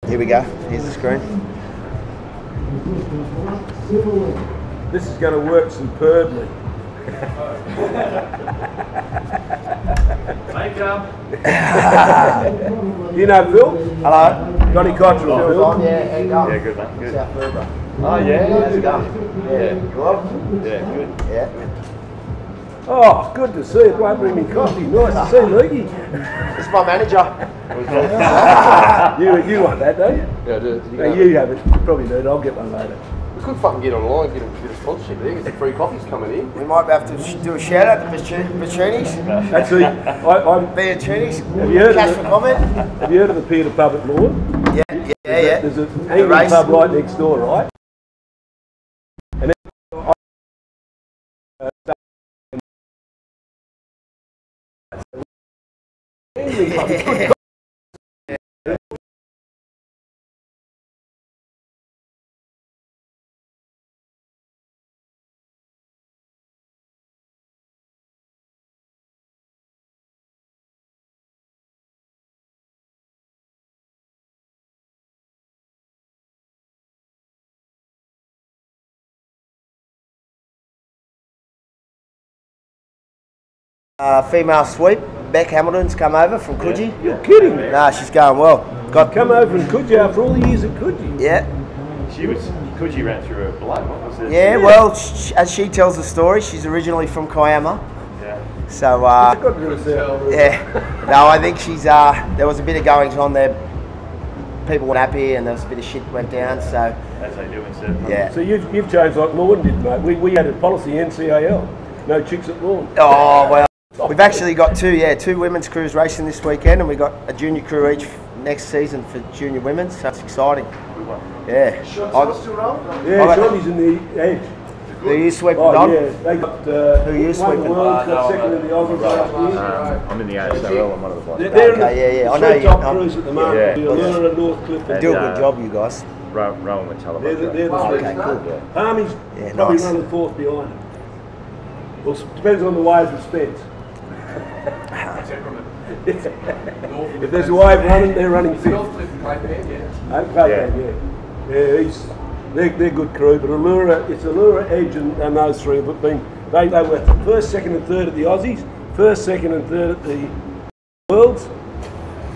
Here we go. Here's the screen. This is going to work superbly. Makeup. You know Phil? Hello. Johnny Cottrell, Phil? Yeah, Yeah, good mate. Good. South Burma. Oh yeah. How's it going? Yeah. Good? Yeah, good. Yeah. Oh, good to see you. Won't bring me coffee. Nice to see Lukey. It's my manager. You want that, don't you? Yeah, I do. No, you have it. You probably need. I'll get one later. We could fucking get online, get a sponsorship there, get some free coffees coming in. We might have to do a shout out to Bacchini's. Actually, I'm. Bacchini's. Have you heard Cash of for the, comment? Have you heard of the Peter Pub at Lawn? Yeah. There's an Angling pub right next door, right? And then Angling pub. It's good. Female sweep, Beck Hamilton's come over from Coogee. You're kidding me. Nah, she's going well. Come over from Coogee after all the years at Coogee. Yeah. Coogee ran through her blood, what was it? Yeah, well, as she tells the story, she's originally from Kiama. Yeah. So, Got to do with that. yeah. No, I think she's, there was a bit of goings on there. People weren't happy and there was a bit of shit went down, so. As they do in certain. Yeah. So you've changed like Lawn did, mate. We had a policy, NCAL. No chicks at Lawn. Oh, well. We've actually got two women's crews racing this weekend, and we've got a junior crew each next season for junior women's, so it's exciting. Yeah. Yeah, Johnny's in the edge. Who you sweeping, Oh, Don? yeah. They got, Who you won the sweeping? world, got second in the Aussies last year. I'm in the ASRL, I'm one of the blokes. They're in Okay, yeah. I the know three you. top crews at the moment. Yeah. The Allura, Northcliffe, You do a good job, you guys. Rowan with Talibot. They're the three. Okay, cool. Yeah. Army's Yeah, probably nice. running fourth behind them. Well, it depends on the wave of Spence. If there's a wave running, they're running fifth. Okay, yeah. They're good crew, but it's Allura, Edge, and those three have been. They were first, second, and third at the Aussies, first, second, and third at the Worlds.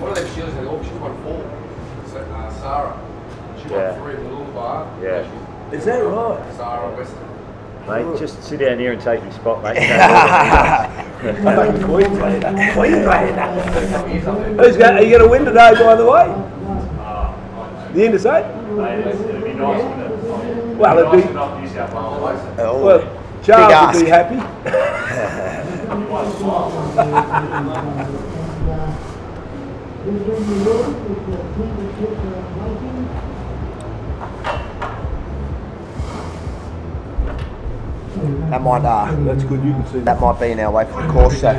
One of them Sheilas in the auction, she's won 4. Sarah. She won 3 in the little bar. Yeah. Is that right? Sarah Western. Mate, just sit down here and take your spot, mate. Queenslander. Are you going to win today, by the way? The Interstate? It'd be nice, wouldn't it? Well, it'd be. Not New South Wales. Well, Charles would be happy. That might, That's good, you can see that might be in our way for the course, so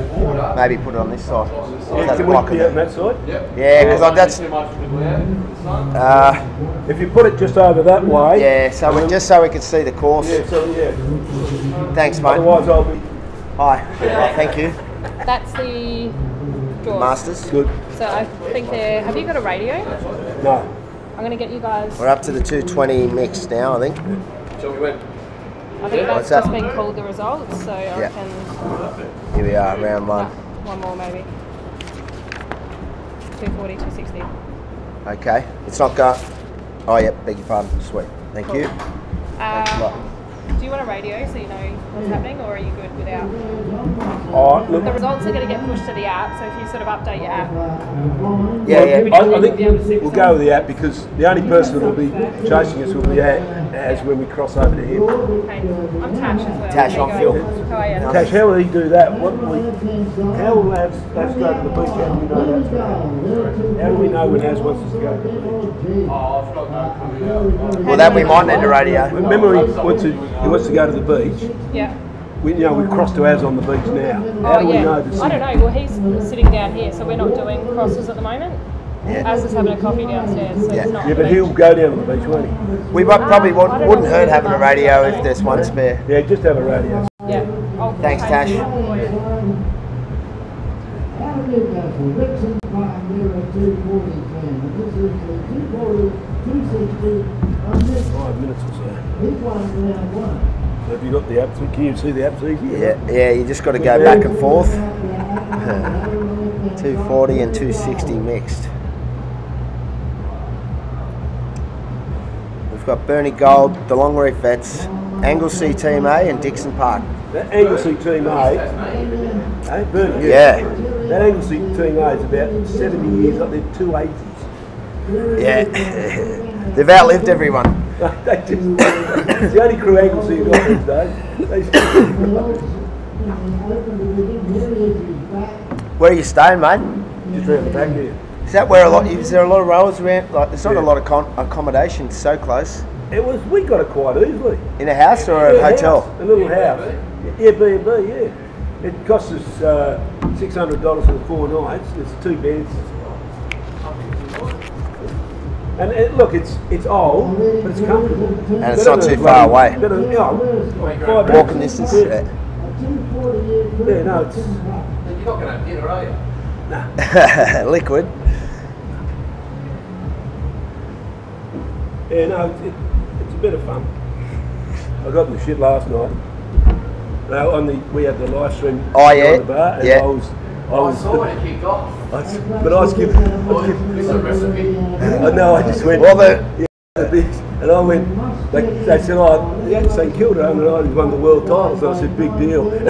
maybe put it on this side. Yeah, can we be on that side? Yeah, because that's. If you put it just over that way. Yeah, so just so we can see the course. Yeah, so yeah. Thanks, mate. Otherwise, I'll be. Hi. Thank you. That's the draws. Masters. Good. So I think they're. Have you got a radio? No. I'm going to get you guys. We're up to the 220 mix now, I think. So we went. I think What's that's that? just been called the results, so I reckon. Here we are, round one. One more maybe. 240, 260. Okay. It's not going. Oh, yeah, beg your pardon. Sweet. Thank you. Thanks a lot. Do you want a radio so you know what's happening, or are you good without? Oh, look. The results are going to get pushed to the app, so if you sort of update your app. Yeah. I think we'll go with the app because the only person that will be chasing us will be Az when we cross over to him. Okay. I'm Tash as well. Tash, How I'm you Phil. going? How are you? Tash, how will he do that? How will Az go to the beach? How do we know that's going? How do we know when Az wants us to go to the beach? Oh, I've got no clue. Well, that we might need a radio. Remember, he wants to go to the beach. Yeah. We've crossed to Az on the beach now. How do we know to see? I don't know. Well, he's sitting down here, so we're not doing crosses at the moment. Yeah. Az is having a coffee downstairs, so Yeah. it's not. Yeah, but he'll go down to the beach, won't he? We probably wouldn't hurt having a radio if there's one spare. Yeah, just have a radio. Yeah. I'll Thanks, pay Tash. you for it. 5 minutes or so. So have you got the apps? Can you see the apps easy? Yeah, you just got to go back and forth. 240 and 260 mixed. We've got Bernie Gold, the Long Reef Vets, Anglesey Team A and Dixon Park. That Anglesey Team A, Bernie, Yeah. That Anglesey Team A is about 70 years up there, 280s. Yeah. They've outlived everyone. They just, it's the only crew Anglesey you've got these days. Where are you staying, mate? Just round the back here. Is that where is there a lot of rowers around? Like, there's not a lot of accommodation so close. We got it quite easily. In a house or a hotel? House, a little house. Yeah, B&B, yeah. It costs us $600 for the 4 nights. There's 2 beds. And look, it's old, but it's comfortable. And it's not too far away. Walking distance. Yeah, no, it's... You're not going to have dinner, are you? Liquid. Yeah, no, it's a bit of fun. I got in the shit last night. We had the live stream yeah. on the bar, and Yeah. I was I saw when it kicked off. but I was giving. This is a recipe. I just went. Well, and I went. They said, "Oh, the St Kilda under 90s won the world title." So I said, "Big deal." Big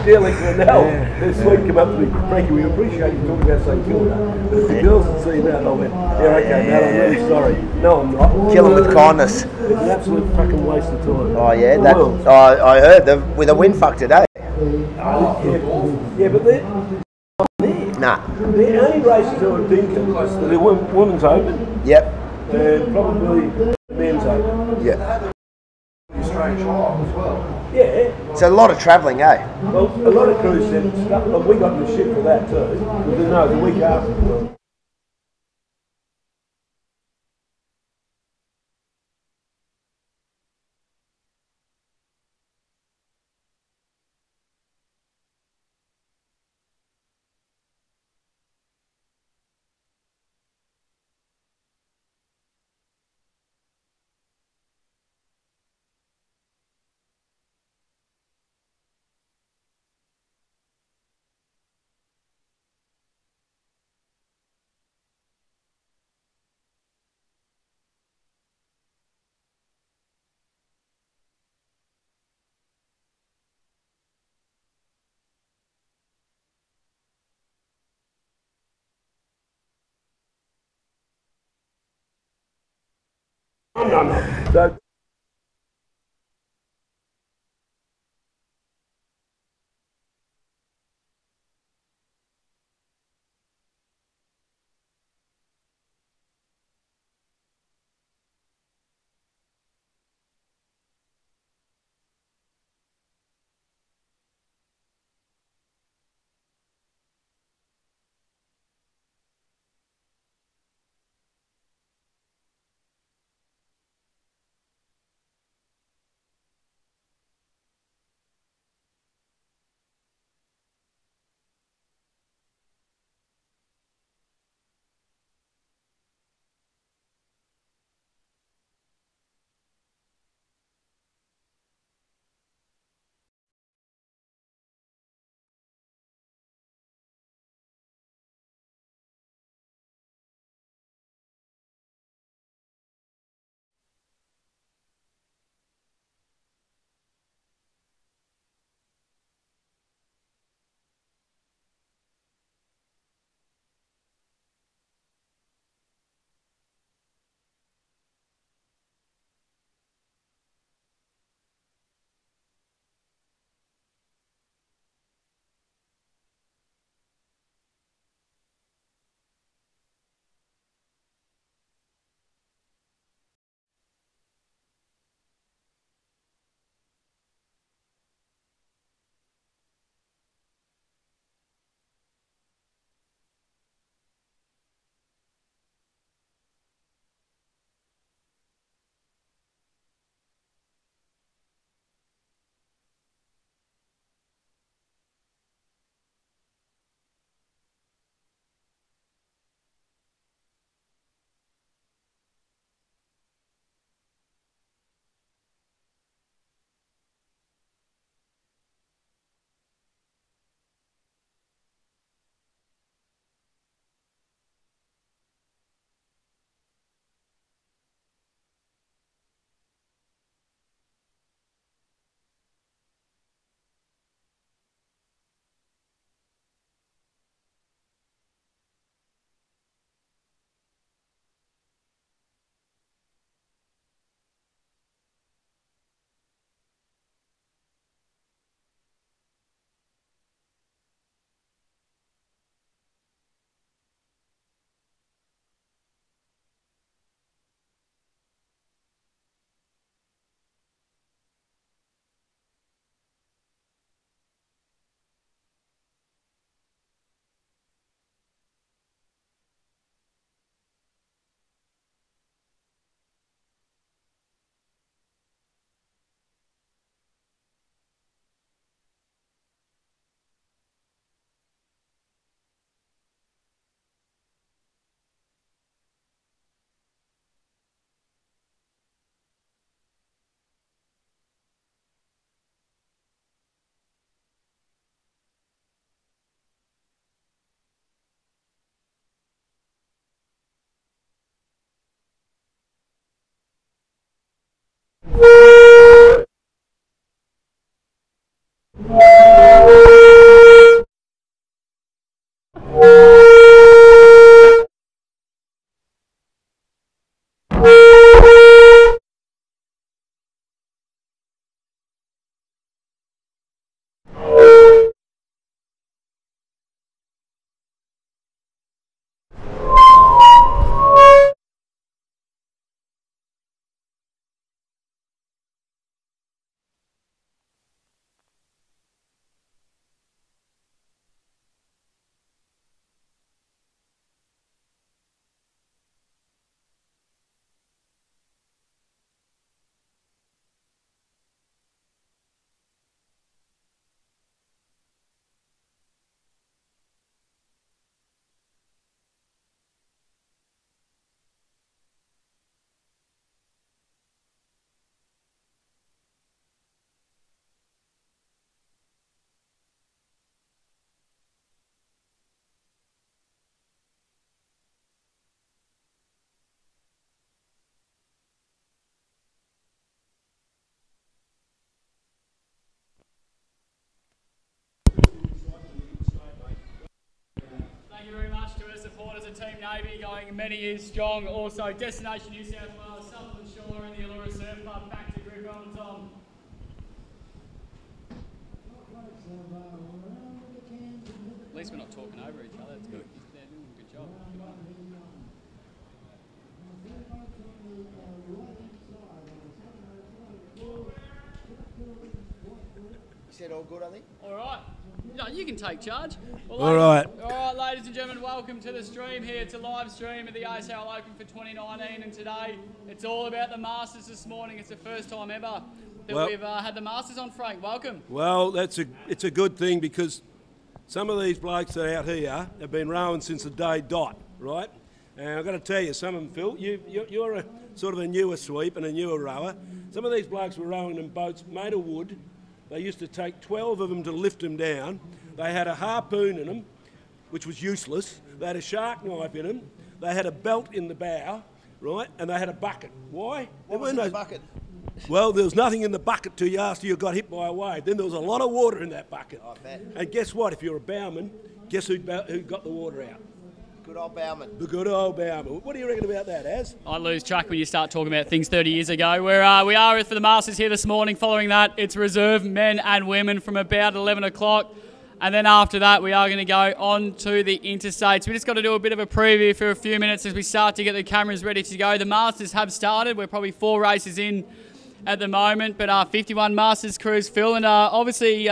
deal. Like, now, this week come up to me, Frankie. We appreciate you talking about St Kilda. But the girls had seen that, and I went, "Yeah, okay, Matt, I'm really sorry. No, I'm not." Kill them with kindness. It's an absolute fucking waste of time. Oh yeah, The that. world. I heard with a wind fuck today. Yeah, but they're Nah. the only races that are decent are the women's open Yep. and probably men's open. Yeah. Australian trial as well. Yeah, It's a lot of travelling, eh? well, a lot of crews said, look, we got in the shit for that too. But no, the week after. No. So, a Team Navy going many years strong. Also, Destination New South Wales, Sutherland Shore and the Allura Surf Club. Back to Griffin and Tom. At least we're not talking over each other. It's good. They're doing a good job. Good on them. You said all good, I think? All right. No, you can take charge. Well, All right. All right, ladies and gentlemen, welcome to the stream here. It's a live stream of the ASRL Open for 2019, and today it's all about the Masters this morning. It's the first time ever that we've had the Masters on, Frank. Welcome. Well, it's a good thing because some of these blokes that are out here have been rowing since the day dot, right? And I've got to tell you, some of them, Phil, you're a sort of a newer sweep and a newer rower. Some of these blokes were rowing in boats made of wood. They used to take 12 of them to lift them down. They had a harpoon in them, which was useless. They had a shark knife in them. They had a belt in the bow, right? And they had a bucket. Why? What was in the bucket? Well, there was nothing in the bucket till you got hit by a wave. Then there was a lot of water in that bucket. I bet. And guess what? If you're a bowman, guess who got the water out? Good old bowman. The good old bowman. What do you reckon about that, Az? I lose track when you start talking about things 30 years ago. We are for the Masters here this morning. Following that, it's reserve men and women from about 11 o'clock. And then after that, we are going to go on to the Interstates. We just got to do a bit of a preview for a few minutes as we start to get the cameras ready to go. The Masters have started. We're probably 4 races in at the moment, but 51 Masters crews, Phil. And obviously,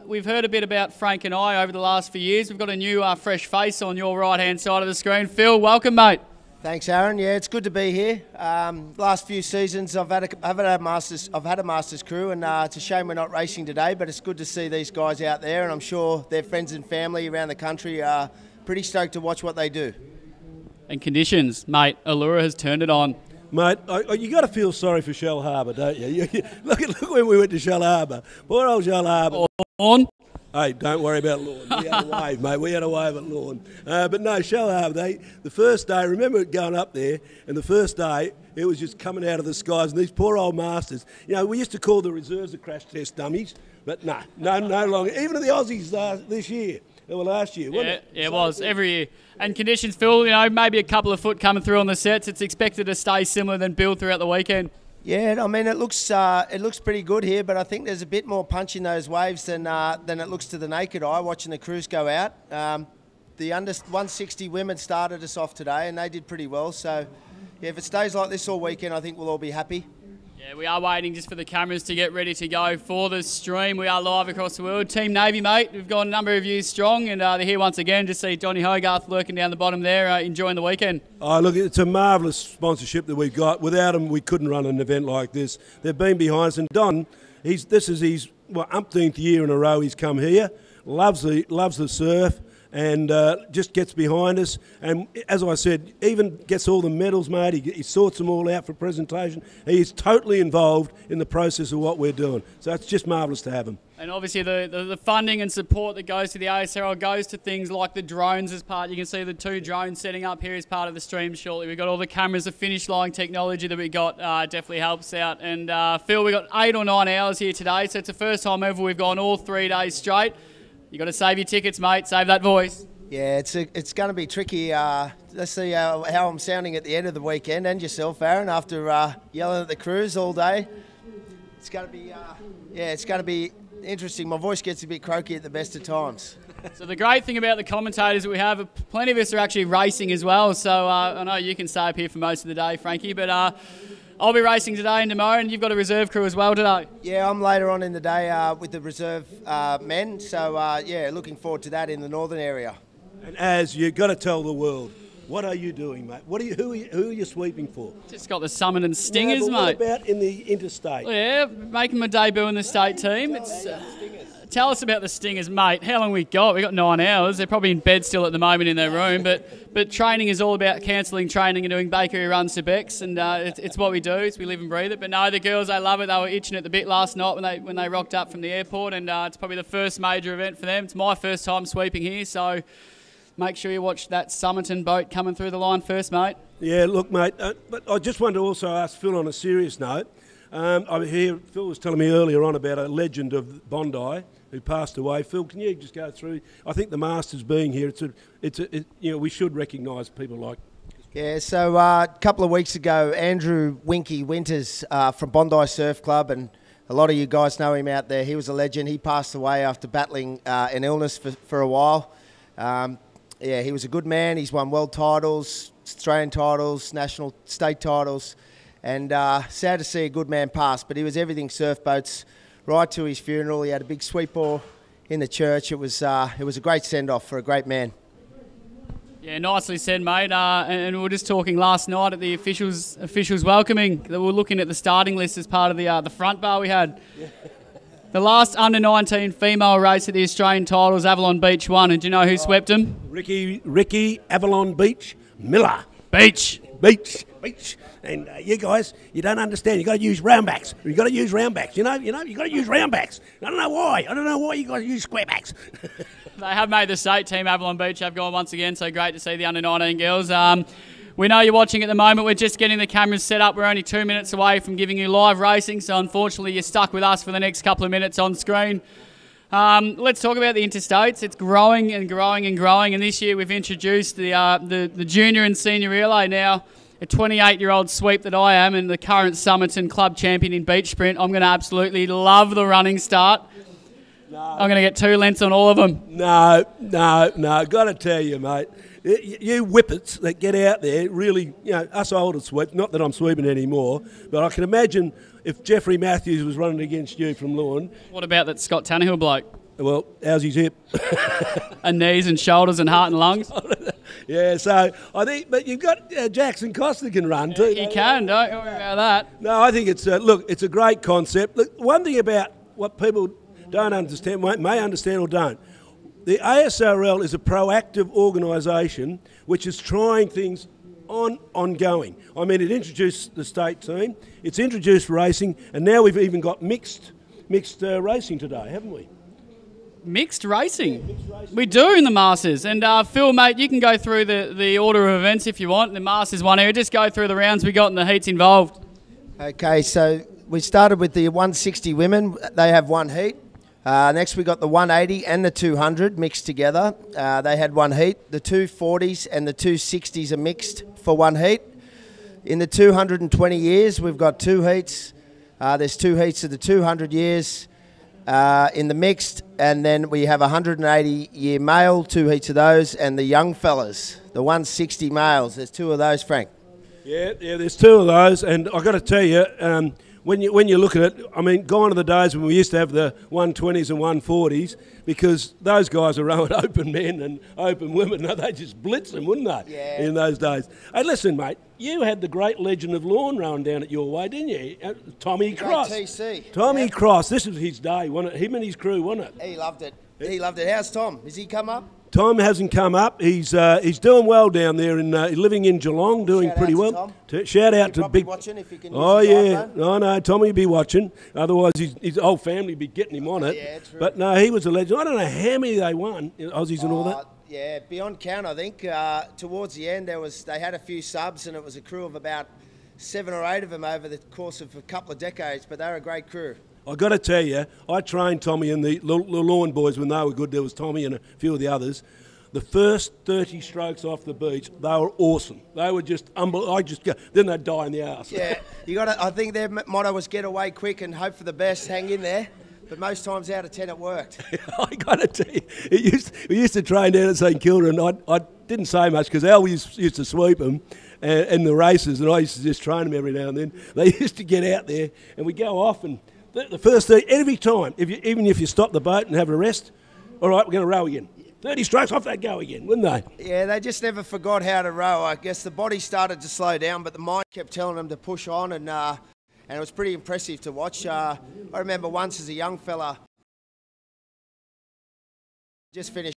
we've heard a bit about Frank and I over the last few years. We've got a new fresh face on your right-hand side of the screen. Phil, welcome, mate. Thanks, Aaron. Yeah, it's good to be here. Last few seasons, I've had a Masters crew, and it's a shame we're not racing today. But it's good to see these guys out there, and I'm sure their friends and family around the country are pretty stoked to watch what they do. And conditions, mate. Allura has turned it on. Mate, you got to feel sorry for Shell Harbour, don't you? Look when we went to Shell Harbour. Poor old Shell Harbour. On. Hey, don't worry about Lorne. We had a wave, mate. We had a wave at Lorne. But no, Shell Harbour, the first day, remember going up there, and the first day, it was just coming out of the skies, and these poor old Masters. You know, we used to call the reserves the crash test dummies, but no longer. Even the Aussies this year. Well, last year, wasn't it? Yeah, it was every year. And conditions, Phil, maybe a couple of foot coming through on the sets. It's expected to stay similar than build throughout the weekend. Yeah, I mean, it looks pretty good here, but I think there's a bit more punch in those waves than it looks to the naked eye watching the crews go out. The under 160 women started us off today, and they did pretty well. So, yeah, if it stays like this all weekend, I think we'll all be happy. Yeah, we are waiting just for the cameras to get ready to go for the stream. We are live across the world. Team Navy, mate, we've got a number of you strong, and they're here once again. Just see Johnny Hogarth lurking down the bottom there, enjoying the weekend. Oh, look, it's a marvellous sponsorship that we've got. Without them, we couldn't run an event like this. They've been behind us, and Don, this is his umpteenth year in a row he's come here. Loves the surf. And just gets behind us. And as I said, even gets all the medals, mate. He sorts them all out for presentation. He is totally involved in the process of what we're doing. So it's just marvellous to have him. And obviously the funding and support that goes to the ASRL goes to things like the drones as part. You can see the 2 drones setting up here as part of the stream shortly. We've got all the cameras, the finish line technology that we got definitely helps out. And Phil, we got 8 or 9 hours here today. So it's the first time ever we've gone all 3 days straight. You got to save your tickets, mate. Save that voice. Yeah, it's going to be tricky. Let's see how I'm sounding at the end of the weekend, and yourself, Aaron, after yelling at the crews all day. It's going to be, it's going to be interesting. My voice gets a bit croaky at the best of times. So the great thing about the commentators that we have, plenty of us are actually racing as well. So I know you can stay up here for most of the day, Frankie, but I'll be racing today and tomorrow, and you've got a reserve crew as well today. Yeah, I'm later on in the day with the reserve men, so yeah, looking forward to that in the northern area. And Az, you've got to tell the world, what are you doing, mate? Who are you sweeping for? Just got the Summon and Stingers, but mate. What about in the Interstate? Yeah, making my debut in the state team. Tell us about the Stingers, mate. How long we got? We got 9 hours. They're probably in bed still at the moment in their room, but training is all about cancelling training and doing bakery runs to Bex, and it's what we do. We live and breathe it. But no, the girls, they love it. They were itching at the bit last night when they rocked up from the airport, and it's probably the first major event for them. It's my first time sweeping here, so make sure you watch that Summerton boat coming through the line first, mate. Yeah, look, mate, but I just wanted to also ask Phil on a serious note. I hear Phil was telling me earlier on about a legend of Bondi, who passed away. Phil, can you just go through? I think the Masters being here, we should recognise people like. Yeah, so a couple of weeks ago, Andrew Winky Winters from Bondi Surf Club, and a lot of you guys know him out there. He was a legend. He passed away after battling an illness for a while. He was a good man. He's won world titles, Australian titles, national state titles, and sad to see a good man pass, but he was everything surf boats right to his funeral. He had a big sweep ball in the church. It was a great send-off for a great man. Yeah, nicely said, mate. And we were just talking last night at the officials welcoming that we were looking at the starting list as part of the front bar we had. Yeah. The last under-19 female race at the Australian titles, Avalon Beach won, and do you know who swept him? Ricky Avalon Beach Miller. Beach. And you guys, you don't understand. You got to use roundbacks. You got to use roundbacks. You got to use roundbacks. I don't know why you got to use squarebacks. They have made the state team. Avalon Beach have gone once again. So great to see the under-19 girls. We know you're watching at the moment. We're just getting the cameras set up. We're only 2 minutes away from giving you live racing. So unfortunately, you're stuck with us for the next couple of minutes on screen. Let's talk about the Interstates. It's growing and growing and growing. And this year we've introduced the junior and senior relay now. A 28-year-old sweep that I am and the current Somerton Club champion in beach sprint. I'm going to absolutely love the running start. No. I'm going to get 2 lengths on all of them. No. Got to tell you, mate. You whippets that get out there, really, us older sweeps, not that I'm sweeping anymore, but I can imagine if Jeffrey Matthews was running against you from Lawn. What about that Scott Tannehill bloke? Well, how's his hip? And knees and shoulders and heart and lungs. Yeah, so I think, but you've got Jackson Costa can run too. He can, don't worry about that. No, I think it's it's a great concept. Look, one thing about what people don't understand, may understand or don't, the ASRL is a proactive organisation which is trying things ongoing. I mean, it introduced the state team, it's introduced racing, and now we've even got mixed racing today, haven't we? Mixed racing? Yeah, mixed racing. We do in the Masters. And Phil, mate, you can go through the order of events if you want. The Masters one here. Just go through the rounds we got and the heats involved. Okay, so we started with the 160 women. They have one heat. Next we got the 180 and the 200 mixed together. They had one heat. The 240s and the 260s are mixed for one heat. In the 220 years, we've got 2 heats. There's 2 heats of the 200 years in the mixed, and then we have 180-year male, 2 heats of those, and the young fellas, the 160 males. There's 2 of those, Frank. Yeah, there's 2 of those, and I've got to tell you, when you look at it, I mean, gone are the days when we used to have the 120s and 140s, because those guys are rowing open men and open women. They just blitz them, wouldn't they? Yeah. In those days. Hey, listen, mate, you had the great legend of lawn rowing down at your way, didn't you? Tommy Cross. TC. Tommy Cross. This was his day, wasn't it? Him and his crew, wasn't it? He loved it. He loved it. How's Tom? Has he come up? Tom hasn't come up. He's doing well down there in living in Geelong, doing pretty well. Shout out to Big. Watching if you can. Oh yeah, no, Tommy will be watching. Otherwise, his whole family would be getting him on it. Yeah, true. But no, he was a legend. I don't know how many they won, Aussies and all that. Yeah, beyond count. I think towards the end they had a few subs, and it was a crew of about 7 or 8 of them over the course of a couple of decades. But they're a great crew. I've got to tell you, I trained Tommy and the Lawn boys when they were good. There was Tommy and a few of the others. The first 30 strokes off the beach, they were awesome. They were just unbelievable. Then they'd die in the arse. Yeah, I think their motto was get away quick and hope for the best, hang in there. But most times out of 10 it worked. I got to tell you, we used to train down at St Kilda, and I didn't say much because Al used to sweep them in the races, and I used to just train them every now and then. They used to get out there, and we go off, and the first 30, every time, even if you stop the boat and have a rest, all right, we're going to row again. 30 strokes, off they'd go again, wouldn't they? Yeah, they just never forgot how to row. I guess the body started to slow down, but the mind kept telling them to push on, and it was pretty impressive to watch. I remember once as a young fella, just finished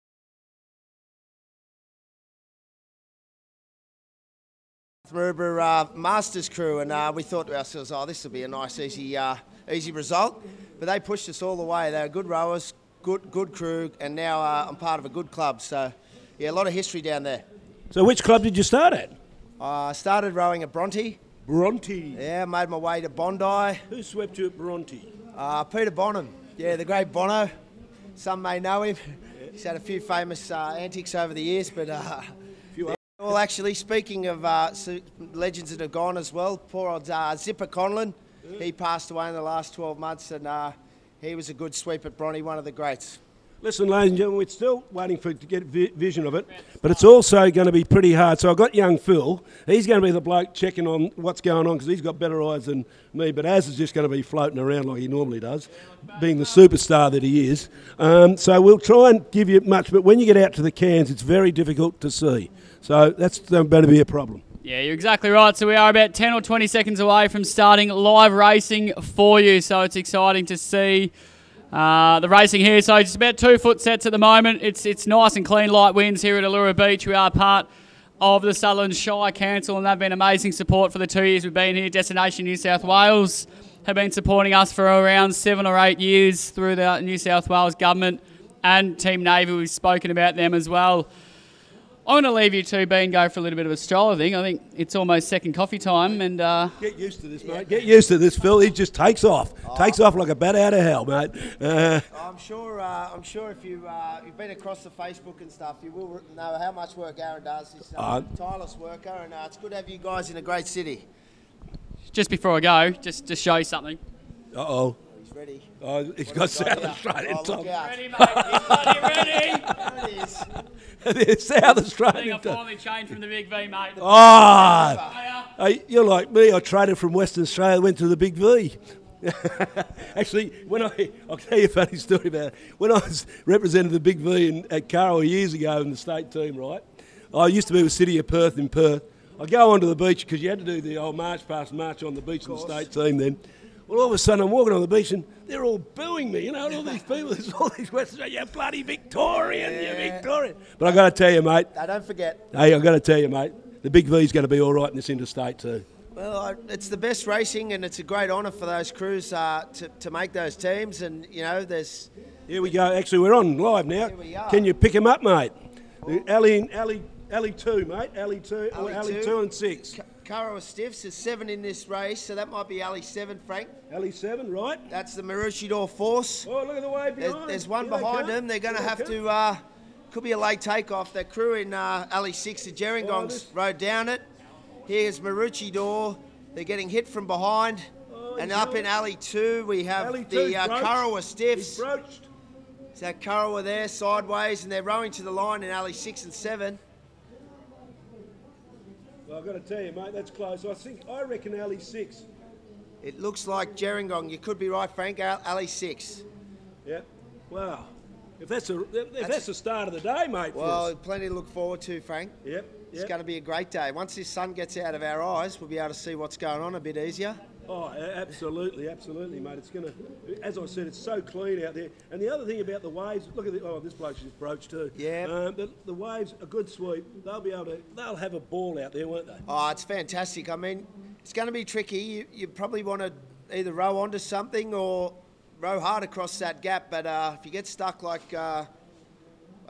Maroubra Masters crew, and we thought to ourselves, oh, this will be a nice, easy result. But they pushed us all the way. They were good rowers, good crew, and now I'm part of a good club. So, yeah, a lot of history down there. So which club did you start at? I started rowing at Bronte. Bronte? Yeah, made my way to Bondi. Who swept you at Bronte? Peter Bonham. Yeah, the great Bono. some may know him. He's had a few famous antics over the years, but well, actually, speaking of legends that have gone as well, poor old Zipper Conlon, he passed away in the last 12 months, and he was a good sweep at Bronny, one of the greats. Listen, ladies and gentlemen, we're still waiting to get vision of it, but it's also going to be pretty hard. So I've got young Phil. He's going to be the bloke checking on what's going on because he's got better eyes than me, but Az is just going to be floating around like he normally does, being the superstar that he is. So we'll try and give you much, but when you get out to the cans, it's very difficult to see. So that's going to be a problem. Yeah, you're exactly right. So we are about 10 or 20 seconds away from starting live racing for you. So it's exciting to see the racing here. So just about 2 foot sets at the moment. It's nice and clean, light winds here at Allura Beach. We are part of the Sutherland Shire Council, and they've been amazing support for the 2 years we've been here. Destination New South Wales have been supporting us for around 7 or 8 years through the New South Wales government, and Team Navy, we've spoken about them as well. I'm going to leave you two, B, and go for a little bit of a stroll, I think. I think it's almost second coffee time. And get used to this, mate. Get used to this, Phil. He just takes off. Takes off like a bat out of hell, mate. I'm sure if you've been across the Facebook and stuff, you will know how much work Aaron does. He's a tireless worker, and it's good to have you guys in a great city. Just before I go, just to show you something. Uh-oh. He's ready. Oh, he's got South Australian top. Ready, mate. He's bloody ready. There it is. There's South I Australian think I finally changed from the big V, mate. Oh! Hey, you're like me. I traded from Western Australia, went to the big V. Actually, I'll tell you a funny story about it. When I was representing the big V at Curraway years ago in the state team, right? I used to be with City of Perth in Perth. I go onto the beach because you had to do the old march past march on the beach in the state team then. Well, all of a sudden I'm walking on the beach and they're all booing me, you know, and all these people, there's all these Western Australians, you bloody Victorian, you Victorian. But I got to tell you, mate. Don't forget. Hey, I got to tell you, mate, the big V's going to be all right in this interstate too. Well, it's the best racing, and it's a great honour for those crews to make those teams. And you know, there's. Here we go. Actually, we're on live now. Here we are. Can you pick him up, mate? Ali 2, mate. Ali 2, Ali 2 and 6. Curraway Stiffs is 7 in this race, so that might be Ali 7, Frank. Ali 7, right? That's the Maroochydore Force. Oh, look at the way behind. There's one behind them. They're going to have to. Could be a late takeoff. The crew in Ali 6, the Gerringong's rode down it. Here's Maroochydore. They're getting hit from behind. And up in Ali 2, we have the Curraway Stiffs. Is that Curraway there, sideways, and they're rowing to the line in Ali 6 and 7. Well, I've got to tell you, mate, that's close. I reckon Ali 6. It looks like Gerringong. You could be right, Frank. Ali 6. Yep. Wow. If that's the start of the day, mate. Well, plenty to look forward to, Frank. Yep. It's going to be a great day. Once this sun gets out of our eyes, we'll be able to see what's going on a bit easier. Oh, absolutely, mate. It's going to, as I said, it's so clean out there. And the other thing about the waves, look at this bloke's just broached too. Yeah. The waves, a good sweep. They'll have a ball out there, won't they? Oh, it's fantastic. I mean, it's going to be tricky. You probably want to either row onto something or row hard across that gap. But if you get stuck like I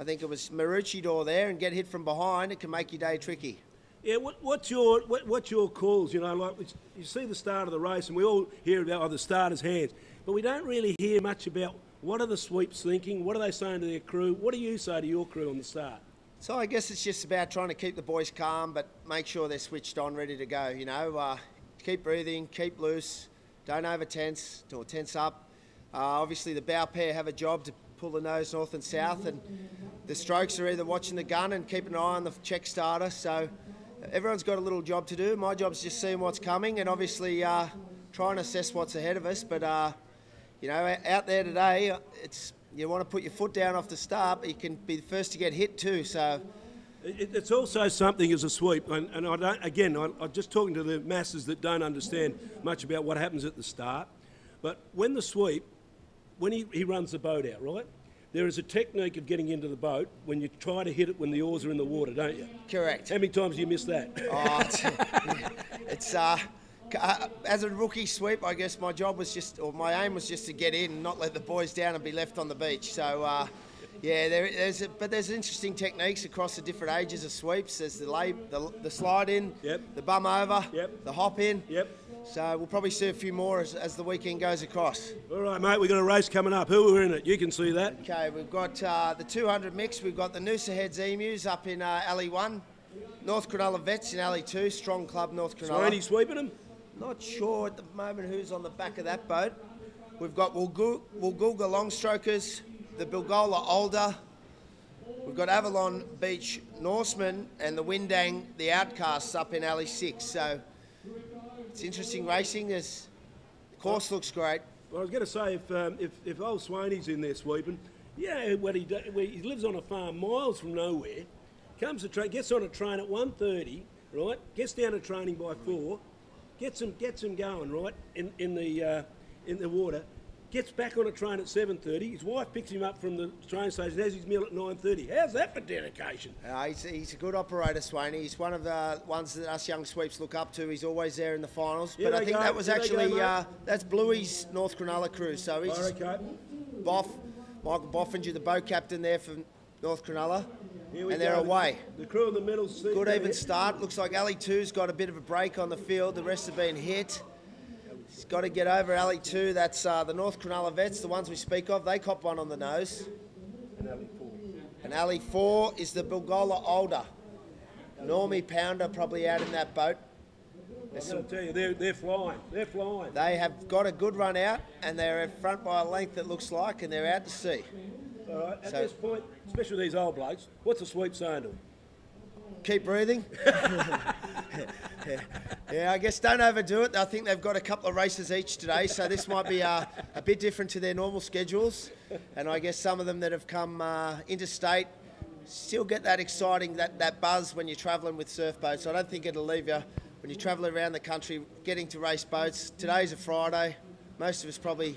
think it was Maroochydore there and get hit from behind, it can make your day tricky. Yeah, what's your calls? You know, like you see the start of the race, and we all hear about the starters' hands, but we don't really hear much about what are the sweeps thinking, what are they saying to their crew, what do you say to your crew on the start? So I guess it's just about trying to keep the boys calm, but make sure they're switched on, ready to go. You know, keep breathing, keep loose, don't over tense or tense up. Obviously, the bow pair have a job to pull the nose north and south, and the strokes are either watching the gun and keeping an eye on the check starter. So everyone's got a little job to do. My job's just seeing what's coming and obviously try and assess what's ahead of us. But, you know, out there today, you want to put your foot down off the start, but you can be the first to get hit too. So it's also something as a sweep, and I'm just talking to the masses that don't understand much about what happens at the start. But when the sweep, when he runs the boat out, right? There is a technique of getting into the boat when you try to hit it when the oars are in the water, don't you? Correct. How many times do you miss that? It's as a rookie sweep, I guess my job was my aim was just to get in and not let the boys down and be left on the beach. So, Yeah, but there's interesting techniques across the different ages of sweeps. There's the slide in, Yep. the bum over, Yep. the hop in. Yep. So we'll probably see a few more as the weekend goes across. All right, mate, we've got a race coming up. Who are in it? You can see that. Okay, we've got the 200 mix. We've got the Noosa Heads Emus up in Alley 1. North Cronulla Vets in Alley 2. Strong club, North Cronulla. Swaney sweeping them? Not sure at the moment who's on the back of that boat. We've got Woolgoolga Longstrokers, the Bilgola Older. We've got Avalon Beach Norsemen and the Windang, the Outcasts up in Alley 6. So it's interesting racing. The course looks great. Well, I was going to say, if old Swaney's in there sweeping, yeah, he lives on a farm miles from nowhere, comes to gets on a train at 1:30, right? Gets down to training by 4, gets him going, right, in the water. Gets back on a train at 7:30. His wife picks him up from the train station, has his meal at 9:30. How's that for dedication? He's a good operator, Swaney. He's one of the ones that us young sweeps look up to. He's always there in the finals. Yeah, but I think that was actually, mate. that's Bluey's North Cronulla crew. So he's Michael Boffinger, the boat captain there for North Cronulla. And they're away. The crew in the middle. Good even start. Looks like Alley 2's got a bit of a break on the field. The rest have been hit. He's got to get over Alley 2. That's the North Cronulla Vets, the ones we speak of. They cop one on the nose. And Alley 4 is the Bilgola Older. Normie Pounder probably out in that boat. I'll tell you, they're flying. They're flying. They have got a good run out, and they're in front by a length, it looks like, and they're out to sea. All right, at this point, especially these old blokes, what's a sweep saying to them? Keep breathing. Yeah, I guess don't overdo it. I think they've got a couple of races each today, so this might be a bit different to their normal schedules. And I guess some of them that have come interstate still get that exciting, that buzz when you're travelling with surf boats. I don't think it'll leave you when you're travelling around the country, getting to race boats. Today's a Friday. Most of us probably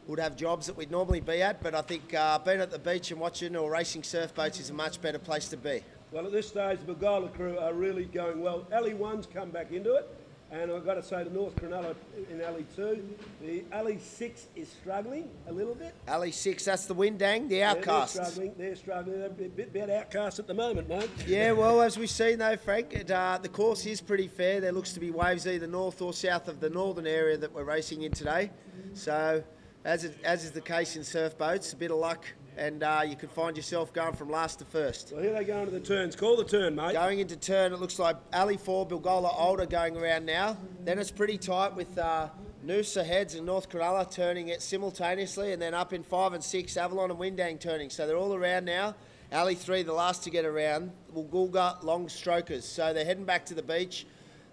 would have jobs that we'd normally be at, but I think being at the beach and watching or racing surf boats is a much better place to be. Well, at this stage, the Bilgola crew are really going well. Alley 1's come back into it, and I've got to say the North Cronulla in Alley 2. The Alley 6 is struggling a little bit. Alley 6, that's the Windang, the Outcasts. They're struggling. They're a bit outcast at the moment, mate. Yeah, well, as we've seen though, Frank, the course is pretty fair. There looks to be waves either north or south of the northern area that we're racing in today. So, as is the case in surf boats, a bit of luck, and you can find yourself going from last to first. Well, here they go into the turns. Call the turn, mate. Going into turn, it looks like Alley 4, Bilgola Older going around now. Then it's pretty tight with Noosa Heads and North Cronulla turning it simultaneously, and then up in 5 and 6, Avalon and Windang turning. So they're all around now. Alley 3, the last to get around, Woolgoolga Longstrokers. So they're heading back to the beach.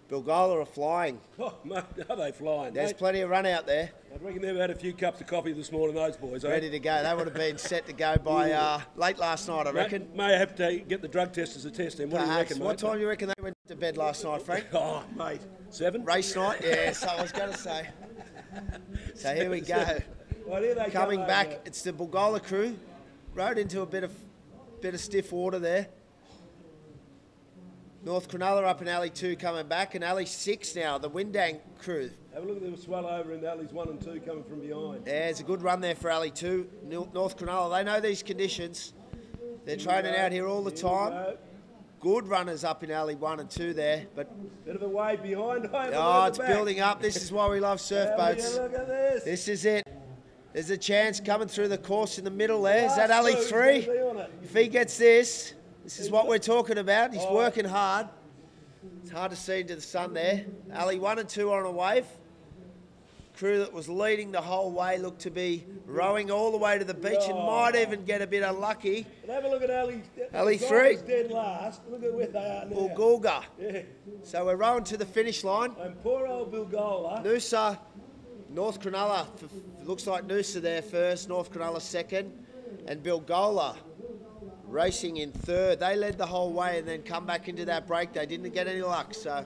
Bilgola are flying. Oh, mate, are they flying? There's plenty of run out there. I reckon they've had a few cups of coffee this morning, those boys. Ready to go. They would have been set to go by late last night, I reckon. May have to get the drug test as a test then. What do you reckon, mate? What time do you reckon they went to bed last night, Frank? Oh, mate, 7? Race night? Yes, I was going to say. So here we go. Well, here they Coming come back, over. it's the Bilgola crew. Rode into a bit of stiff water there. North Cronulla up in Alley 2 coming back, and Alley 6 now, the Windang crew. Have a look at the swell over in Alleys 1 and 2 coming from behind. Yeah, it's a good run there for Alley 2. North Cronulla, they know these conditions. They're training out here all the time. Good runners up in Alley 1 and 2 there, but bit of a wave behind. oh, it's building up. This is why we love surf boats. Look at this. This is it. There's a chance coming through the course in the middle there. Is that Alley 3? If he gets this is what we're talking about. He's working hard. It's hard to see into the sun there. Alley 1 and 2 are on a wave. Crew that was leading the whole way looked to be rowing all the way to the beach and might even get a bit unlucky. But have a look at Alley 3. Dead last. Look at where they are now. Woolgoolga. Yeah. So we're rowing to the finish line. And poor old Bilgola. Noosa, North Cronulla, looks like Noosa there first, North Cronulla second, and Bilgola racing in third. They led the whole way and then come back into that break. They didn't get any luck, so.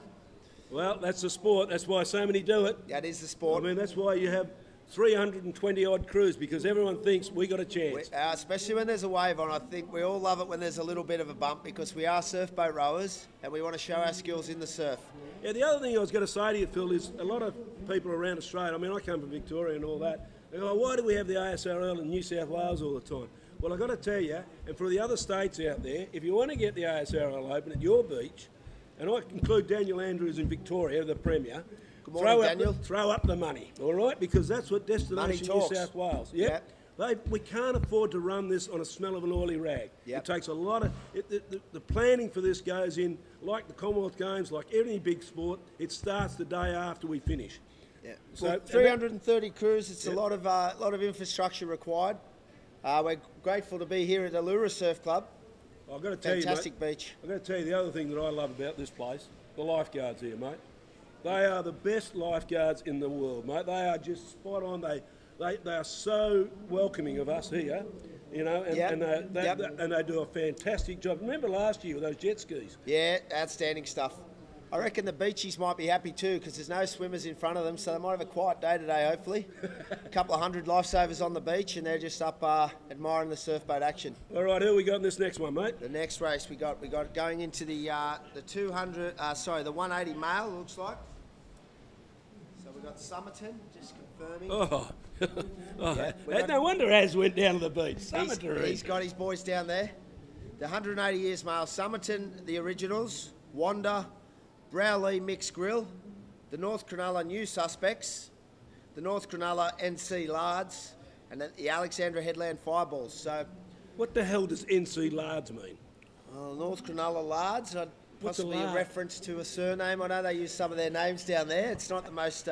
Well, that's the sport. That's why so many do it. That is the sport. I mean, that's why you have 320 odd crews, because everyone thinks we got a chance. Especially when there's a wave on. I think we all love it when there's a little bit of a bump, because we are surf boat rowers and we want to show our skills in the surf. Yeah, the other thing I was going to say to you, Phil, is a lot of people around Australia, I mean, I come from Victoria and all that, they go, why do we have the ASRL in New South Wales all the time? Well, I've got to tell you, and for the other states out there, if you want to get the ASRL Open at your beach, and I include Daniel Andrews in Victoria, the Premier, Good morning, Daniel. Throw up the money, all right? Because that's what Destination New talks. South Wales. Yep. We can't afford to run this on a smell of an oily rag. Yep. It takes a lot of... the planning for this goes in, like the Commonwealth Games, like any big sport, it starts the day after we finish. Yeah. So, Well, 330 crews, it's a lot of infrastructure required. We're grateful to be here at Allura Surf Club. I've got to tell Fantastic you, mate, beach. I've got to tell you the other thing that I love about this place, the lifeguards here, mate. They are the best lifeguards in the world, mate. They are just spot on. They are so welcoming of us here, you know, and they do a fantastic job. Remember last year with those jet skis? Yeah, outstanding stuff. I reckon the beachies might be happy too because there's no swimmers in front of them, so they might have a quiet day today, hopefully. A couple of hundred lifesavers on the beach and they're just up admiring the surf boat action. All right, who we got in this next one, mate? The next race we got going into the 180 male, looks like. So we got Somerton, just confirming. No wonder Az went down to the beach. Somerton. He's got his boys down there. The 180 years male, Somerton, the originals, Wanda, Browley Mixed Grill, the North Cronulla New Suspects, the North Cronulla NC Lards, and then the Alexandra Headland Fireballs. So, what the hell does NC Lards mean? North Cronulla Lards, possibly a reference to a surname. I know they use some of their names down there. It's not the most...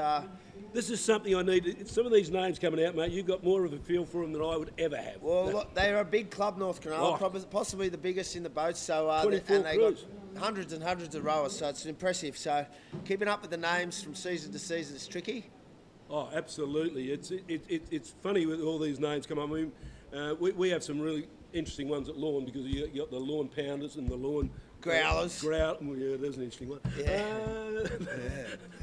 This is something I need. Some of these names coming out, mate, you've got more of a feel for them than I would ever have. Well, look, they're a big club, North Cronulla, possibly the biggest in the boat. So, 24 and they crews. got hundreds and hundreds of rowers, so it's impressive. So, keeping up with the names from season to season is tricky. Oh, absolutely. It's funny with all these names come up. I mean, we have some really interesting ones at Lawn because you got the Lawn Pounders and the Lawn... Growlers. Well, yeah, there's an interesting one. Yeah.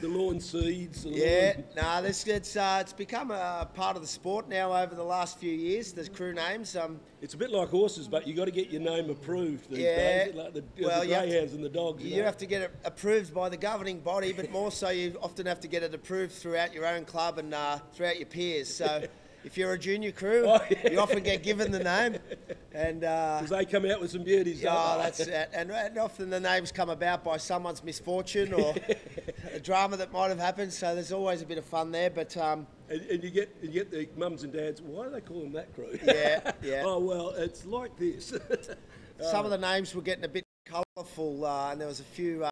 The Lawn Seeds. It's become a part of the sport now over the last few years, the crew names. It's a bit like horses, but you got to get your name approved these days, like the greyhounds and the dogs. You have to get it approved by the governing body, but more so you often have to get it approved throughout your own club and throughout your peers. So if you're a junior crew, you often get given the name. And because they come out with some beauties. That's it. And often the names come about by someone's misfortune or a drama that might have happened. So there's always a bit of fun there. But and you get the mums and dads. Why do they call them that crew? Yeah. Oh well, it's like this. Some of the names were getting a bit colourful, and there was a few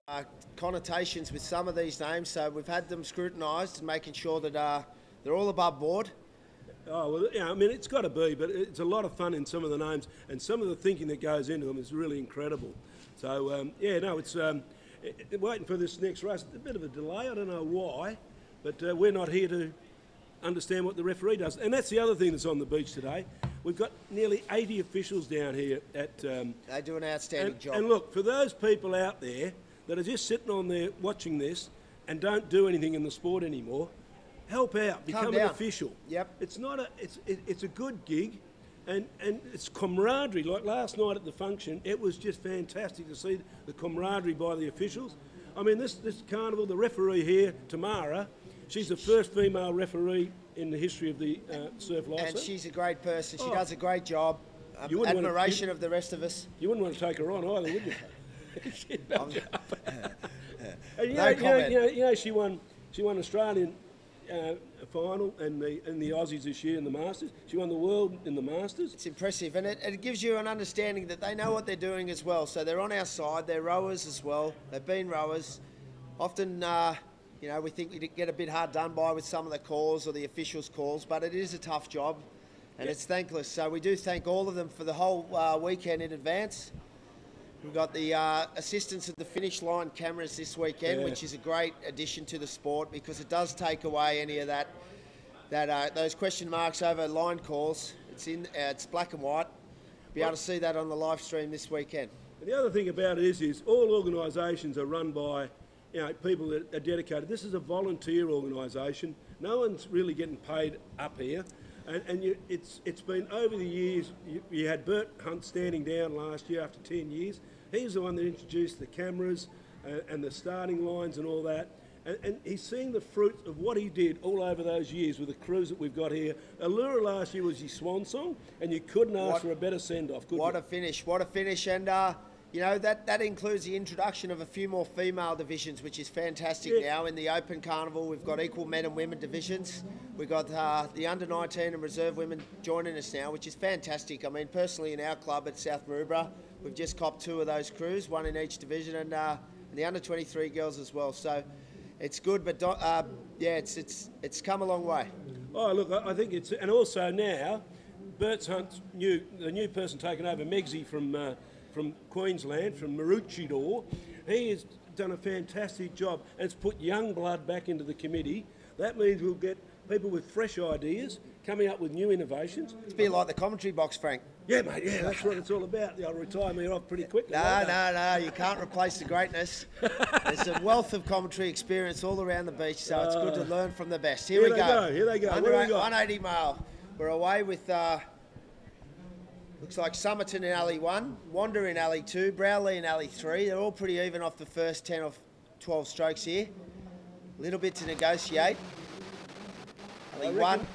connotations with some of these names. So we've had them scrutinised and making sure that they're all above board. Oh, well, yeah, I mean, it's got to be, but it's a lot of fun in some of the names, and some of the thinking that goes into them is really incredible. So, it's waiting for this next race. A bit of a delay, I don't know why, but we're not here to understand what the referee does. And that's the other thing that's on the beach today. We've got nearly 80 officials down here at... they do an outstanding job. And look, for those people out there that are just sitting on there watching this and don't do anything in the sport anymore... Help out, become an official. Yep. It's not it's a good gig, and it's camaraderie. Like last night at the function, it was just fantastic to see the camaraderie by the officials. I mean, this carnival, the referee here, Tamara, she's the first female referee in the history of the surf license. And she's a great person. She does a great job. Admiration of the rest of us. You wouldn't want to take her on either, would you? No comment. You know, she won Australian. Final and the Aussies this year in the Masters. She won the world in the Masters. It's impressive, and it gives you an understanding that they know what they're doing as well. So they're on our side. They're rowers as well. They've been rowers. Often, we think we get a bit hard done by with some of the calls or the officials' calls, but it is a tough job, and it's thankless. So we do thank all of them for the whole weekend in advance. We've got the assistance of the finish line cameras this weekend, which is a great addition to the sport because it does take away any of those question marks over line calls. It's black and white. Be able to see that on the live stream this weekend. And the other thing about it is all organisations are run by people that are dedicated. This is a volunteer organisation. No one's really getting paid up here. And it's been over the years. You had Bert Hunt standing down last year after 10 years. He's the one that introduced the cameras and the starting lines and all that. And he's seeing the fruit of what he did all over those years with the crews that we've got here. Allura last year was his swan song, and you couldn't ask for a better send-off, could you? What a finish, and you know, that includes the introduction of a few more female divisions, which is fantastic now. In the Open Carnival, we've got equal men and women divisions. We've got the under-19 and reserve women joining us now, which is fantastic. I mean, personally, in our club at South Maroubra, we've just copped 2 of those crews, 1 in each division, and the under-23 girls as well. So it's good, but yeah, it's come a long way. Oh, look, I think it's... And also now, Bert's Hunt's the new person taking over, Megsy from Queensland, from Maroochydore, he has done a fantastic job and it's put young blood back into the committee. That means we'll get people with fresh ideas, coming up with new innovations. It's a bit like the commentary box, Frank. Yeah, mate, yeah, that's what it's all about. I'll retire me off pretty quickly. No, you can't replace the greatness. There's a wealth of commentary experience all around the beach, so it's good to learn from the best. Here we go. Here they go. Under 180 mile. We're away with... looks like Somerton in alley 1, Wanda in alley 2, Browley in alley 3. They're all pretty even off the first 10 or 12 strokes here. A little bit to negotiate. Alley 1,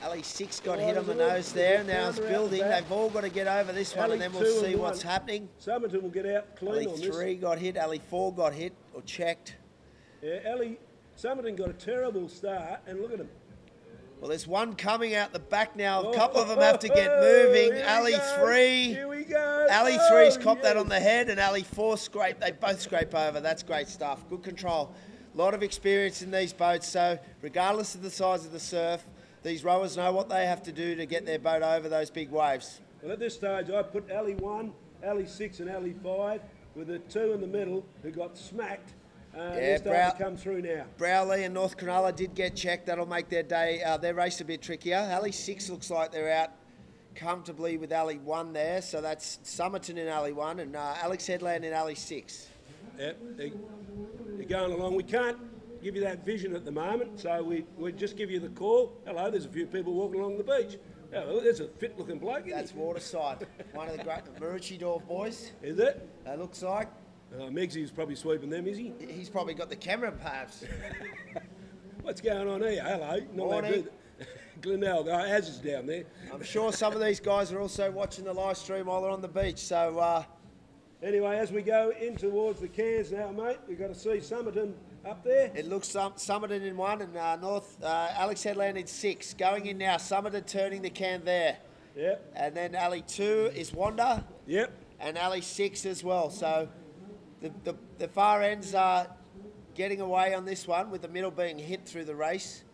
alley 6 got hit on the nose there. Now it's building. They've all got to get over this one, and then we'll see what's happening. Somerton will get out clean on this. Alley 3 got hit, alley 4 got hit or checked. Yeah, Somerton got a terrible start, and look at him. Well, there's one coming out the back now. A couple of them have to get moving. Alley 3. Here we go. Alley 3's copped that on the head, and alley 4 scrape. They both scrape over. That's great stuff. Good control. A lot of experience in these boats, so regardless of the size of the surf, these rowers know what they have to do to get their boat over those big waves. Well, at this stage, I put alley 1, alley 6 and alley 5 with the 2 in the middle who got smacked. They're starting to come through now. Browley and North Cronulla did get checked. That'll make their day, their race a bit trickier. Alley 6 looks like they're out comfortably with alley 1 there. So that's Somerton in alley 1 and Alex Headland in alley 6. Yep, they're going along. We can't give you that vision at the moment, so we just give you the call. Hello, there's a few people walking along the beach. Oh, there's a fit-looking bloke. That's Waterside, one of the great Maroochydore boys. Is it? It looks like. Meggsy's probably sweeping them, is he? He's probably got the camera, perhaps. What's going on here? Hello. Morning. Glenelg, Az is down there. I'm sure some of these guys are also watching the live stream while they're on the beach, so... Anyway, as we go in towards the Cairns now, mate, we've got to see Somerton up there. It looks Somerton in 1 and Alex Headland in 6. Going in now, Somerton turning the can there. Yep. And then alley 2 is Wanda. Yep. And alley 6 as well. So the far ends are getting away on this one, with the middle being hit through the race.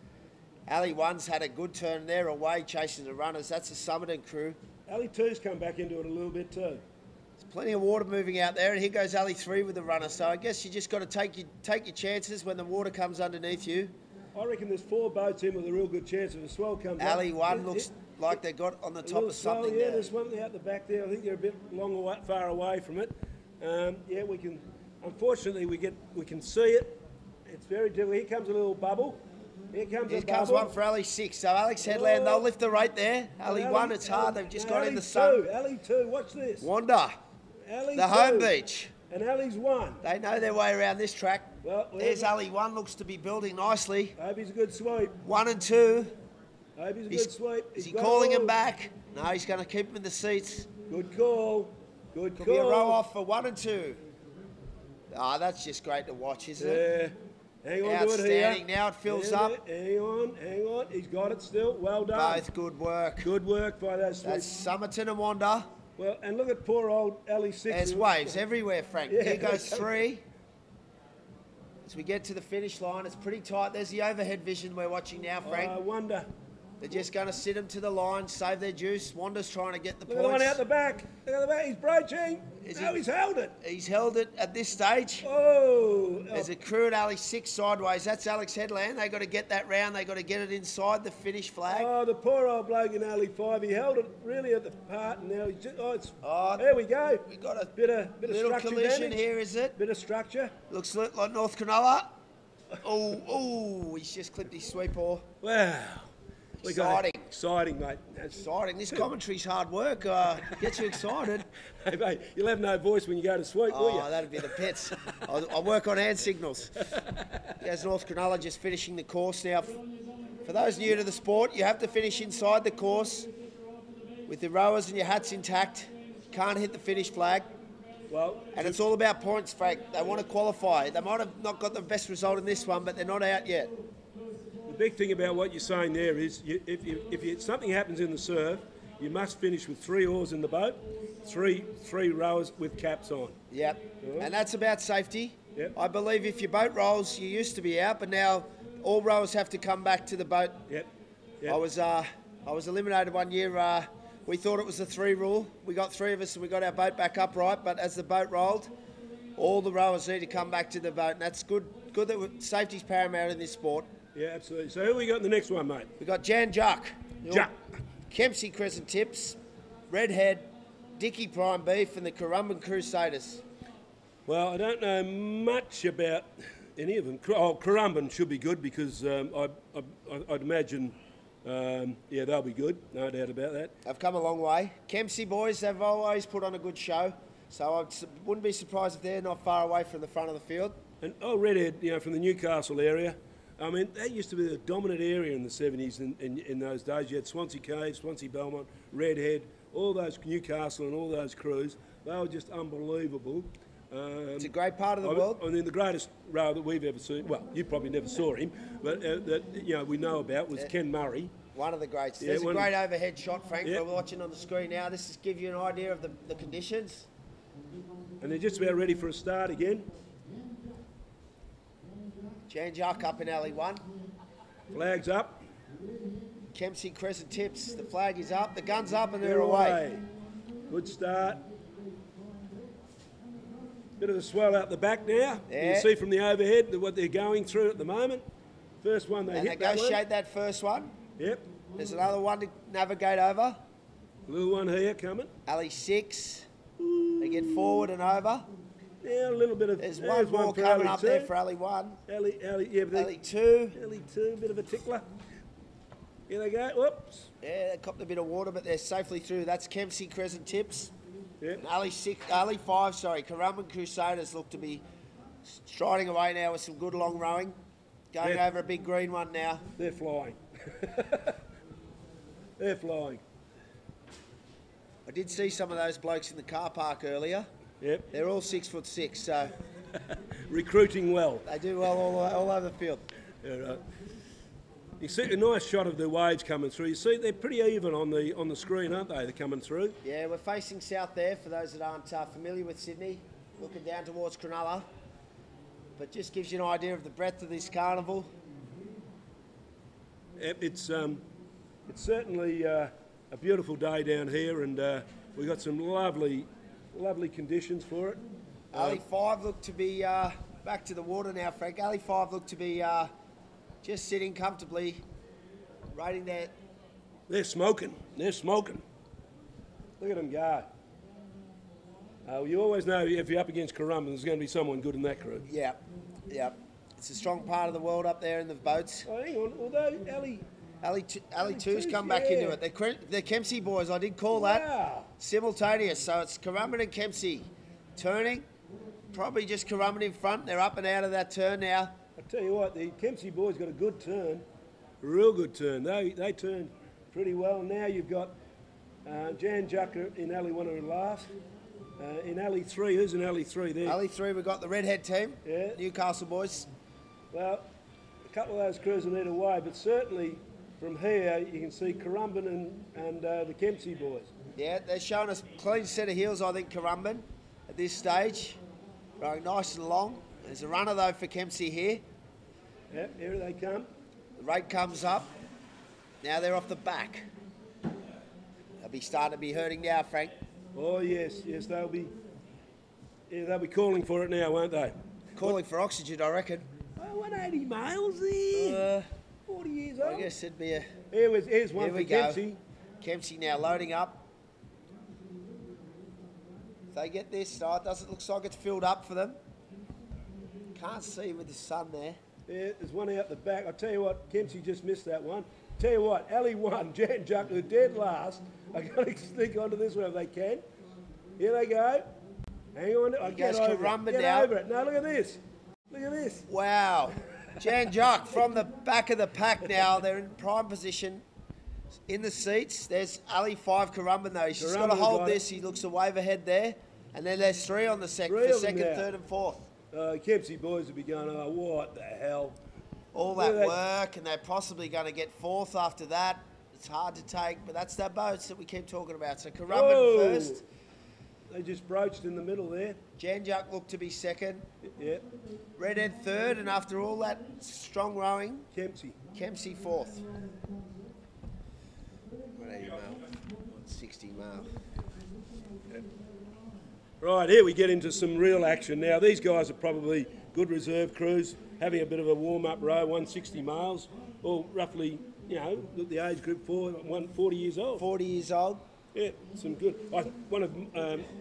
Alley 1's had a good turn there, away chasing the runners. That's the Somerton crew. Alley 2's come back into it a little bit too. There's plenty of water moving out there, and here goes alley 3 with the runner. So I guess you just got to take your chances when the water comes underneath you. I reckon there's 4 boats in with a real good chance if a swell comes up. Alley 1 looks like they got on the top of something yeah, there. There's one out the back there. I think they're a bit far away from it. Yeah, we can. Unfortunately, we can see it. It's very difficult. Here comes a little bubble. Here comes one for alley 6. So Alex Headland, they'll lift the rate there. Alley 1, it's hard. They've just got in the sun. Alley 2, watch this. Wanda, alley the 2. home beach. And alley's 1. They know their way around this track. Well, there's alley 1, looks to be building nicely. Hope he's a good sweep. 1 and 2. Hope he's a good sweep. Is he calling him back? No, he's going to keep him in the seats. Good call. Good call. Could be a row off for 1 and 2. Ah, that's just great to watch, isn't it? Yeah. Hang on to it here. Outstanding. Now it fills up. Hang on. He's got it still. Well done. Both good work. Good work by those sweeps. That's Somerton and Wanda. Well, and look at poor old alley 6. There's waves everywhere, Frank. Yeah. Here goes 3. As we get to the finish line, it's pretty tight. There's the overhead vision we're watching now, Frank. I wonder. They're just going to sit them to the line, save their juice. Wanda's trying to get the Look points. at the one out the back. Look at the back. He's broaching. He's held it. He's held it at this stage. Oh. There's a crew at alley 6 sideways. That's Alex Headland. They've got to get that round. They've got to get it inside the finish flag. Oh, the poor old bloke in alley 5. He held it really at the part, and now he's just, there we go. We got a bit of little structure collision damage. here, is it? Bit of structure. Looks like North Cronulla. Oh, he's just clipped his sweep oar. Wow. Exciting, mate. Exciting. This commentary's hard work. Gets you excited. Hey, mate, you'll have no voice when you go to sweep, will you? Oh, that'd be the pits. I'll work on hand signals. As North Cronulla just finishing the course now. For those new to the sport, you have to finish inside the course with the rowers and your hats intact. Can't hit the finish flag. Well, and it's all about points, Frank. They want to qualify. They might have not got the best result in this one, but they're not out yet. the big thing about what you're saying there is if something happens in the surf, you must finish with 3 oars in the boat, three rowers with caps on. Yep, and that's about safety. Yep. I believe if your boat rolls, you used to be out, but now all rowers have to come back to the boat. Yep. Yep. I was eliminated one year. We thought it was the 3 rule. We got 3 of us and we got our boat back upright, but as the boat rolled, all the rowers need to come back to the boat, and that's good. Good that safety's paramount in this sport. Yeah, absolutely. So who we got in the next one, mate? We got Jan Juck. Juck. Kempsey Crescent Tips, Redhead, Dicky Prime Beef, and the Currumbin Crusaders. Well, I don't know much about any of them. Currumbin should be good because I'd imagine, they'll be good, no doubt about that. They've come a long way. Kempsey boys, they've always put on a good show, so I wouldn't be surprised if they're not far away from the front of the field. And Redhead, from the Newcastle area, I mean, that used to be the dominant area in the 70s in those days. You had Swansea Cave, Swansea Belmont, Redhead, all those Newcastle and all those crews. They were just unbelievable. It's a great part of the world. I mean, the greatest rower that we've ever seen, well, you probably never saw him, but we know about was Ken Murray. One of the greats. There's a great overhead shot, Frank, we're watching on the screen now. This is give you an idea of the conditions. And they're just about ready for a start again. Jan Juck up in alley 1. Flag's up. Kempsey Crescent Tips. The flag is up, the gun's up, and they're away. Good start. Bit of a swell out the back now. Yeah. You can see from the overhead what they're going through at the moment. First one they hit. And negotiate that first one. Yep. There's another one to navigate over. Little one here coming. Alley 6. They get forward and over. Yeah, a little bit of. There's one more for coming alley up 2. there for alley 1. Alley 2. Alley 2, bit of a tickler. Here they go. Whoops. Yeah, they copped a bit of water, but they're safely through. That's Kempsey Crescent Tips. Yep. Alley 5, Currumbin Crusaders look to be striding away now with some good long rowing. Going over a big green one now. They're flying. They're flying. I did see some of those blokes in the car park earlier. Yep. They're all 6'6", so Recruiting well. they do well all over the field. Yeah, right. You see a nice shot of the waves coming through. You see they're pretty even on the screen, aren't they? They're coming through. Yeah, we're facing south there for those that aren't familiar with Sydney, looking down towards Cronulla. But just gives you an idea of the breadth of this carnival. It's certainly a beautiful day down here, and we've got some lovely conditions for it. Alley 5 look to be back to the water now, Frank. Alley 5 look to be just sitting comfortably, rating their... They're smoking. They're smoking. Look at them go. You always know if you're up against Currumbin, there's going to be someone good in that crew. Yeah. It's a strong part of the world up there in the boats. Oh, hang on. Although Alley 2's come back into it. They're Kempsey boys, I did call that. Simultaneous, so it's Currumbin and Kempsey turning. Probably just Currumbin in front. They're up and out of that turn now. I tell you what, the Kempsey boys got a good turn, a real good turn. They turned pretty well. Now you've got Jan Jucker in alley 1 or last. In alley 3, who's in alley 3 there? Alley 3, we've got the Redhead team, Yeah. Newcastle boys. Well, a couple of those crews will need away, but certainly from here you can see Currumbin and the Kempsey boys. Yeah, they're showing us a clean set of heels, I think, Currumbin, at this stage. Rowing nice and long. There's a runner, though, for Kempsey here. Yeah, here they come. The rate comes up. Now they're off the back. They'll be starting to be hurting now, Frank. Oh yes, they'll be calling for it now, won't they? Calling for oxygen, I reckon. Oh, 180 miles there. 40 years old. I guess it'd be a... Here's one Here for we go. Kempsey. Kempsey now loading up. If they get this, it looks like it's filled up for them. Can't see with the sun there. Yeah, there's one out the back. I'll tell you what, Kempsey just missed that one. Tell you what, alley 1, Jan Juck, who dead last, are going to sneak onto this one if they can. Here they go. Hang on. Get goes over Currumbin it. Get now. over it. Now look at this. Look at this. Wow. Jan Jock from the back of the pack now. They're in prime position in the seats. There's Ali 5 Karumban though. He's just got to hold this. He looks a wave ahead there. And then there's 3 on the second, third and fourth. Kempsey boys will be going, oh, what the hell? All that work, and they're possibly going to get fourth after that. It's hard to take, but that's that boats that we keep talking about. So Karumban first. They just broached in the middle there. Janjuk looked to be second. Yep. Redhead third, and after all that strong rowing, Kempsey fourth. 180 mile, 160 mile. Yep. Right, here we get into some real action now. These guys are probably good reserve crews, having a bit of a warm-up row, 160 miles, all roughly, you know, the age group 40 years old. 40 years old. Yeah, some good. One of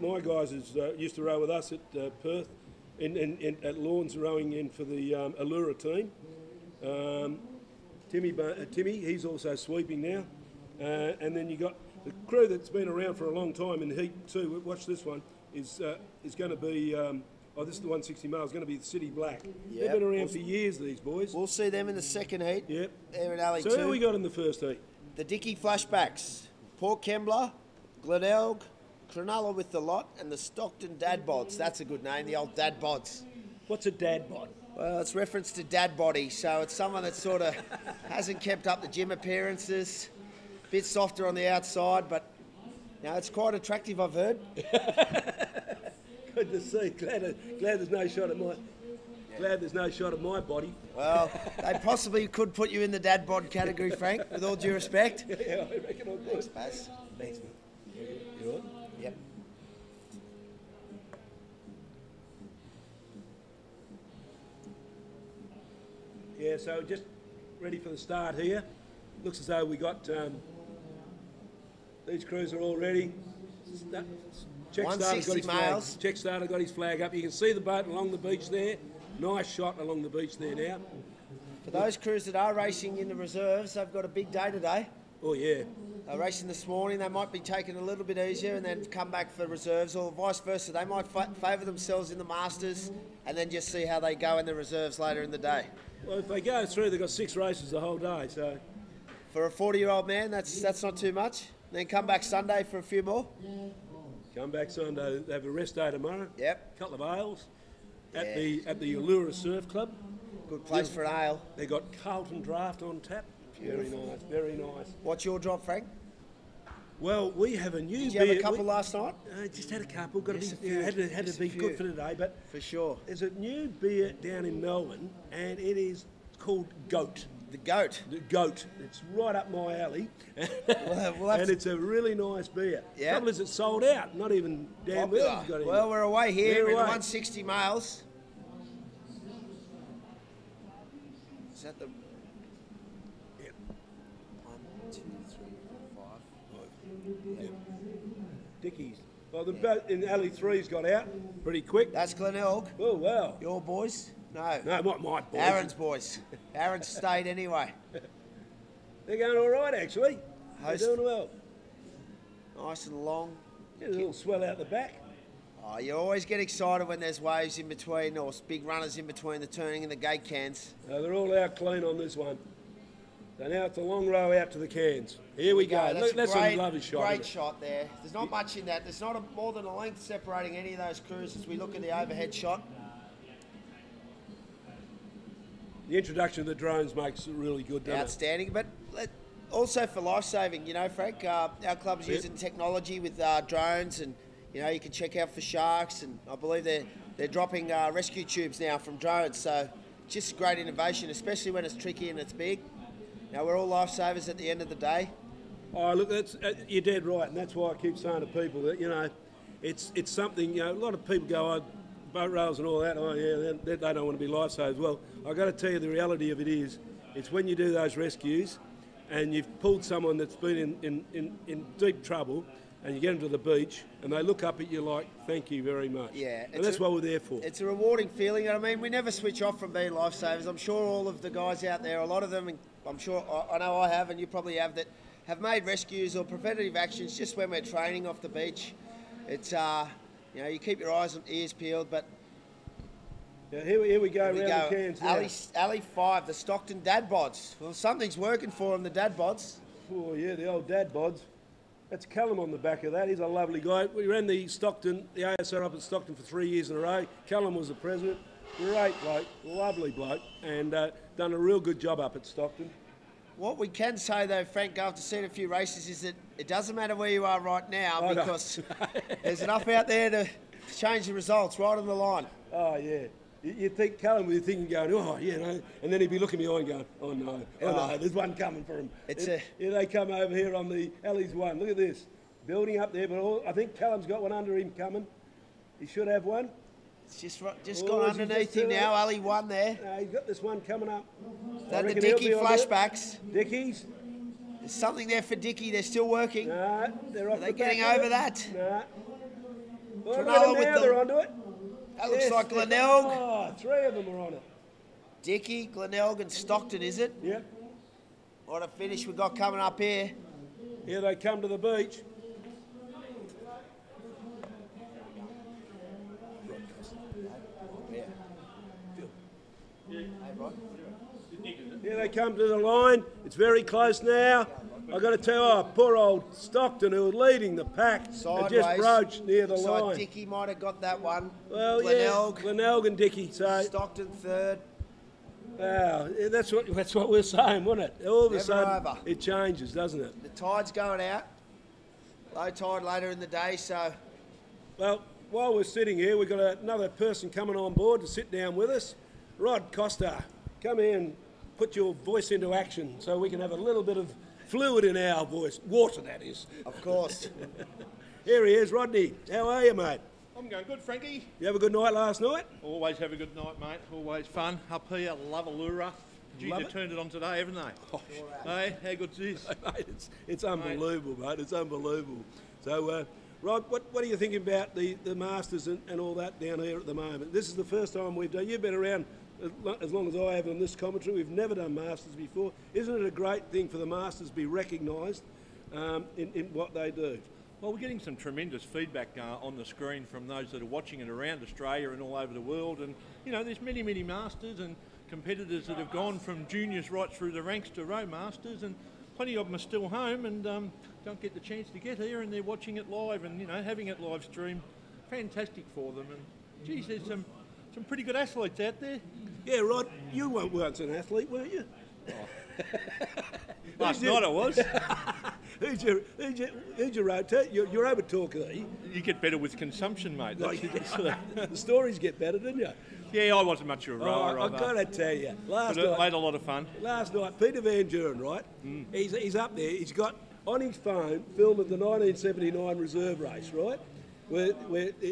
my guys used to row with us at Perth, at Lawns, rowing in for the Allura team. Timmy, he's also sweeping now. And then you got the crew that's been around for a long time in Heat 2. Watch this one. Is going to be, this is the 160 miles, going to be the City Black. Yep. They've been around for years, these boys. We'll see them in the second heat. Yep. They're in Alley 2. So who we got in the first heat? The Dickey Flashbacks. Port Kembla, Glenelg, Cronulla with the lot, and the Stockton Dad Bods. That's a good name, the old Dad Bods. What's a Dad Bod? Well, it's reference to dad body, so it's someone that sort of hasn't kept up the gym appearances, a bit softer on the outside, but you know, it's quite attractive, I've heard. Good to see. Glad there's no shot of my. Glad there's no shot of my body. Well, they possibly could put you in the dad bod category, Frank, with all due respect. Yeah, I reckon I could. Thanks, Baz. Thanks, man. You all right? Yep. Yeah, so just ready for the start here. Looks as though we got these crews are all ready. Check starter got his flag up. You can see the boat along the beach there. Nice shot along the beach there now. For those crews that are racing in the reserves, they've got a big day today. Oh, yeah. They're racing this morning. They might be taking a little bit easier and then come back for reserves, or vice versa. They might favour themselves in the Masters and then just see how they go in the reserves later in the day. Well, if they go through, they've got 6 races the whole day, so... For a 40-year-old man, that's not too much. Then come back Sunday for a few more. Come back Sunday. They have a rest day tomorrow. Yep. Couple of ales at the Allura Surf Club. Good place for an ale. They got Carlton Draft on tap. Very nice, very nice. What's your drop, Frank? Well, we have a new beer. Did you have a couple last night? Just had a couple. Got to be, had to be good for today, but for sure. There's a new beer down in Melbourne, and it is called Goat. The Goat. The Goat. It's right up my alley, and it's a really nice beer. Yeah. Trouble is, it's sold out. Not even Dan Williams got it. Well, we're away here in 160 miles. Is that the? Yep. 1, 2, 3, 4, 5. Yep. Dickies. Well, the boat in Alley 3's got out pretty quick. That's Glenelg. Oh, wow. Your boys? No. No, not my boys. Aaron's boys. Aaron stayed anyway. They're going all right, actually. They're doing well. Nice and long. Get a little swell out the back. Oh, you always get excited when there's waves in between or big runners in between the turning and the gate cans. They're all out clean on this one. So now it's a long row out to the cans. Here we go. That's a lovely shot. Great shot there. There's not much in that. There's not more than a length separating any of those crews as we look at the overhead shot. The introduction of the drones makes it really good, doesn't Outstanding, but also for life-saving, you know, Frank. Our club's using technology with drones, and you know, you can check out for sharks, and I believe they're dropping rescue tubes now from drones. So just great innovation, especially when it's tricky and it's big. You know, we're all lifesavers at the end of the day. Oh, look, that's you're dead right, and that's why I keep saying to people that, you know, it's something. You know, a lot of people go, boat rails and all that. Oh yeah, they don't want to be lifesavers. Well, I've got to tell you, the reality of it is, it's when you do those rescues, and you've pulled someone that's been in deep trouble, and you get them to the beach, and they look up at you like, thank you very much. Yeah. And that's what we're there for. It's a rewarding feeling. I mean, we never switch off from being lifesavers. I'm sure all of the guys out there, a lot of them, I'm sure, I know I have, and you probably have, that have made rescues or preventative actions just when we're training off the beach. It's, you know, you keep your eyes and ears peeled, but Yeah, here we go, Here we round go. the cans now. Ali 5, the Stockton Dad Bods. Well, something's working for them, the Dad Bods. Oh, yeah, the old dad bods. That's Callum on the back of that. He's a lovely guy. We ran the ASRL Open Stockton for 3 years in a row. Callum was the president. Great bloke, lovely bloke, and done a real good job up at Stockton. What we can say, though, Frank, after seeing a few races, is that it doesn't matter where you are right now because there's enough out there to change the results right on the line. Oh, yeah. You think Callum would be thinking, going, oh, yeah, no, and then he'd be looking behind going, oh, no, there's one coming for him. Here they come over here on the Ellie's one. Look at this. Building up there, but I think Callum's got one under him coming. He should have one. It's just gone underneath him now. Ali 1 there. He's got this one coming up. That the Dicky flashbacks. Dickies? There's something there for Dicky. They're still working. Nah, they're off Are they the getting back over that? Nah. Well, Trinella with now they're onto it. That looks like Glenelg. Oh, 3 of them are on it. Dicky, Glenelg and Stockton, is it? Yep. What a finish we've got coming up here. Here they come to the beach. Here they come to the line. It's very close now. I've got to tell you, poor old Stockton, who was leading the pack, had just broached near the line. Dicky might have got that one. Well, Glenelg. yeah, Glenelg and Dicky. So Stockton 3rd. Wow, that's what we're saying, wasn't it? All of a sudden, over. it changes, doesn't it? The tide's going out. Low tide later in the day, so... Well, while we're sitting here, we've got another person coming on board to sit down with us. Rod Costa, come here and put your voice into action so we can have a little bit of fluid in our voice. Water, that is. Of course. Here he is, Rodney. How are you, mate? I'm going good, Frankie. You have a good night last night? Always have a good night, mate. Always fun. Up here, love Allura. Gee, they turned it on today, haven't they? Oh, hey, how good's this? Mate, it's unbelievable, mate. It's unbelievable. So, Rod, what are you thinking about the Masters and all that down here at the moment? This is the first time we've done. You've been around as long as I have on this commentary. We've never done Masters before. Isn't it a great thing for the Masters to be recognised in what they do? Well, we're getting some tremendous feedback on the screen from those that are watching it around Australia and all over the world. And, you know, there's many, many Masters and competitors that have gone from juniors right through the ranks to Row Masters, and plenty of them are still home and don't get the chance to get here, and they're watching it live and, you know, having it live streamed. Fantastic for them. And, geez, there's some pretty good athletes out there. Yeah, Rod, you weren't once an athlete, weren't you? Oh. Last night I was. Who's your rotate? You're over talk, are you? You get better with consumption, mate. The stories get better, didn't you? Yeah, I wasn't much of a rower. I've got to tell you, last but night, made a lot of fun. Last night, Peter Van Duren, right? He's up there. He's got on his phone film of the 1979 reserve race, right? Where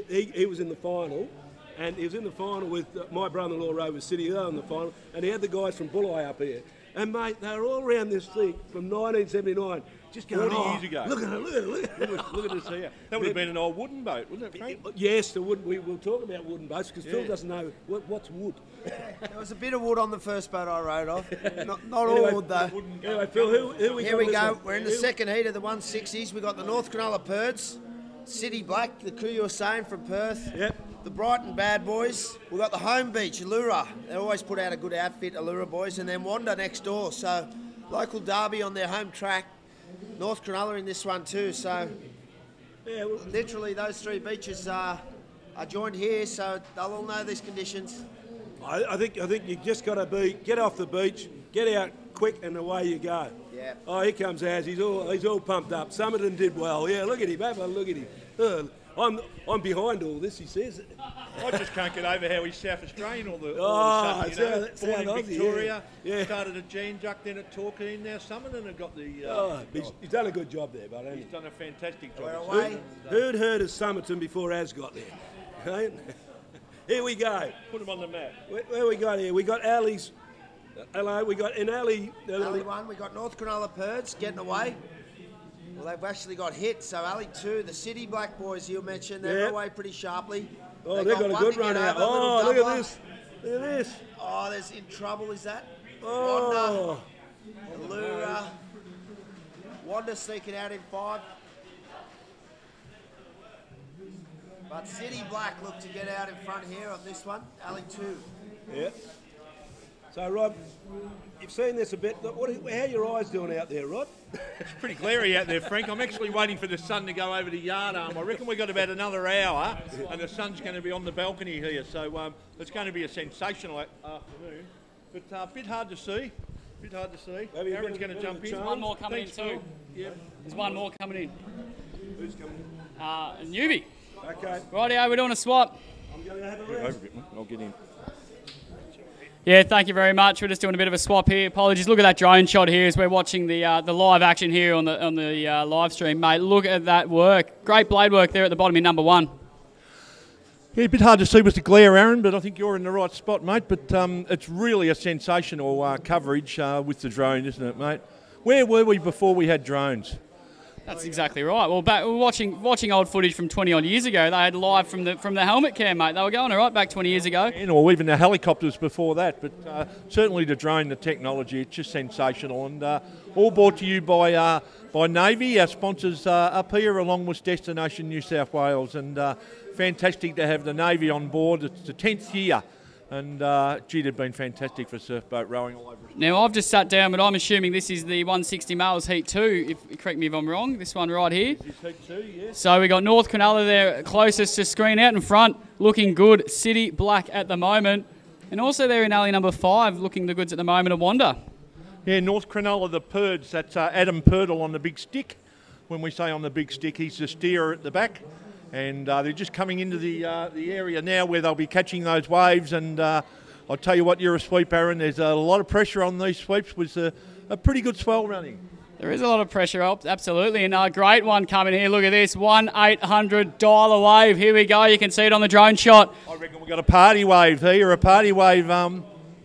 he was in the final, and he was in the final with my brother-in-law Rover City in the final, and he had the guys from Bulli up here. And mate, they were all around this thing from 1979. Just going, 40 years ago. Look at it. Look at this here. That would have been an old wooden boat, wouldn't it, Frank? Yes, the wood. We'll talk about wooden boats because Phil doesn't know what's wood. There was a bit of wood on the first boat I rode off. Not all wood, though. Anyway, Phil, Here we go. We're in the second heat of the 160s. We've got the North Cronulla Purds, City Black, the crew you were saying from Perth. Yep. The Brighton Bad Boys. We've got the home beach, Allura. They always put out a good outfit, Allura boys. And then Wanda next door. So, local derby on their home track. North Cronulla in this one too. So, Yeah, well, literally those three beaches are joined here. So, they'll all know these conditions. I think you just got to get off the beach, get out quick, and away you go. Yeah. Oh, here comes Az. He's all pumped up. Somerton did well. Yeah, look at him. Have a look at him. I'm behind all this, he says. I just can't get over how he's South Australian all the Oh, sudden, you know. South Born in Aussie, Victoria, yeah. Started at Jean Juck, then at Torquay, now Somerton, and got the... He's done a good job there, but he's done a fantastic job. We're away. who'd heard of Somerton before Az got there? Right? Here we go. Put him on the map. Where we got here? We got Ali's. Hello, we got in Ali. Ali 1, we got North Cronulla Purds getting away. Well, they've actually got hit. So Ali 2, the City Black Boys you mentioned, they're away pretty sharply. Oh, they've got a good run out. Oh, look at this. Look at this. Oh, there's in trouble, is that? Oh. Wanda, Allura. Wanda sneaking out in 5. But City Black looked to get out in front here on this one, alley 2. Yeah. So, Rod, you've seen this a bit. How are your eyes doing out there, Rod? It's pretty glary out there, Frank. I'm actually waiting for the sun to go over the yard arm. I reckon we've got about another hour and the sun's going to be on the balcony here. So it's going to be a sensational afternoon. But a bit hard to see. Aaron's going to jump in. There's one more coming in too. Yep. There's one more coming in. Who's coming? A newbie. Okay. Rightio, we're doing a swap. I'm going to have a rest. I'll get in. Yeah, thank you very much. We're just doing a bit of a swap here. Apologies. Look at that drone shot here as we're watching the live action here on the live stream, mate. Look at that work. Great blade work there at the bottom in number 1. Yeah, a bit hard to see with the glare, Aaron, but I think you're in the right spot, mate. But it's really a sensational coverage with the drone, isn't it, mate? Where were we before we had drones? That's exactly right. Well, we're watching old footage from 20 odd years ago. They had live from the helmet cam, mate. They were going all right back 20 years ago. Or even the helicopters before that. But certainly the drone, the technology, it's just sensational. And all brought to you by Navy, our sponsors up here, along with Destination New South Wales. And fantastic to have the Navy on board. It's the 10th year. And, gee, they've been fantastic for surf boat rowing all over. Now, I've just sat down, but I'm assuming this is the 160 males heat 2. Correct me if I'm wrong. This one right here. This heat 2, yes. So we got North Cronulla there closest to screen out in front. Looking good. City Black at the moment. And also there in alley number 5, looking the goods at the moment of Wanda. Yeah, North Cronulla, the Purds. That's Adam Purdle on the big stick. When we say on the big stick, he's the steerer at the back. And they're just coming into the area now where they'll be catching those waves. And I'll tell you what, you're a sweep, Aaron. There's a lot of pressure on these sweeps with a pretty good swell running. There is a lot of pressure, absolutely. And a great one coming here. Look at this, 1-800 wave. Here we go. You can see it on the drone shot. I reckon we've got a party wave here, a party wave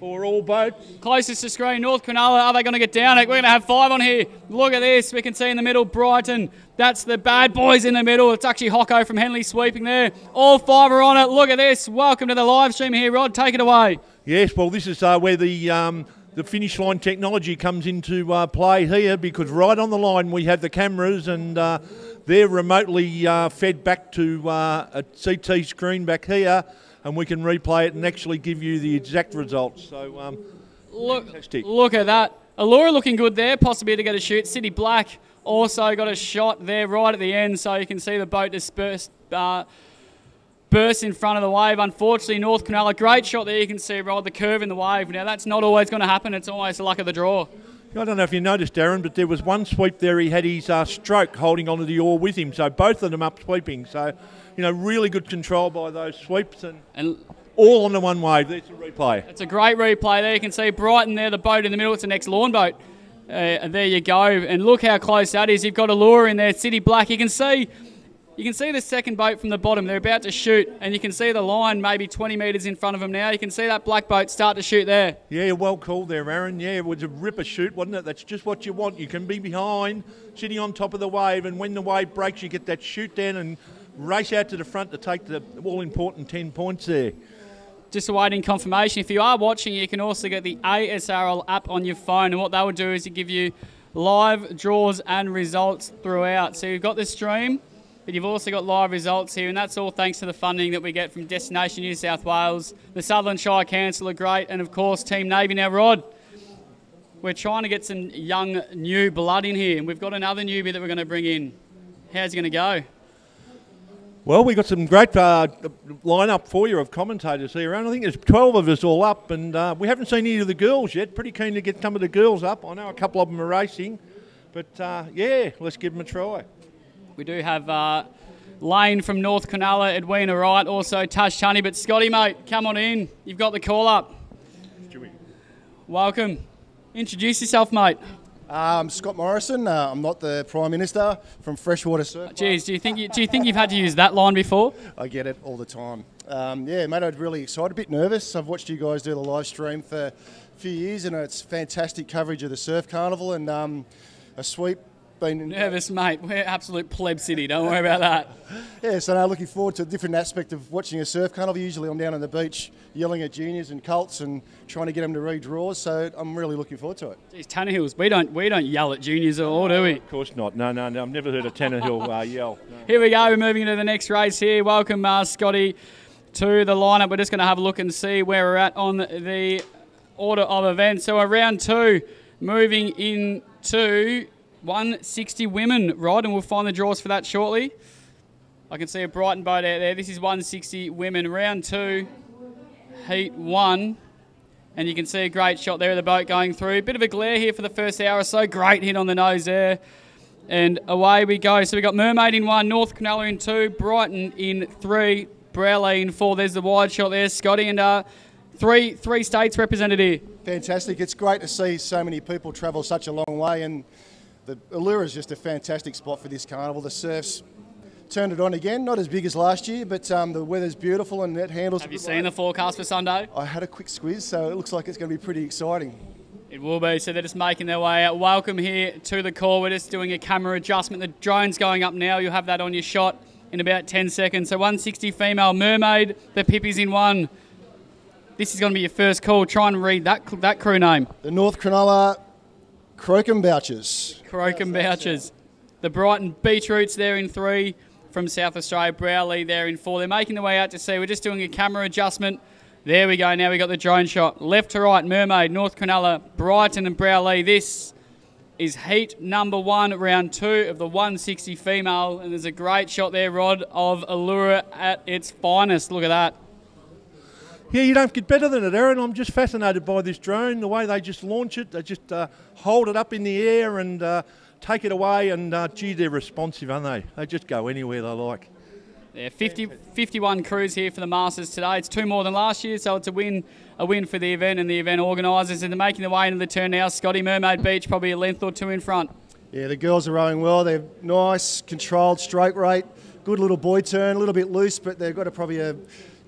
for all boats. Closest to screen, North Cronulla. Are they going to get down it? We're going to have 5 on here. Look at this. We can see in the middle, Brighton. That's the bad boys in the middle. It's actually Hocko from Henley sweeping there. All 5 are on it. Look at this. Welcome to the live stream here, Rod. Take it away. Yes, well, this is where the finish line technology comes into play here, because right on the line we have the cameras, and they're remotely fed back to a CT screen back here, and we can replay it and actually give you the exact results. So fantastic. Look at that. Allura looking good there, possibly to get a shoot. City Black also got a shot there right at the end, so you can see the boat dispersed, burst in front of the wave. Unfortunately, North Cronulla, great shot there. You can see, Rod, the curve in the wave. Now, that's not always going to happen. It's almost the luck of the draw. I don't know if you noticed, Darren, but there was one sweep there. He had his stroke holding onto the oar with him, so both of them up sweeping. So, really good control by those sweeps, and all on the one wave. There's a replay. It's a great replay there. You can see Brighton there, the boat in the middle. It's the next lawn boat. And there you go. And look how close that is. You've got Allura in there, City Black. You can see the second boat from the bottom. They're about to shoot, and you can see the line maybe 20 metres in front of them now. You can see that black boat start to shoot there. Yeah, well called there, Aaron. Yeah, it was a ripper shoot, wasn't it? That's just what you want. You can be behind, sitting on top of the wave, and when the wave breaks, you get that shoot down and race out to the front to take the all-important 10 points there. Just awaiting confirmation. If you are watching, you can also get the ASRL app on your phone, and what that will do is it give you live draws and results throughout. So you've got the stream, but you've also got live results here, and that's all thanks to the funding that we get from Destination New South Wales, the Sutherland Shire Council are great, and of course Team Navy. Now, Rod, we're trying to get some young new blood in here, and we've got another newbie that we're going to bring in. How's it going to go? Well, we've got some great line-up for you of commentators here, and I think there's 12 of us all up, and we haven't seen any of the girls yet. Pretty keen to get some of the girls up. I know a couple of them are racing, but yeah, let's give them a try. We do have Lane from North Cronulla, Edwina Wright, also Tash Tunney. But Scotty, mate, come on in. You've got the call up. Welcome. Introduce yourself, mate. I'm Scott Morrison. I'm not the Prime Minister from Freshwater Surf. Geez, do you think you've had to use that line before? I get it all the time. Yeah, mate, I'm really excited. A bit nervous. I've watched you guys do the live stream for a few years, and it's fantastic coverage of the Surf Carnival, and a sweep been Nervous, mate. We're absolute pleb city. Don't worry about that. Yeah, so now looking forward to a different aspect of watching a surf carnival. Usually I'm down on the beach yelling at juniors and colts and trying to get them to read draws, so I'm really looking forward to it. Geez, Tannehills, we don't yell at juniors at all, do we? Of course not. No. I've never heard a Tannehill yell. No. Here we go. We're moving into the next race here. Welcome, Scotty, to the lineup. We're just going to have a look and see where we're at on the order of events. So round 2, moving into 160 women, Rod, and we'll find the draws for that shortly. I can see a Brighton boat out there. This is 160 women, round 2, heat 1. And you can see a great shot there of the boat going through. Bit of a glare here for the first hour or so. Great hit on the nose there. And away we go. So we've got Mermaid in 1, North Cronulla in 2, Brighton in 3, Browley in 4. There's the wide shot there, Scotty. And three states represented here. Fantastic. It's great to see so many people travel such a long way, and the Allura is just a fantastic spot for this carnival. The surf's turned it on again, not as big as last year, but the weather's beautiful and it handles. Have you seen the forecast for Sunday? I had a quick squiz, so it looks like it's going to be pretty exciting. It will be, so they're just making their way out. Welcome here to the call. We're just doing a camera adjustment. The drone's going up now. You'll have that on your shot in about 10 seconds. So 160 female Mermaid, the Pippi's in 1. This is going to be your first call. Try and read that crew name. The North Cronulla Croquembouchers. Croquembouchers. The Brighton Beetroots there in 3 from South Australia. Browley there in 4. They're making their way out to sea. We're just doing a camera adjustment. There we go. Now we got the drone shot. Left to right, Mermaid, North Cronulla, Brighton and Browley. This is heat number 1, round 2 of the 160 female. And there's a great shot there, Rod, of Allura at its finest. Look at that. Yeah, you don't get better than it, Aaron. I'm just fascinated by this drone, the way they just launch it. They just hold it up in the air and take it away, and gee, they're responsive, aren't they? They just go anywhere they like. Yeah, 51 crews here for the Masters today. It's 2 more than last year, so it's a win for the event and the event organisers. And they're making their way into the turn now. Scotty, Mermaid Beach, probably a length or 2 in front. Yeah, the girls are rowing well. They're nice, controlled stroke rate, good little buoy turn, a little bit loose, but they've got probably a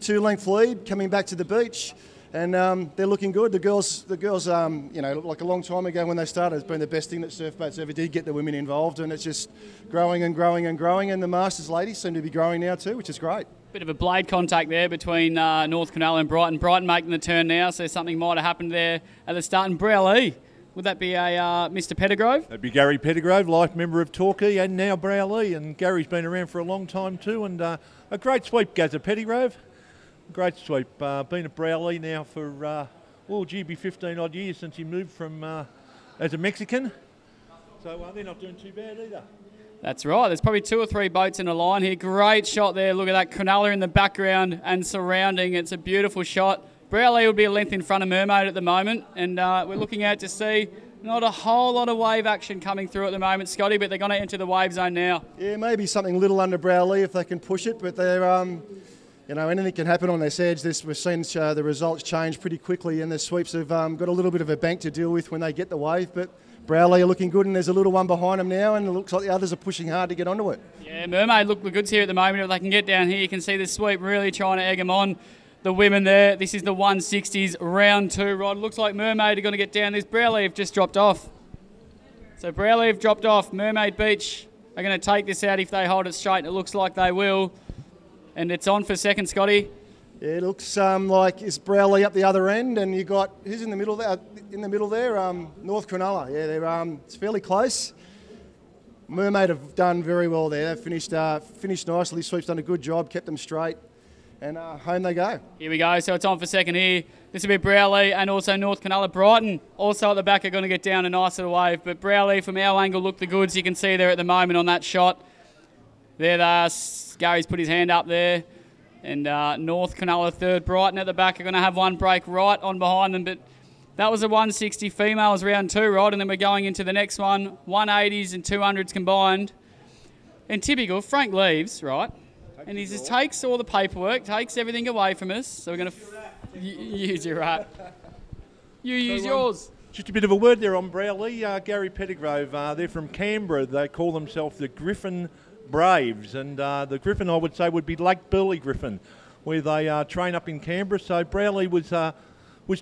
2-length lead coming back to the beach, and they're looking good. The girls, you know, like a long time ago when they started, it's been the best thing that surf boats ever did, get the women involved, and it's just growing and growing and growing. And the Masters ladies seem to be growing now too, which is great. Bit of a blade contact there between North Cronulla and Brighton. Brighton making the turn now, so something might have happened there at the start. And Browley, would that be a Mr. Pettigrove? That'd be Gary Pettigrove, life member of Torquay and now Browley, and Gary's been around for a long time too. And a great sweep, Gazza Pettigrove. Great sweep. Been at Browley now for, be 15 odd years since he moved from as a Mexican. So they're not doing too bad either. That's right. There's probably 2 or 3 boats in a line here. Great shot there. Look at that Cronulla in the background and surrounding. It's a beautiful shot. Browley will be a length in front of Mermaid at the moment, and we're looking out to see not a whole lot of wave action coming through at the moment, Scotty, but they're going to enter the wave zone now. Yeah, maybe something little under Browley if they can push it, but they're... You know, anything can happen on this edge. We've seen the results change pretty quickly, and the sweeps have got a little bit of a bank to deal with when they get the wave. But Browley are looking good, and there's a little one behind them now, and it looks like the others are pushing hard to get onto it. Yeah, Mermaid look the goods here at the moment. If they can get down here, you can see the sweep really trying to egg them on. The women there. This is the 160s, round 2, Rod. Looks like Mermaid are going to get down. This Browley have just dropped off. So Browley have dropped off. Mermaid Beach are going to take this out if they hold it straight. It looks like they will. And it's on for second, Scotty. Yeah, it looks like it's Browley up the other end, and you got who's in the middle there? North Cronulla. Yeah, they're it's fairly close. Mermaid have done very well there. They've finished nicely. Sweep's done a good job, kept them straight, and home they go. Here we go. So it's on for second here. This will be Browley and also North Cronulla. Brighton also at the back are going to get down a nice little wave, but Browley from our angle look the goods. You can see there at the moment on that shot. There they are. Gary's put his hand up there. And North Cronulla third. Brighton at the back are going to have one break right on behind them. But that was a 160 females round 2, Rod. And then we're going into the next one. 180s and 200s combined. And typical, Frank leaves, right? And he just takes all the paperwork, takes everything away from us. So we're going to use your right. You use yours. Just a bit of a word there on Browley. Gary Pettigrove, they're from Canberra. They call themselves the Griffin Braves, and the Griffin, I would say, would be Lake Burleigh Griffin, where they train up in Canberra. So Browley was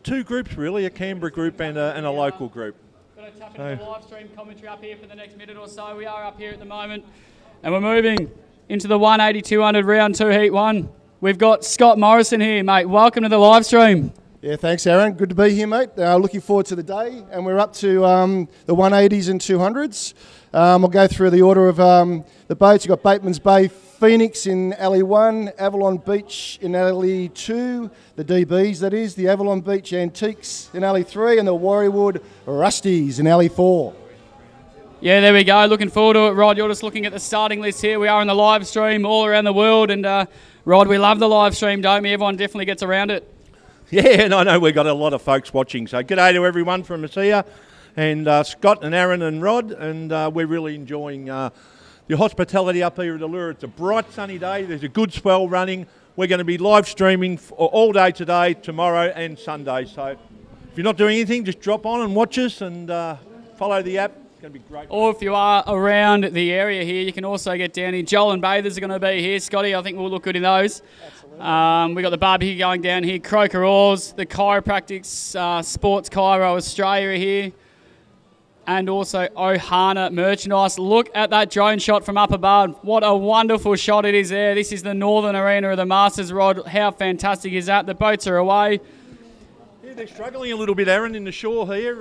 2 groups really, a Canberra group and a local group. Got to tap into the live stream commentary up here for the next minute or so. We are up here at the moment, and we're moving into the 180-200 round 2 heat 1. We've got Scott Morrison here, mate. Welcome to the live stream. Yeah, thanks, Aaron. Good to be here, mate. Looking forward to the day, and we're up to the 180s and 200s. I'll go through the order of the boats. You've got Bateman's Bay Phoenix in Alley 1, Avalon Beach in Alley 2, the DBs that is, the Avalon Beach Antiques in Alley 3, and the Warriewood Rusties in Alley 4. Yeah, there we go. Looking forward to it, Rod. You're just looking at the starting list here. We are in the live stream all around the world, and Rod, we love the live stream, don't we? Everyone definitely gets around it. Yeah, and I know we've got a lot of folks watching, so g'day to everyone from us here, and Scott and Aaron and Rod, and we're really enjoying your hospitality up here at Allure. It's a bright sunny day, there's a good swell running. We're going to be live streaming all day today, tomorrow and Sunday, so if you're not doing anything, just drop on and watch us and follow the app. It's going to be great. Or if you are around the area here, you can also get down here. Joel and Bathers are going to be here. Scotty, I think we'll look good in those. We've got the barbecue going down here, Croker Oars, the Chiropractics, Sports Chiro Australia here, and also Ohana Merchandise. Look at that drone shot from up above. What a wonderful shot it is there. This is the northern arena of the Masters, Rod. How fantastic is that? The boats are away. Yeah, they're struggling a little bit, Aaron, in the shore here.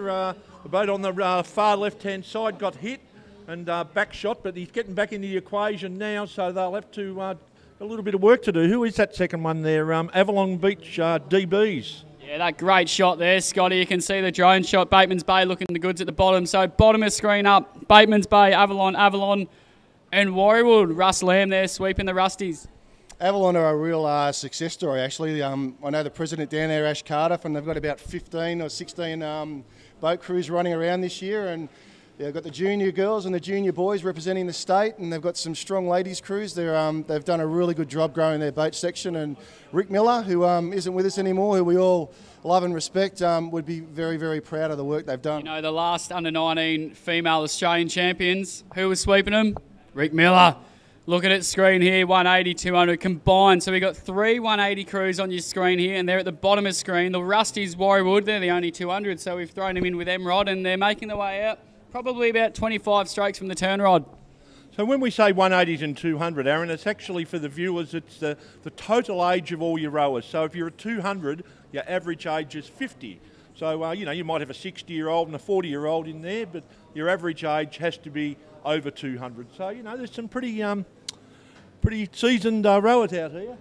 The boat on the far left-hand side got hit and back shot, but he's getting back into the equation now, so they'll have to... a little bit of work to do. Who is that second one there? Avalon Beach DBs. Yeah, that great shot there, Scotty. You can see the drone shot. Bateman's Bay looking the goods at the bottom. So bottom of screen up, Bateman's Bay, Avalon, and Warriewood. Russ Lamb there sweeping the Rusties. Avalon are a real success story, actually. I know the president down there, Ash Cardiff, and they've got about 15 or 16 boat crews running around this year, and they've got the junior girls and the junior boys representing the state, and they've got some strong ladies crews. They've done a really good job growing their boat section, and Rick Miller, who isn't with us anymore, who we all love and respect, would be very, very proud of the work they've done. You know, the last under-19 female Australian champions, who was sweeping them? Rick Miller. Look at it, screen here, 180, 200 combined. So we've got 3 180 crews on your screen here, and they're at the bottom of the screen. The Rusties, Warriewood, they're the only 200, so we've thrown them in with them, Rod, and they're making their way out. Probably about 25 strokes from the turn rod. So when we say 180s and 200, Aaron, it's actually for the viewers, it's the total age of all your rowers. So if you're a 200, your average age is 50. So, you might have a 60-year-old and a 40-year-old in there, but your average age has to be over 200. So, there's some pretty seasoned rowers out here.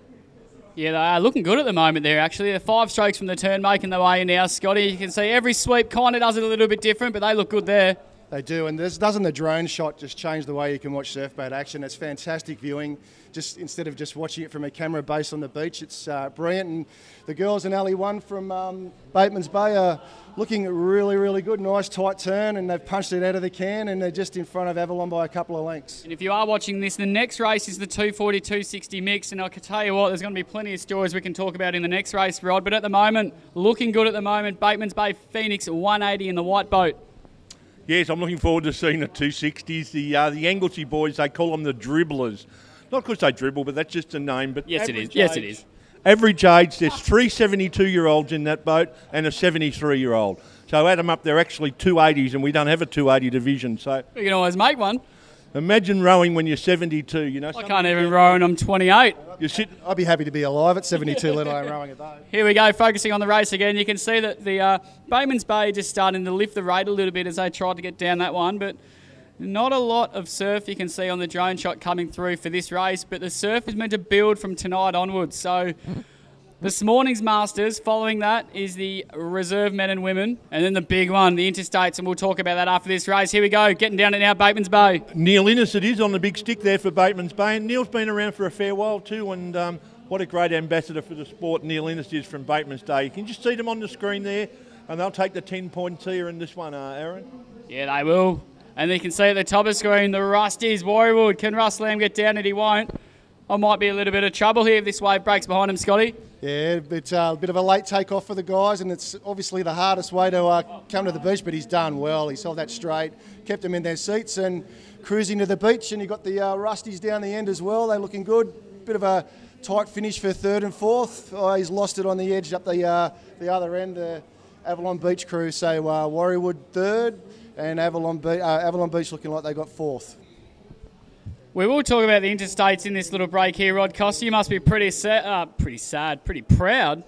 Yeah, they are looking good at the moment there, actually. They're 5 strokes from the turn, making their way in now, Scotty. You can see every sweep kind of does it a little bit different, but they look good there. They do, and doesn't the drone shot just change the way you can watch surfboat action? It's fantastic viewing. Just instead of just watching it from a camera base on the beach, it's brilliant. And the girls in Alley 1 from Bateman's Bay are looking really, really good. Nice tight turn, and they've punched it out of the can, and they're just in front of Avalon by a couple of lengths. And if you are watching this, the next race is the 240-260 mix, and I can tell you what, there's going to be plenty of stories we can talk about in the next race, Rod. But at the moment, looking good at the moment. Bateman's Bay Phoenix 180 in the white boat. Yes, I'm looking forward to seeing the 260s. The Anglesey boys, they call them the dribblers. Not because they dribble, but that's just a name. But yes, it is. Yes, it is. Average age, there's 3 72-year-olds in that boat and a 73-year-old. So add them up, they're actually 280s, and we don't have a 280 division. So we can always make one. Imagine rowing when you're 72. I can't even row and I'm 28. I'd be happy to be alive at 72, let alone rowing a day. Here we go, focusing on the race again. You can see that the Bateman's Bay just starting to lift the rate a little bit as they tried to get down that one, but not a lot of surf you can see on the drone shot coming through for this race, but the surf is meant to build from tonight onwards. So this morning's Masters, following that is the reserve men and women, and then the big one, the Interstates, and we'll talk about that after this race. Here we go, getting down to now Bateman's Bay. Neil Innes it is on the big stick there for Bateman's Bay, and Neil's been around for a fair while too, and what a great ambassador for the sport Neil Innes is from Bateman's Day. You can just see them on the screen there, and they'll take the 10-points here in this one, Aaron. Yeah, they will. And you can see at the top of the screen, the Rusties, Warriewood. Can Russ Lamb get down it? He won't. I might be a little bit of trouble here if this wave breaks behind him, Scotty. Yeah, it's a bit of a late take-off for the guys, and it's obviously the hardest way to come to the beach, but he's done well. He's held that straight, kept them in their seats and cruising to the beach, and you got the Rusties down the end as well. They're looking good. Bit of a tight finish for third and fourth. He's lost it on the edge up the other end. Avalon Beach crew say Warriewood third, and Avalon Beach looking like they got fourth. We will talk about the Interstates in this little break here, Rod Costa. You must be pretty proud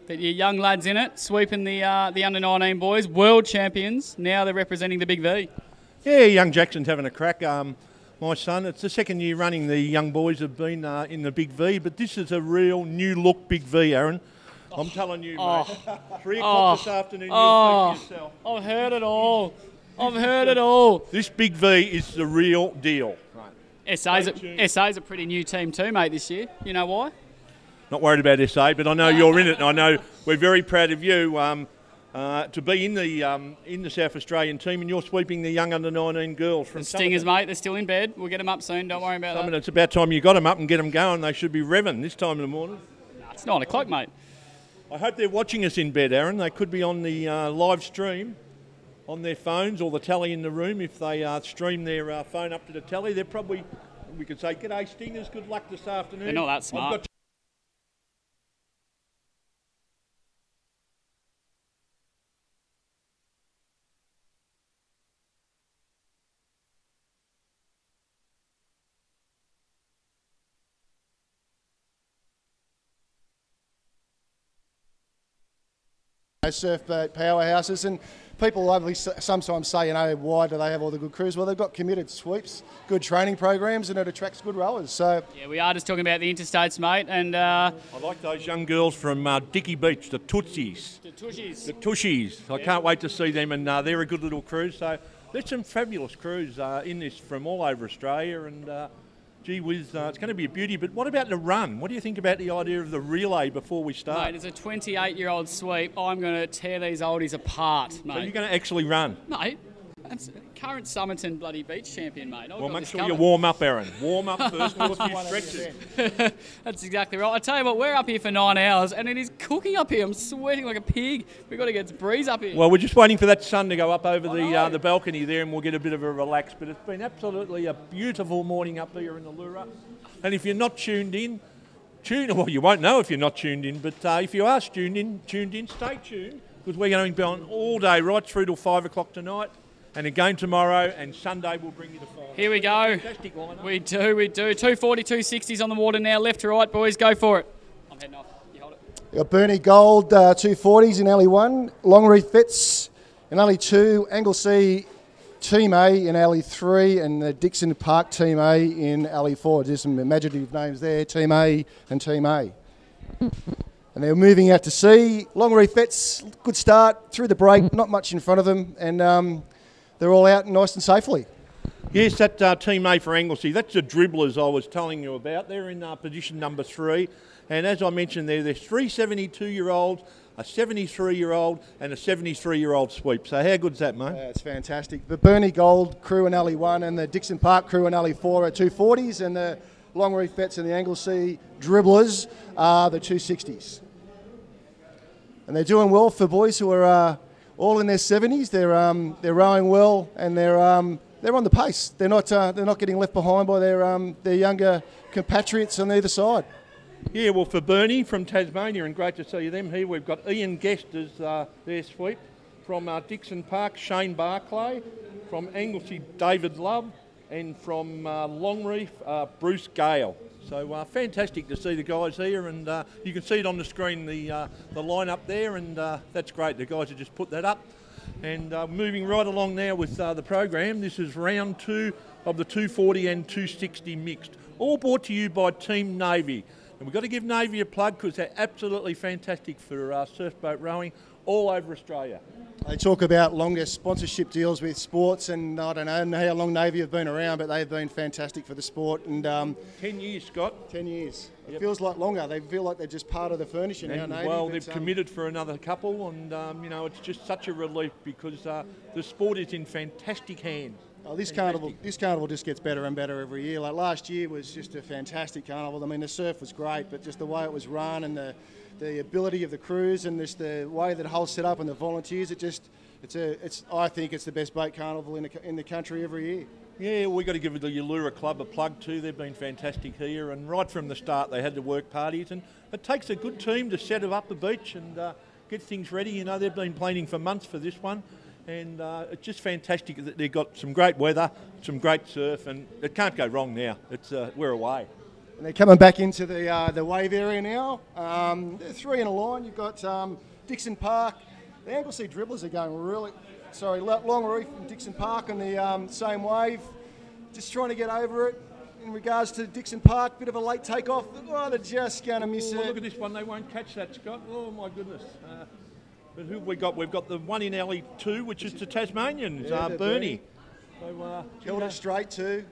that your young lads in it, sweeping the under-19 boys, world champions. Now they're representing the Big V. Yeah, young Jackson's having a crack. My son, it's the second year running the young boys have been in the Big V, but this is a real new look Big V, Aaron. I'm telling you, mate. 3 o'clock this afternoon, you'll see for yourself. I've heard it all. I've heard it all. This Big V is the real deal. SA's a pretty new team too, mate, this year. You know why? Not worried about SA, but I know you're in it, and I know we're very proud of you to be in the South Australian team, and you're sweeping the young under-19 girls from the Stingers, mate. They're still in bed. We'll get them up soon. Don't worry about that. It's about time you got them up and get them going. They should be revving this time in the morning. No, it's 9 o'clock, mate. I hope they're watching us in bed, Aaron. They could be on the live stream on their phones or the telly in the room. If they stream their phone up to the telly, they're probably, we could say, "G'day Stingers, good luck this afternoon." They're not that smart. Surf boat powerhouses, and people sometimes say, why do they have all the good crews? Well, they've got committed sweeps, good training programs, and it attracts good rowers. So yeah, we are just talking about the Interstates, mate, and I like those young girls from Dicky Beach, the Tootsies. The Tushies. The Tushies. I can't wait to see them, and they're a good little crew. So there's some fabulous crews in this from all over Australia, and gee whiz, it's going to be a beauty. But what about the run? What do you think about the idea of the relay before we start? Mate, as a 28-year-old sweep, I'm going to tear these oldies apart, mate. So you're going to actually run? Mate, that's current Somerton bloody beach champion, mate. Well, make sure you warm up, Aaron. Warm up first, do a few stretches. That's exactly right. I tell you what, we're up here for 9 hours, and it is cooking up here. I'm sweating like a pig. We've got to get some breeze up here. Well, we're just waiting for that sun to go up over the balcony there, and we'll get a bit of a relax. But it's been absolutely a beautiful morning up here in the Lura. And if you're not tuned in, well, you won't know if you're not tuned in, but if you are tuned in, stay tuned, because we're going to be on all day, right through till 5 o'clock tonight. And again tomorrow, and Sunday we'll bring you the final. Here we go. Fantastic lineup. We do. 240, 260s on the water now. Left to right, boys. Go for it. I'm heading off. You hold it. We've got Bernie Gold 240s in alley 1, Longreef Fitz in alley 2, Anglesea Team A in alley 3, and the Dixon Park Team A in alley 4. Just some imaginative names there, Team A and Team A. And they're moving out to sea. Longreef Fitz, good start through the break, not much in front of them, and they're all out nice and safely. Yes, that Team A for Anglesea, that's the dribblers I was telling you about. They're in position number 3. And as I mentioned there's 3 72-year-olds, a 73-year-old and a 73-year-old sweep. So how good's that, mate? It's fantastic. The Bernie Gold crew in alley 1 and the Dixon Park crew in alley 4 are 240s, and the Longreef Vets and the Anglesea dribblers are the 260s. And they're doing well for boys who are all in their 70s. They're rowing well, and they're on the pace. They're not getting left behind by their younger compatriots on either side. Yeah, well, for Bernie from Tasmania, and great to see them here, we've got Ian Guest as their sweep. From Dixon Park, Shane Barclay. From Anglesea, David Love. And from Longreef, Bruce Gale. So fantastic to see the guys here, and you can see it on the screen, the line-up there, and that's great. The guys have just put that up. And moving right along now with the program, this is round 2 of the 240 and 260 mixed. All brought to you by Team Navy. And we've got to give Navy a plug because they're absolutely fantastic for surf boat rowing all over Australia. They talk about longer sponsorship deals with sports, and I don't know how long Navy have been around, but they've been fantastic for the sport. And 10 years, Scott. 10 years. It feels like longer. They feel like they're just part of the furniture now, Navy. Well, they've committed for another couple, and it's just such a relief because the sport is in fantastic hands. Oh, this carnival just gets better and better every year. Like last year was just a fantastic carnival. I mean, the surf was great, but just the way it was run and the ability of the crews and just the way that the whole set up and the volunteers, I think it's the best boat carnival in the country every year. Yeah, we've got to give the Ulura Club a plug too. They've been fantastic here, and right from the start they had the work parties, and it takes a good team to set up the beach, and get things ready. You know, they've been planning for months for this one, and it's just fantastic that they've got some great weather, some great surf, and it can't go wrong now. It's we're away. And they're coming back into the wave area now. There are 3 in a line. You've got Dixon Park. The Anglesey dribblers are going Long Reef and Dixon Park on the same wave. Just trying to get over it. In regards to Dixon Park, bit of a late takeoff. Oh, they're just going to miss it. Look at this one. They won't catch that, Scott. Oh, my goodness. But who have we got? We've got the one in alley 2, which is the Tasmanians, Bernie. So, held it straight too.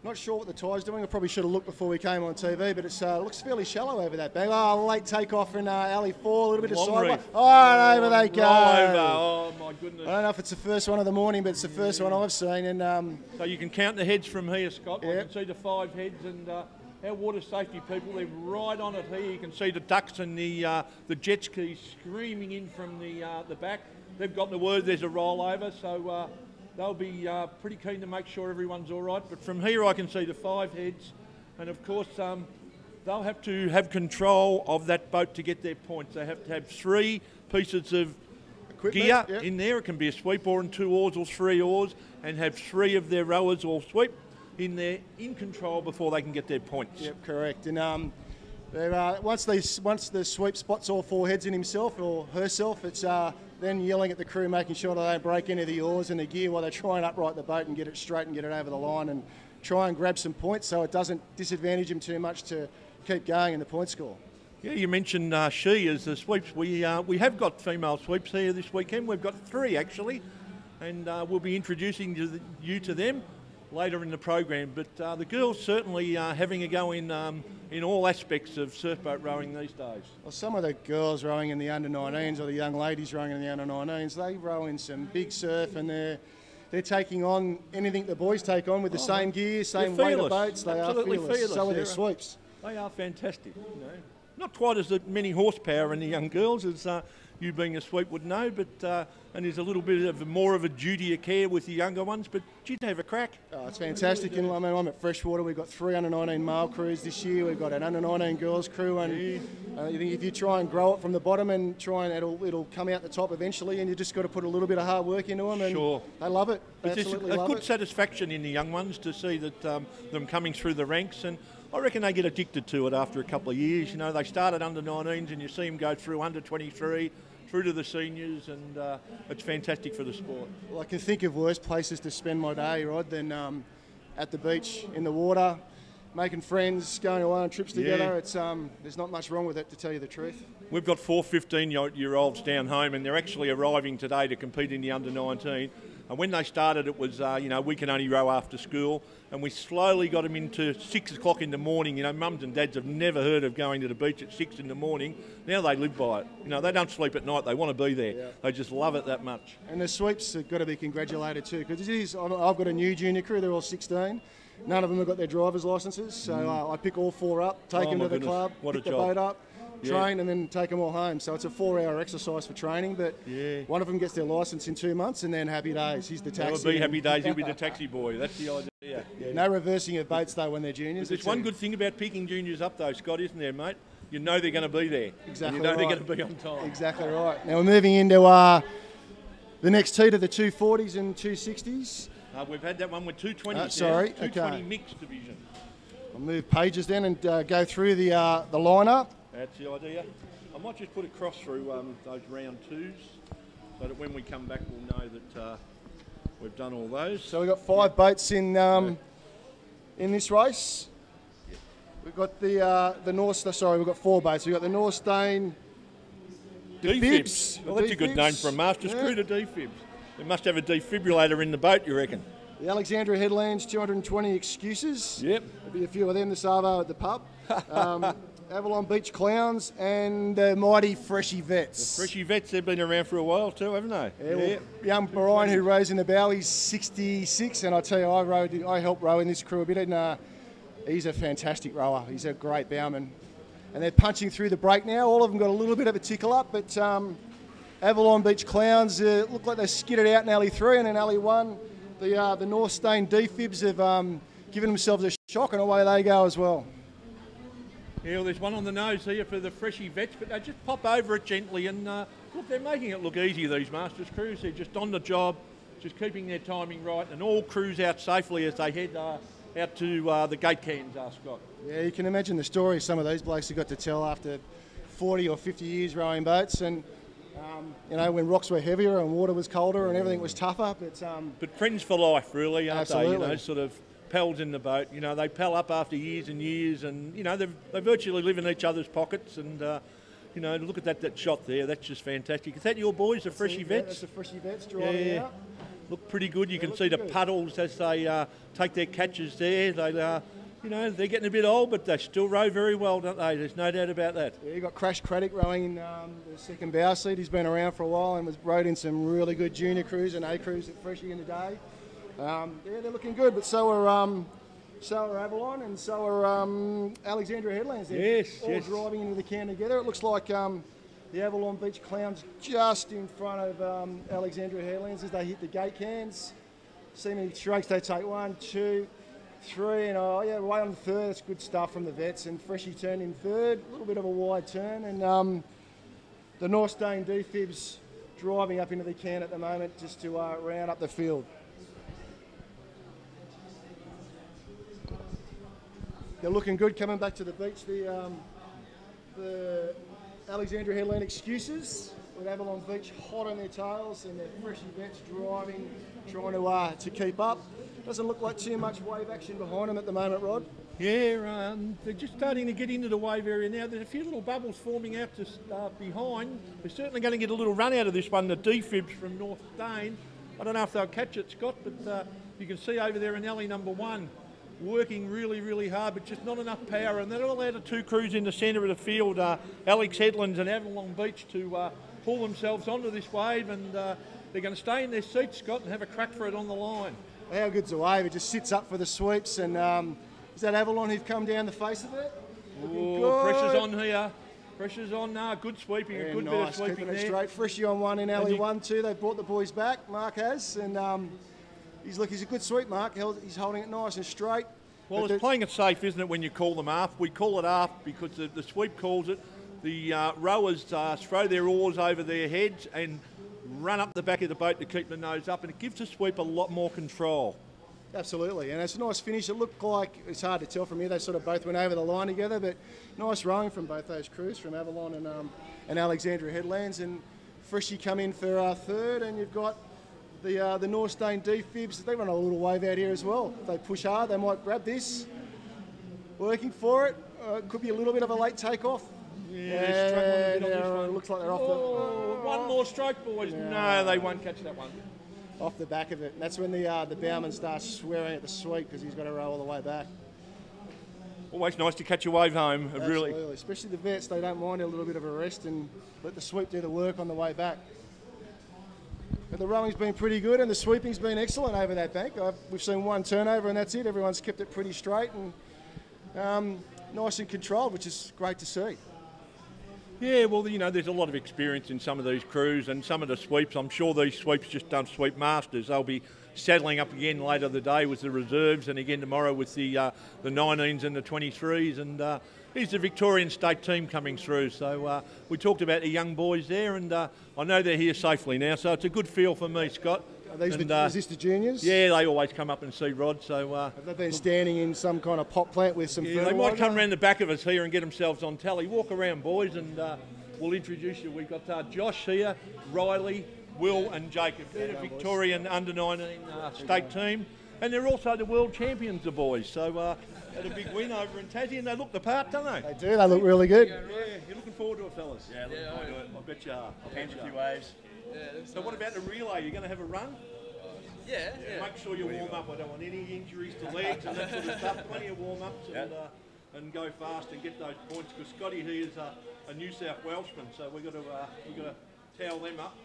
Not sure what the tide's doing. I probably should have looked before we came on TV, but it looks fairly shallow over that bag. Oh, late takeoff in alley 4, a little bit of sideways. Oh, and over they go. Oh, my goodness. I don't know if it's the first one of the morning, but it's the first one I've seen. And so you can count the heads from here, Scott. Yep. You can see the 5 heads, and our water safety people, they're right on it here. You can see the ducks and the jet skis screaming in from the back. They've got the word there's a rollover, so they'll be pretty keen to make sure everyone's all right. But from here I can see the 5 heads, and of course they'll have to have control of that boat to get their points. They have to have 3 pieces of gear in there. It can be a sweep oar and 2 oars or 3 oars, and have 3 of their rowers or sweep in there in control before they can get their points. Yep, correct. And once the sweep spots all 4 heads in himself or herself, it's then yelling at the crew, making sure that they don't break any of the oars and the gear while they try and upright the boat and get it straight and get it over the line and try and grab some points so it doesn't disadvantage them too much to keep going in the point score. Yeah, you mentioned she as the sweeps. We have got female sweeps here this weekend. We've got 3 actually, and we'll be introducing you to them later in the program. But the girls certainly are having a go in all aspects of surfboat rowing these days. Well, some of the girls rowing in the under-19s or the young ladies rowing in the under-19s, they row in some big surf, and they're taking on anything the boys take on with the same gear, same weight of boats. They Absolutely are fearless. So are their sweeps. They are fantastic. You know. Not quite as many horsepower in the young girls as you being a sweep would know, but and there's a little bit of more of a duty of care with the younger ones, but you'd have a crack. Oh, it's fantastic. And I mean, I'm at Freshwater. We've got 3 under-19 male crews this year. We've got an under-19 girls crew, and if you try and grow it from the bottom and try and it'll come out the top eventually, and you just got to put a little bit of hard work into them. And sure. They love it. They but absolutely there's love a good it. satisfaction in the young ones to see that them coming through the ranks, and I reckon they get addicted to it after a couple of years. You know, they start at under-19s and you see them go through under-23, through to the seniors, and it's fantastic for the sport. Well, I can think of worse places to spend my day, Rod, than at the beach, in the water, making friends, going away on trips together. Yeah. It's there's not much wrong with it, to tell you the truth. We've got 4 15-year-olds down home, and they're actually arriving today to compete in the under-19. And when they started, it was, we can only row after school. And we slowly got them into 6 o'clock in the morning. You know, mums and dads have never heard of going to the beach at 6 in the morning. Now they live by it. You know, they don't sleep at night. They want to be there. Yeah. They just love it that much. And the sweeps have got to be congratulated too, because I've got a new junior crew. They're all 16. None of them have got their driver's licences. So I pick all 4 up, take them to the club, pick the boat up, train, and then take them all home. So it's a 4-hour exercise for training, but one of them gets their licence in 2 months, and then happy days. He's the taxi. That would be happy days. He'll be the taxi boy. That's the idea. Yeah, no reversing of boats though when they're juniors. There's one good thing about picking juniors up though, Scott, isn't there, mate? You know they're going to be there. Exactly. You know right. they're going to be on time. Exactly right. Now we're moving into the next heat of the 240s and 260s. We've had that one with 220s. Sorry, 220 mixed division. I'll move pages then and go through the lineup. That's the idea. I might just put a cross through those round 2s, so that when we come back we'll know that we've done all those. So we've got 5 boats in this race. We've got the North. Sorry, we've got 4 boats. We've got the North Stain. D-fibs. Well, that's a good name for a master screw, to D-fibs. They must have a defibrillator in the boat, you reckon? The Alexandria Headlands 220 Excuses. Yep. There'll be a few of them this Arvo at the pub. Avalon Beach Clowns and the mighty Freshy Vets. The Freshy Vets, they've been around for a while too, haven't they? Yeah. Well, young Brian, who rows in the bow, he's 66, and I tell you, I helped row in this crew a bit, and he's a fantastic rower. He's a great bowman. And they're punching through the break now. All of them got a little bit of a tickle up, but Avalon Beach Clowns look like they skidded out in alley 3, and in alley 1, the North Stain D-fibs have given themselves a shock, and away they go as well. Yeah, well, there's one on the nose here for the freshy vets, but they just pop over it gently and look, they're making it look easy, these Masters crews. They're just on the job, just keeping their timing right, and all cruise out safely as they head out to the gate cans, Scott. Yeah, you can imagine the story some of these blokes have got to tell after 40 or 50 years rowing boats, and you know, when rocks were heavier and water was colder and everything was tougher. But friends for life, really, aren't absolutely. they? You know, sort of pals in the boat. You know, they pal up after years and years, and you know, they virtually live in each other's pockets. And you know, look at that shot there. That's just fantastic. Is that your boys, the freshy vets? That's the freshy vets driving out. Look pretty good. You can see the puddles as they take their catches there. They, you know, they're getting a bit old, but they still row very well, don't they? There's no doubt about that. Yeah, you got Crash Craddock rowing in the second bow seat. He's been around for a while and was rowed in some really good junior crews and A crews at Freshie in the day. Yeah, they're looking good, but so are Avalon and so are Alexandria Headlands. They're all driving into the can together. It looks like the Avalon Beach Clowns just in front of Alexandria Headlands as they hit the gate cans. See many strokes they take, 1, 2, 3, and way on the third. It's good stuff from the vets. And Freshie turned in third, a little bit of a wide turn, and the Northstone D-Fibs driving up into the can at the moment just to round up the field. They're looking good coming back to the beach. The Alexandria Headland Excuses with Avalon Beach hot on their tails, and their Freshie vets driving, trying to keep up. Doesn't look like too much wave action behind them at the moment, Rod. Yeah, they're just starting to get into the wave area now. There's a few little bubbles forming out to behind. They're certainly going to get a little run out of this one, the D-Fibs from North Dane. I don't know if they'll catch it, Scott, but you can see over there in alley number 1, working really, really hard, but just not enough power. And they're all out of 2 crews in the centre of the field, Alex Headlands and Avalon Beach, to pull themselves onto this wave, and they're going to stay in their seats, Scott, and have a crack for it on the line. How good's the wave? It just sits up for the sweeps, and is that Avalon who've come down the face of it? Oh, pressure's on here. Pressure's on. Good sweeping, a good bit of sweeping keeping there. It straight. Freshie on 1 in alley 1, 2. They've brought the boys back. Mark has, and he's a good sweep, Mark. He's holding it nice and straight. Well, it's playing it safe, isn't it, when you call them aft? We call it aft because the sweep calls it. The rowers throw their oars over their heads and run up the back of the boat to keep the nose up, and it gives the sweep a lot more control. Absolutely, and it's a nice finish. It looked like, it's hard to tell from here, they sort of both went over the line together, but nice rowing from both those crews, from Avalon and Alexandria Headlands. And Freshie come in for third, and you've got the Northstone D-Fibs. They run a little wave out here as well. If they push hard, they might grab this. Working for it. Could be a little bit of a late takeoff. Yeah, struggling a bit on this one. Looks like they're off the... One more stroke, boys. No, they won't catch that one. Off the back of it. And that's when the bowman starts swearing at the sweep because he's got to row all the way back. Always nice to catch a wave home. Absolutely. Really. Especially the vets, they don't mind a little bit of a rest and let the sweep do the work on the way back. But the rowing's been pretty good and the sweeping's been excellent over that bank. We've seen 1 turnover and that's it. Everyone's kept it pretty straight and nice and controlled, which is great to see. Yeah, well, you know, there's a lot of experience in some of these crews and some of the sweeps. I'm sure these sweeps just don't sweep masters. They'll be saddling up again later the day with the reserves and again tomorrow with the 19s and the 23s. And here's the Victorian state team coming through. So we talked about the young boys there, and I know they're here safely now. So it's a good feel for me, Scott. Is this the juniors? Yeah, they always come up and see Rod. So have they been standing in some kind of pot plant with some fertiliser? They might come around the back of us here and get themselves on tally. Walk around, boys, and we'll introduce you. We've got Josh here, Riley, Will and Jacob. They're the Victorian under-19 state team. And they're also the world champions, the boys. So had a big win over in Tassie, and they look the part, don't they? They do. They look really good. Yeah, you're looking forward to it, fellas. Yeah, looking forward to it. I bet you are. I'll catch a few waves. So what about the relay? You're going to have a run? Yeah. Make sure you warm up. I don't want any injuries to legs and that sort of stuff. Plenty of warm-ups and go fast and get those points, because Scotty here is a New South Welshman, so we've got to towel them up,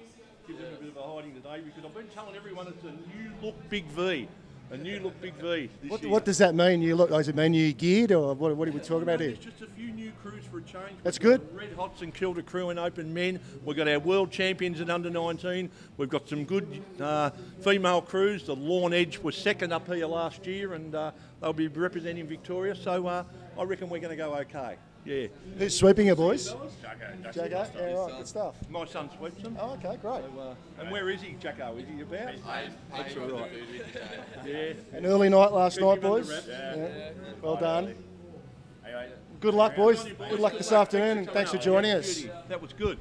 give them a bit of a hiding today, because I've been telling everyone it's a new look Big V. A new look Big V this year. What does that mean? Does it mean you geared, or what are we talking about here? There's just a few new crews for a change. That's good. Red Hots and Kilda crew in open men. We've got our world champions in under 19. We've got some good female crews. The Lawn Edge was second up here last year, and they'll be representing Victoria. So I reckon we're going to go okay. Yeah. Who's sweeping you, boys? Jacko. Jacko? Yeah, right, good stuff. My son sweeps them. Oh, okay, great. So, and where is he, Jacko? Is he about? That's all right. Yeah. An early night last night, Keep him under boys. wraps. Yeah. Well done. Good luck, boys. Good luck this afternoon, and thanks for joining us. That was good.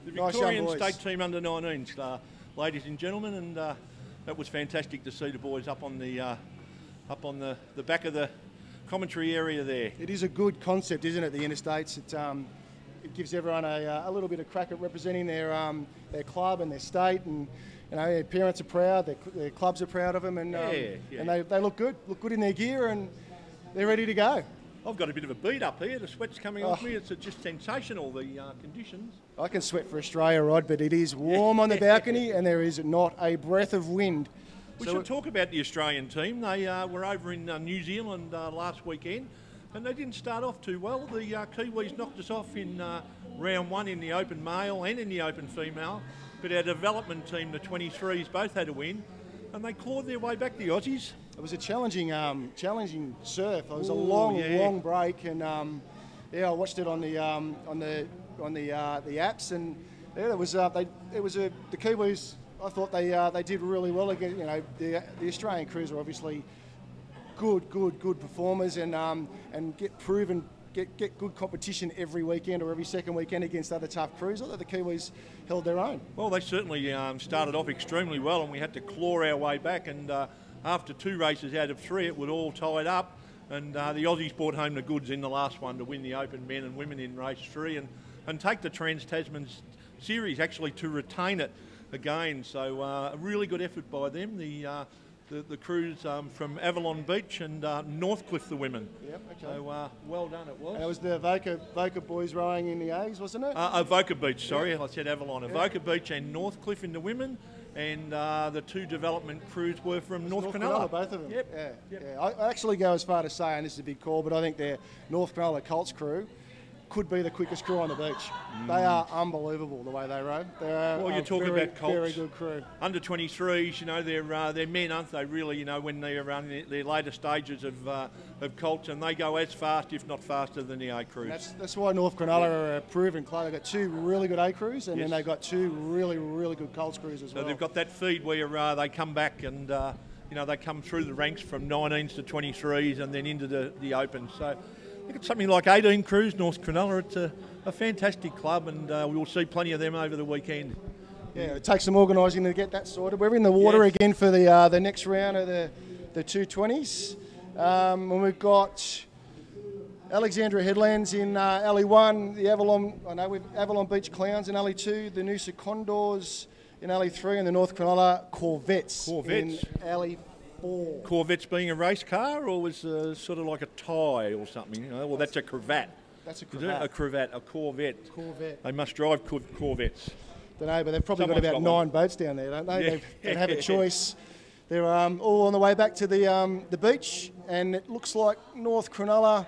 The Nice Victorian young boys. State Team under 19s, ladies and gentlemen, and that was fantastic to see the boys up on the back of the commentary area there. It is a good concept, isn't it? The Interstates. It gives everyone a little bit of crack at representing their club and their state, and their parents are proud, their clubs are proud of them, and and they look good in their gear, and they're ready to go. I've got a bit of a beat up here. The sweat's coming off me. It's just sensational, the conditions. I can sweat for Australia, Rod, but it is warm on the balcony, and there is not a breath of wind. We should talk about the Australian team. They were over in New Zealand last weekend, and they didn't start off too well. The Kiwis knocked us off in round one in the Open male and in the Open female, but our development team, the 23s, both had a win, and they clawed their way back, the Aussies. It was a challenging surf. It was a long break, and I watched it on the apps, and the Kiwis. I thought they did really well against the Australian crews are obviously good performers, and get good competition every weekend or every second weekend against other tough crews. I thought the Kiwis held their own. Well, they certainly started off extremely well, and we had to claw our way back, and after 2 races out of 3 it was all tied up, and the Aussies brought home the goods in the last one to win the Open men and women in race 3 and take the Trans-Tasman series, actually to retain it again. So a really good effort by them. The crews from Avalon Beach and Northcliffe, the women. Yep, okay. So well done it was. And it was the Voca boys rowing in the A's, wasn't it? Avoca Beach, sorry, I said Avalon. Avoca Beach and Northcliffe in the women, and the 2 development crews were from North Cronulla. Both of them. Yep. Yeah. I actually go as far to say, and this is a big call, but I think their North Cronulla Colts crew could be the quickest crew on the beach. They are unbelievable the way they row. Well, you talk about Colts. Very good crew. Under 23s, they're men, aren't they? Really, when they're in their later stages of Colts, and they go as fast, if not faster, than the A crews. That's why North Cronulla are a proven club. They've got 2 really good A crews, and then they've got 2 really good Colts crews as well. So they've got that feed where they come back and they come through the ranks from 19s to 23s and then into the Open. So I think it's something like 18 crews, North Cronulla. It's a fantastic club, and we will see plenty of them over the weekend. Yeah, it takes some organising to get that sorted. We're in the water again for the next round of the 220s. And we've got Alexandria Headlands in Alley 1, the Avalon Beach Clowns in Alley 2, the Noosa Condors in Alley 3, and the North Cronulla Corvettes in Alley 4. Corvettes being a race car, or was sort of like a tie or something? Well, that's a cravat. That's a cravat. A cravat, a Corvette. Corvette. They must drive Corvettes. Don't know, but they've probably got about 9 boats down there, don't they? Yeah. They have a choice. They're all on the way back to the beach, and it looks like North Cronulla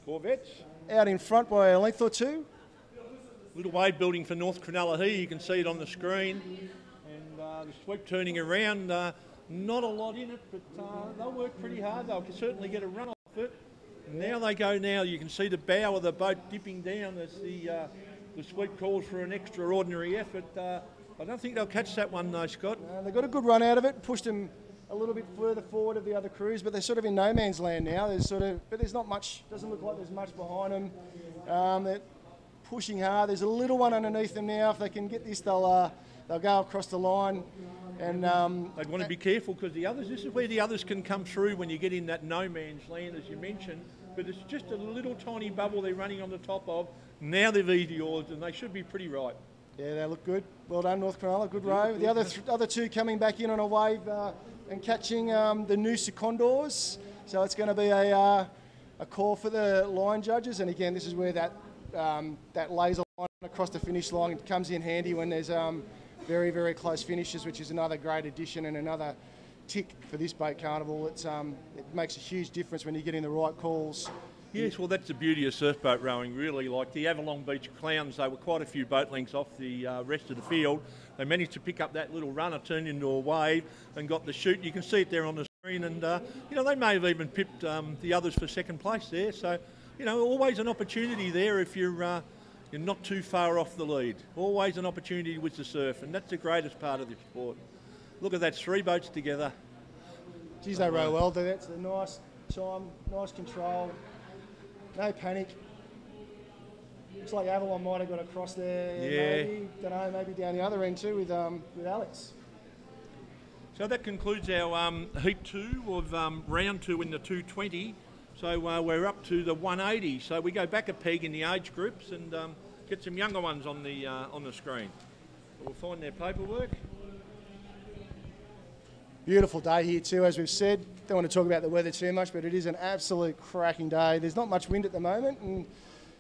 Corvettes out in front by a length or 2. Little wave building for North Cronulla here. You can see it on the screen, and the sweep turning around. Not a lot in it, but they'll work pretty hard. They'll certainly get a run off it. Now they go now. You can see the bow of the boat dipping down as the sweep calls for an extraordinary effort. I don't think they'll catch that one though, Scott. They got a good run out of it, pushed them a little bit further forward of the other crews, but they're sort of in no man's land now. But there's not much. Doesn't look like there's much behind them. They're pushing hard. There's a little one underneath them now. If they can get this, they'll go across the line. And they'd want to be careful because this is where the others can come through when you get in that no man's land, as you mentioned. But it's just a little tiny bubble they're running on the top of. Now they've eased yours, and they should be pretty right. Yeah, they look good. Well done, North Cronulla. Good row. The other 2 coming back in on a wave and catching the Noosa Condors. So it's going to be a call for the line judges. And again, this is where that laser line across the finish line comes in handy when there's very, very close finishes, which is another great addition and another tick for this boat carnival. It makes a huge difference when you're getting the right calls. Yes, well, that's the beauty of surf boat rowing, really. Like the Avalon Beach Clowns, they were quite a few boat lengths off the rest of the field. They managed to pick up that little runner, turned into a wave, and got the shoot. You can see it there on the screen, and they may have even pipped the others for second place there. So you know, always an opportunity there if you're not too far off the lead. Always an opportunity with the surf, and that's the greatest part of the sport. Look at that, 3 boats together. Geez, they row well. That's a nice time, nice control, no panic. Looks like Avalon might have got across there. Yeah. Maybe, don't know, maybe down the other end too with Alex. So that concludes our heat 2 of round 2 in the 220. So we're up to the 180. So we go back a peg in the age groups and get some younger ones on the screen. We'll find their paperwork. Beautiful day here too, as we've said. Don't want to talk about the weather too much, but it is an absolute cracking day. There's not much wind at the moment, and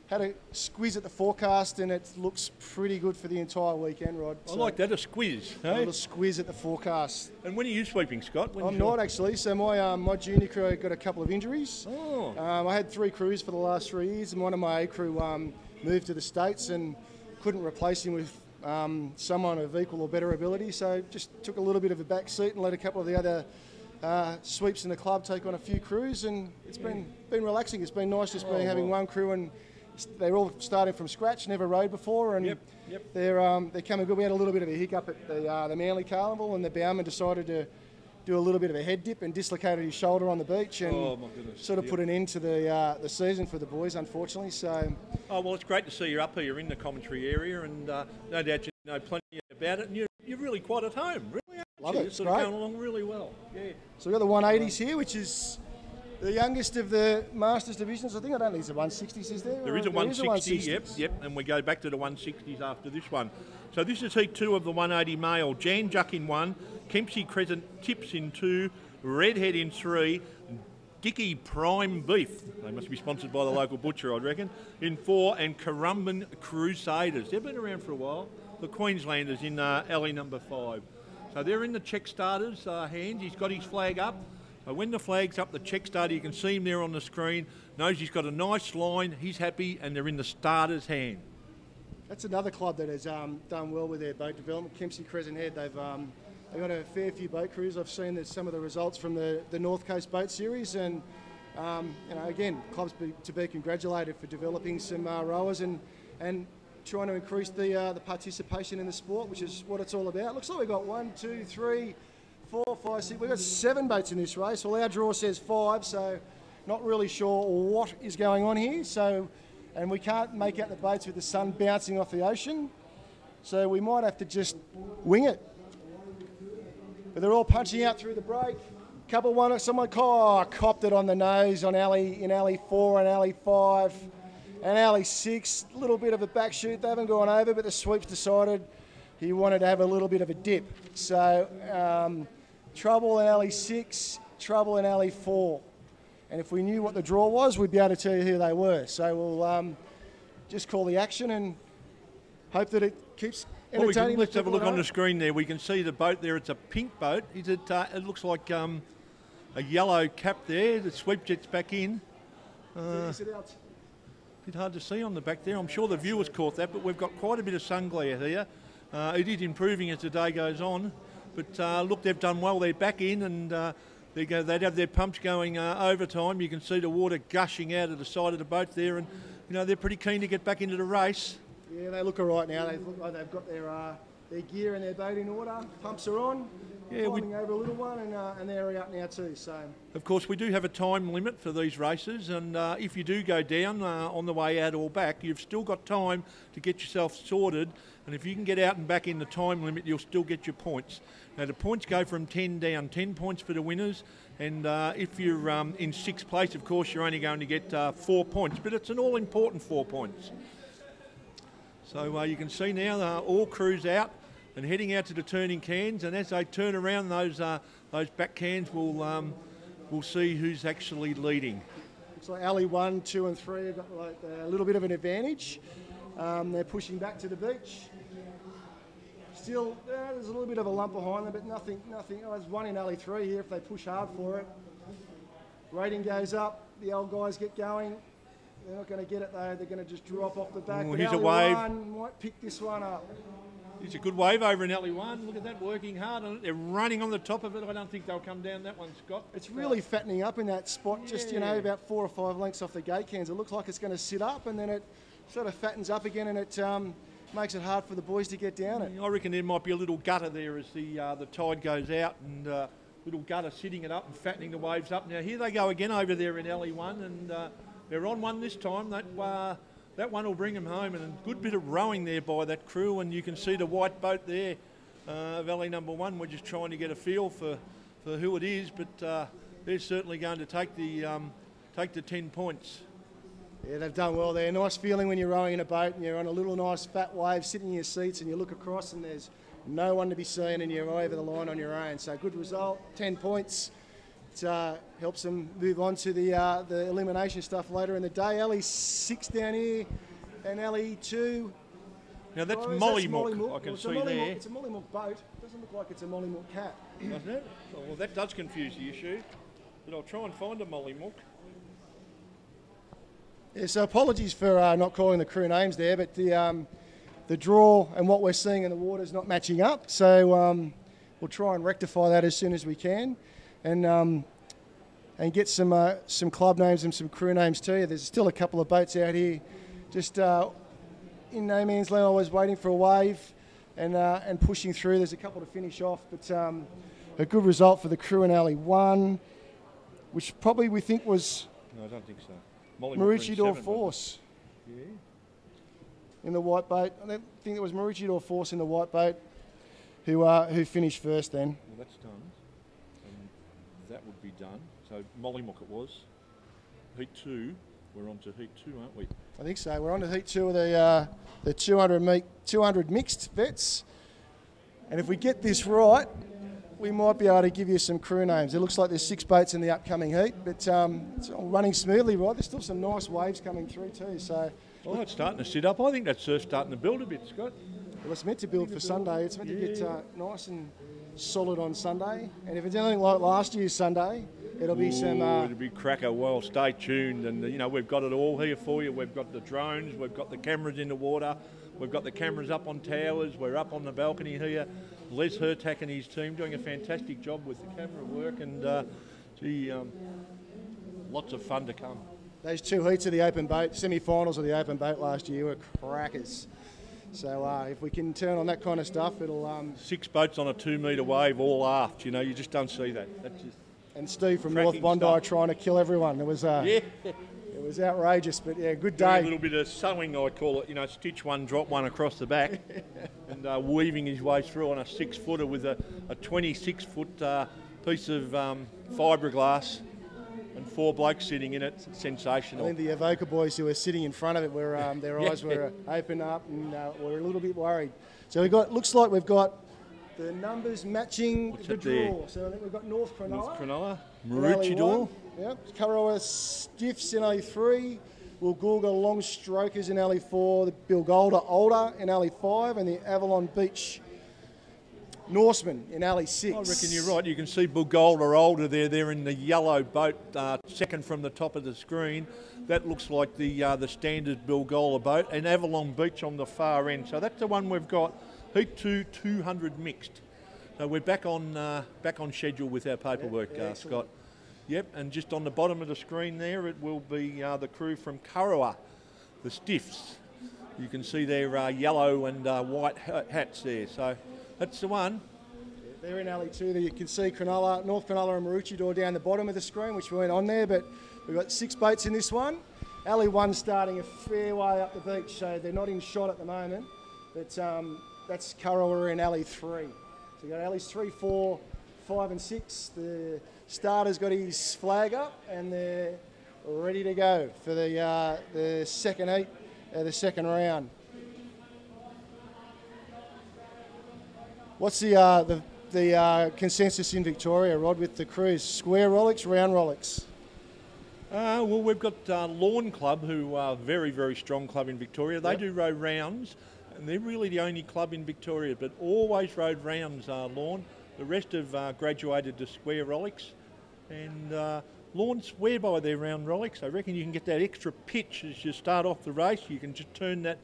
had a squeeze at the forecast, and it looks pretty good for the entire weekend, Rod. I like that, a squeeze. A Hey? little squeeze at the forecast. And when are you sweeping, Scott? I'm not actually. So my junior crew got a couple of injuries. Oh. I had 3 crews for the last 3 years, and one of my A crew moved to the States and couldn't replace him with someone of equal or better ability. So just took a little bit of a back seat and let a couple of the other sweeps in the club take on a few crews, and it's been relaxing. It's been nice just having one crew, and they're all starting from scratch, never rode before, and they're coming good. We had a little bit of a hiccup at the Manly Carnival, and the bowman decided to do a little bit of a head dip and dislocated his shoulder on the beach, and sort of put an end to the season for the boys, unfortunately. So, well, it's great to see you up here in the commentary area, and no doubt you know plenty about it, and you're really quite at home, really. Love it. It's It's sort of great. going along really well. Yeah. So we've got the 180s here, which is the youngest of the Masters divisions. I think there's a 160s, is there? There is a 160, yep, and we go back to the 160s after this one. So this is heat 2 of the 180 male. Jan Juck in 1, Kempsey Crescent Tips in 2, Redhead in 3, Dicky Prime Beef, they must be sponsored by the local butcher, I'd reckon, in 4, and Currumbin Crusaders. They've been around for a while. The Queenslanders in alley number 5. So they're in the check starters hands. He's got his flag up. So when the flag's up, the check starter, you can see him there on the screen, knows he's got a nice line, he's happy, and they're in the starter's hand. That's another club that has done well with their boat development. Kempsey Crescent Head, they've got a fair few boat crews. I've seen some of the results from the North Coast Boat Series, and again, clubs to be congratulated for developing some rowers and trying to increase the participation in the sport, which is what it's all about. Looks like we've got 1, 2, 3, 4, 5, 6. We've got 7 boats in this race. Well, our draw says 5, so not really sure what is going on here. So, and we can't make out the boats with the sun bouncing off the ocean, so we might have to just wing it. But they're all punching out through the break. Someone copped it on the nose in alley 4 and alley 5 and alley 6. A little bit of a back shoot. They haven't gone over, but the sweeps decided he wanted to have a little bit of a dip. So trouble in alley 6, trouble in alley 4. And if we knew what the draw was, we'd be able to tell you who they were. So we'll just call the action and hope that it keeps entertaining. Let's have a look on the screen there. We can see the boat there. It's a pink boat. It looks like a yellow cap there. The sweep jet's back in. Bit hard to see on the back there. I'm sure the viewers caught that, but we've got quite a bit of sun glare here. It is improving as the day goes on. But look, they've done well. They're back in, and they'd have their pumps going overtime. You can see the water gushing out of the side of the boat there, and they're pretty keen to get back into the race. Yeah, they look all right now. They look like they've got their gear and their boat in order. Pumps are on. Yeah, climbing over a little one, and they're out now too. So, of course, we do have a time limit for these races, and if you do go down on the way out or back, you've still got time to get yourself sorted. And if you can get out and back in the time limit, you'll still get your points. Now, the points go from 10 down, 10 points for the winners. And if you're in 6th place, of course, you're only going to get 4 points. But it's an all-important 4 points. So you can see now all crews out and heading out to the turning cans. And as they turn around, those back cans we'll see who's actually leading. Looks like alley 1, 2 and 3 have got a little bit of an advantage. They're pushing back to the beach. Still, there's a little bit of a lump behind them, but nothing. Oh, there's one in alley 3 here if they push hard for it. Rating goes up. The old guys get going. They're not going to get it though. They're going to just drop off the back. Ooh, but here's a alley wave. 1 might pick this one up. It's a good wave over in LE1. Look at that, working hard on it. They're running on the top of it. I don't think they'll come down that one, Scott. It's really fattening up in that spot, just, you know, about 4 or 5 lengths off the gate cans. It looks like it's going to sit up, and then it sort of fattens up again, and it makes it hard for the boys to get down it. I reckon there might be a little gutter there as the tide goes out, and little gutter sitting it up and fattening the waves up. Now here they go again over there in LE1, and they're on one this time. That one will bring them home, and a good bit of rowing there by that crew, and you can see the white boat there, Valley number 1. We're just trying to get a feel for who it is, but they're certainly going to take the 10 points. Yeah, they've done well there. Nice feeling when you're rowing in a boat and you're on a little nice fat wave sitting in your seats and you look across and there's no one to be seen and you're over the line on your own. So good result, 10 points. It helps them move on to the elimination stuff later in the day. LE6 down here and LE2. Now that's Mollymook, I can see there. It's a Mollymook boat. It doesn't look like it's a Mollymook cat. Doesn't it? Well, that does confuse the issue, but I'll try and find a Mollymook. Yeah, so apologies for not calling the crew names there, but the draw and what we're seeing in the water is not matching up. So we'll try and rectify that as soon as we can, and get some club names and some crew names to you. There's still a couple of boats out here, just in no man's land. Always waiting for a wave and pushing through. There's a couple to finish off, but a good result for the crew in LE1, which probably we think was. No, I don't think so. Maroochydore Force. Yeah. In the white boat. I think it was Maroochydore Force in the white boat who finished first then. Well, that's done. And that would be done. So Mollymook it was. Heat 2. We're on to Heat 2, aren't we? I think so. We're on to Heat 2 of the 200 mixed vets. And if we get this right, we might be able to give you some crew names. It looks like there's 6 boats in the upcoming heat, but it's all running smoothly, right? There's still some nice waves coming through too. So, well, it's starting to sit up. I think that surf's starting to build a bit, Scott. Well, it's meant to build for Sunday. It's meant to get nice and solid on Sunday. And if it's anything like last year's Sunday, it'll be some. It'll be cracker. Well, stay tuned, and you know we've got it all here for you. We've got the drones, we've got the cameras in the water, we've got the cameras up on towers. We're up on the balcony here. Les Hertak and his team doing a fantastic job with the camera work, and lots of fun to come. Those 2 heats of the open boat, semi-finals of the open boat last year were crackers. So if we can turn on that kind of stuff, it'll... 6 boats on a 2 metre wave, all aft. You know, you just don't see that. That's just and Steve from North Bondi trying to kill everyone. It was it was outrageous, but yeah, good day. A little bit of sewing, I call it. You know, stitch one, drop one across the back, and weaving his way through on a 6-footer with a 26-foot piece of fiberglass. And 4 blokes sitting in it. It's sensational. I think the Evoca boys who were sitting in front of it were their eyes were open up and were a little bit worried. So looks like we've got the numbers matching the draw. There? So I think we've got North Cronulla, Maroochydore. Yep, Kurrawa Stiffs in LE3, Woolgoolga Long Strokers in LE4, the Bilgolda Older in LE5, and the Avalon Beach Norseman in LE6. I reckon you're right. You can see Bilgolda Older there. They're in the yellow boat, second from the top of the screen. That looks like the standard Bilgolda boat, and Avalon Beach on the far end. So that's the one we've got. Heat 2, 200 mixed. So we're back on schedule with our paperwork, Scott. Yep, and just on the bottom of the screen there, it will be the crew from Kurrawa, the Stiffs. You can see their yellow and white hats there. So that's the one. Yeah, they're in LE2 there. You can see Cronulla, North Cronulla and Maroochydore down the bottom of the screen, which we went on there, but we've got 6 boats in this one. LE1 starting a fair way up the beach, so they're not in shot at the moment, but that's Kurrawa in LE3. So you've got LEs 3, 4, 5 and 6. The starter's got his flag up and they're ready to go for the second heat, the second round. What's the consensus in Victoria, Rod, with the crews? Square Rolex, round Rolex? Well, we've got Lawn Club, who are a very, very strong club in Victoria. They do row rounds, and they're really the only club in Victoria, but always rode rounds, Lawn. The rest have graduated to square Rolex, and Lawn swear by their round Rolex. I reckon you can get that extra pitch as you start off the race. You can just turn that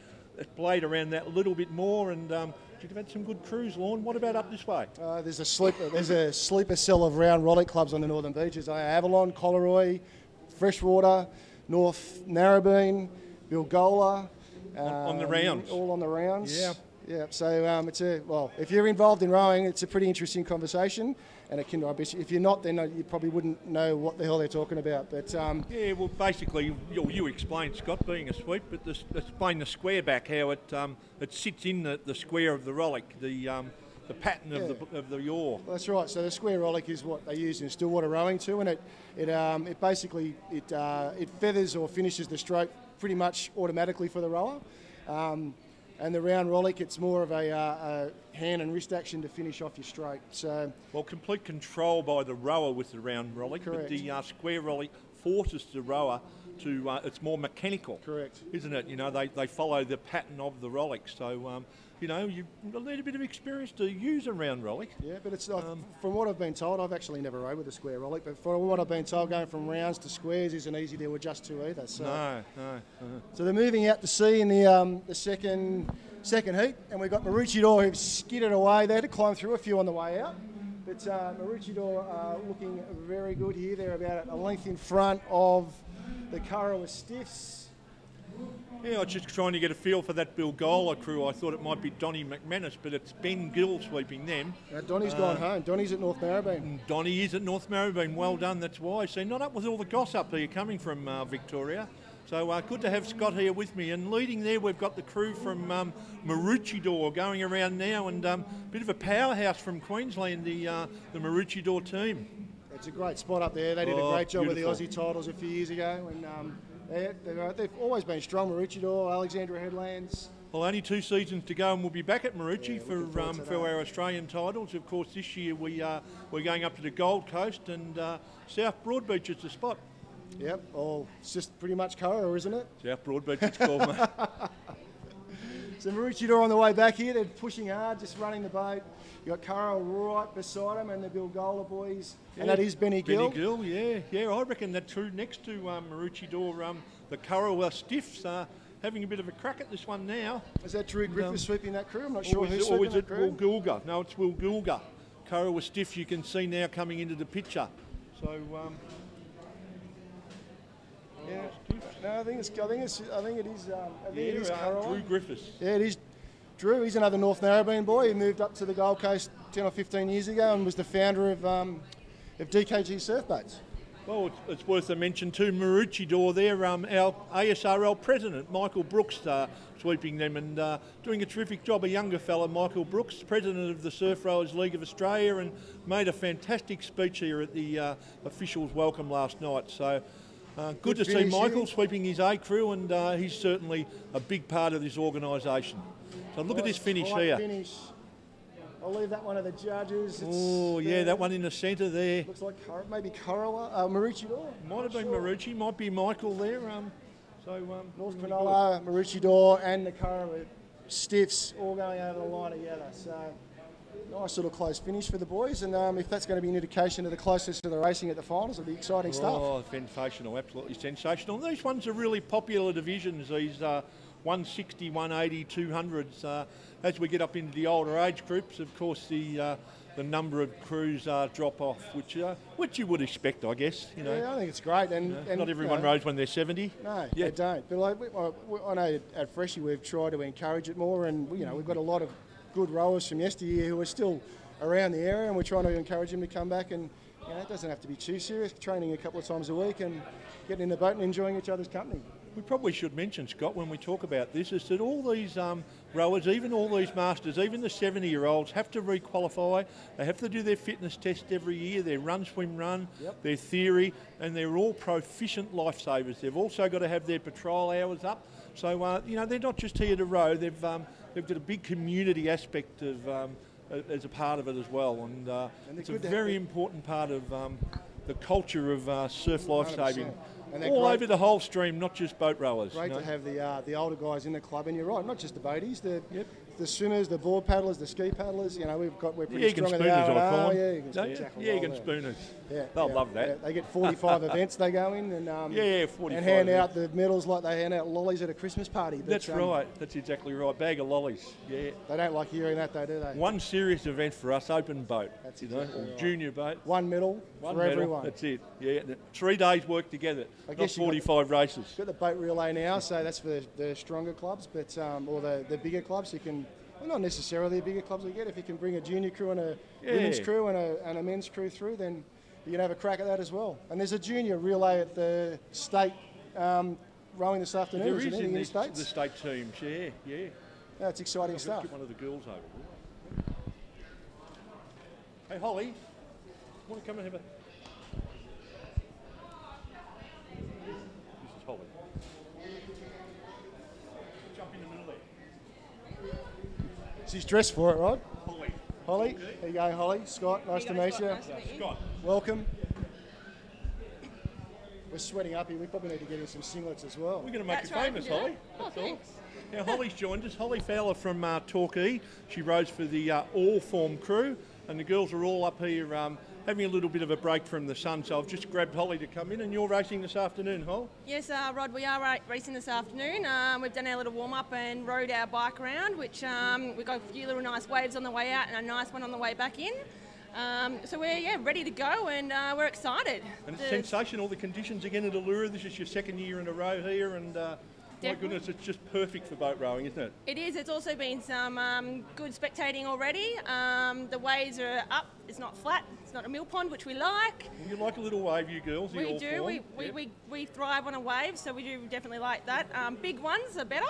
blade around that little bit more and You'd have had some good crews, Lorne. What about up this way? There's a sleeper cell of round rollick clubs on the northern beaches. Avalon, Collaroy, Freshwater, North Narrabeen, Bilgola. On the rounds. All on the rounds. Yeah. Yeah. So if you're involved in rowing, it's a pretty interesting conversation. And if you're not, then you probably wouldn't know what the hell they're talking about. But yeah, well, basically, you explained, Scott, being a sweep, but explain the square back, how it sits in the square of the rollick, the pattern of the yaw. Well, that's right. So the square rollick is what they use in stillwater rowing too, and it basically feathers or finishes the stroke pretty much automatically for the rower. And the round rollick, it's more of a hand and wrist action to finish off your stroke. So, well, complete control by the rower with the round rollick, correct. But the square rollick forces the rower to, it's more mechanical. Correct. Isn't it? You know, they follow the pattern of the rollick. So, you know, you need a bit of experience to use a round rollick. Yeah, but it's from what I've been told, I've actually never rowed with a square rollick, but from what I've been told, going from rounds to squares isn't easy to adjust to either. So, No. So they're moving out to sea in the second heat, and we've got Maroochydore who've skidded away. They had to climb through a few on the way out, but Maroochydore are looking very good here. They're about a length in front of the Currawa Stiffs. Yeah, I was just trying to get a feel for that Bilgola crew. I thought it might be Donnie McManus, but it's Ben Gill sweeping them. Donnie's gone home. Donnie's at North Narrabeen. Donnie is at North Narrabeen. Well done, that's why. So not up with all the gossip here coming from Victoria. So good to have Scott here with me. And leading there, we've got the crew from Maroochydore going around now, and a bit of a powerhouse from Queensland, the Maroochydore team. It's a great spot up there. They did a great job beautiful. with the Aussie titles a few years ago, and they've always been strong. Maroochydore, Alexandria Headlands. Well, only 2 seasons to go, and we'll be back at Maroochydore Yeah, for our Australian titles. Of course, this year we're going up to the Gold Coast, and South Broadbeach is the spot. Yep, it's just pretty much Currawa, isn't it? South Broadbeach, it's called, mate. So Maroochydore on the way back here, they're pushing hard, just running the boat. You've got Currawa right beside them, and the Bilgola boys, and that is Benny Gill. Benny Gill, yeah. I reckon that true next to Maroochydore, the Currawa Stiffs are having a bit of a crack at this one now. Is that Drew Griffiths sweeping that crew? I'm not sure who's or sweeping is that it crew. Woolgoolga? No, it's Woolgoolga. Currawa Stiff you can see now coming into the picture. So, yeah. No, I think it is Currawa. Drew Griffiths. Yeah, it is. Drew, he's another North Narrabeen boy. He moved up to the Gold Coast 10 or 15 years ago and was the founder of DKG Surf Boats. Well, it's worth a mention too. Maroochydore there, our ASRL president, Michael Brooks, sweeping them and doing a terrific job. A younger fella, Michael Brooks, president of the Surf Rowers League of Australia, and made a fantastic speech here at the officials' welcome last night. So good to see Michael sweeping his A crew, and he's certainly a big part of this organisation. So look at this finish here. Finish. I'll leave that one to the judges. That one in the centre there. Looks like maybe Currawa, Maroochydore. Might have been Maroochydore, might be Michael there. North Cronulla, Maroochydore, and the Currawa Stiffs all going over the line together. So nice little close finish for the boys, and if that's going to be an indication of the closest to the racing at the finals, it'll be exciting stuff. Oh, sensational, absolutely sensational. And these ones are really popular divisions, these 160, 180, 200s. As we get up into the older age groups, of course, the number of crews drop off, which you would expect, I guess. You know. Yeah, I think it's great, and not everyone rows when they're 70. No, they don't. But like, I know at Freshie we've tried to encourage it more, and we've got a lot of good rowers from yesteryear who are still around the area, and we're trying to encourage them to come back. And it doesn't have to be too serious. Training a couple of times a week and getting in the boat and enjoying each other's company. We probably should mention, Scott, when we talk about this, is that all these rowers, even all these masters, even the 70-year-olds, have to re-qualify. They have to do their fitness test every year, their run, swim, run, their theory, and they're all proficient lifesavers. They've also got to have their patrol hours up. So, they're not just here to row. They've got a big community aspect of as a part of it as well. And it's a very important part of the culture of surf lifesaving. All over the whole stream, not just boat rowers. Great to have the older guys in the club, and you're right, not just the boaties, the the swimmers, the board paddlers, the ski paddlers. You know, we're pretty Egan strong in the Spooners, I R&R. call them. Yeah, Egan, exactly. Yeah, right Egan there. Spooners. Yeah, They'll yeah, love that. yeah. They get 45 events they go in, and 45 and hand out events. the medals like they hand out lollies at a Christmas party. But, That's right. That's exactly right. Bag of lollies. Yeah. They don't like hearing that, though, do they? One serious event for us, open boat. That's you know, exactly or right. junior boat. One medal One for medal, everyone. That's it. Yeah. 3 days work together. I Not guess you've 45 races. Got the boat relay now, so that's for the stronger clubs, but or the bigger clubs. You can, well, not necessarily the bigger clubs. You get if you can bring a junior crew and a women's crew and a men's crew through, then you can have a crack at that as well. And there's a junior relay at the state rowing this afternoon. There isn't is it, in the the Interstates? state teams. Yeah. That's exciting I'll stuff. get one of the girls over. Hey, Holly, want to come and have a... This is Holly. Jump in the middle there. She's dressed for it, right? Holly. Holly, there you go, Holly. Scott, nice to meet you. Scott. Welcome. We're sweating up here. We probably need to get in some singlets as well. We're going to make That's you right, famous, we can do Holly. that. Oh, That's all. thanks. Now, Holly's joined us. Holly Fowler from Torquay. She rows for the all-form crew, and the girls are all up here having a little bit of a break from the sun, so I've just grabbed Holly to come in, and you're racing this afternoon, Hol? Yes, Rod, we are racing this afternoon. We've done our little warm-up and rode our bike around, which we've got a few little nice waves on the way out and a nice one on the way back in. So we're ready to go, and we're excited. And it's sensational, the conditions again at Allura. This is your second year in a row here, and my goodness, it's just perfect for boat rowing, isn't it? It is. It's also been some good spectating already. The waves are up. It's not flat. It's not a mill pond, which we like. Well, you like a little wave, you girls. We do. We thrive on a wave, so we do definitely like that. Big ones are better.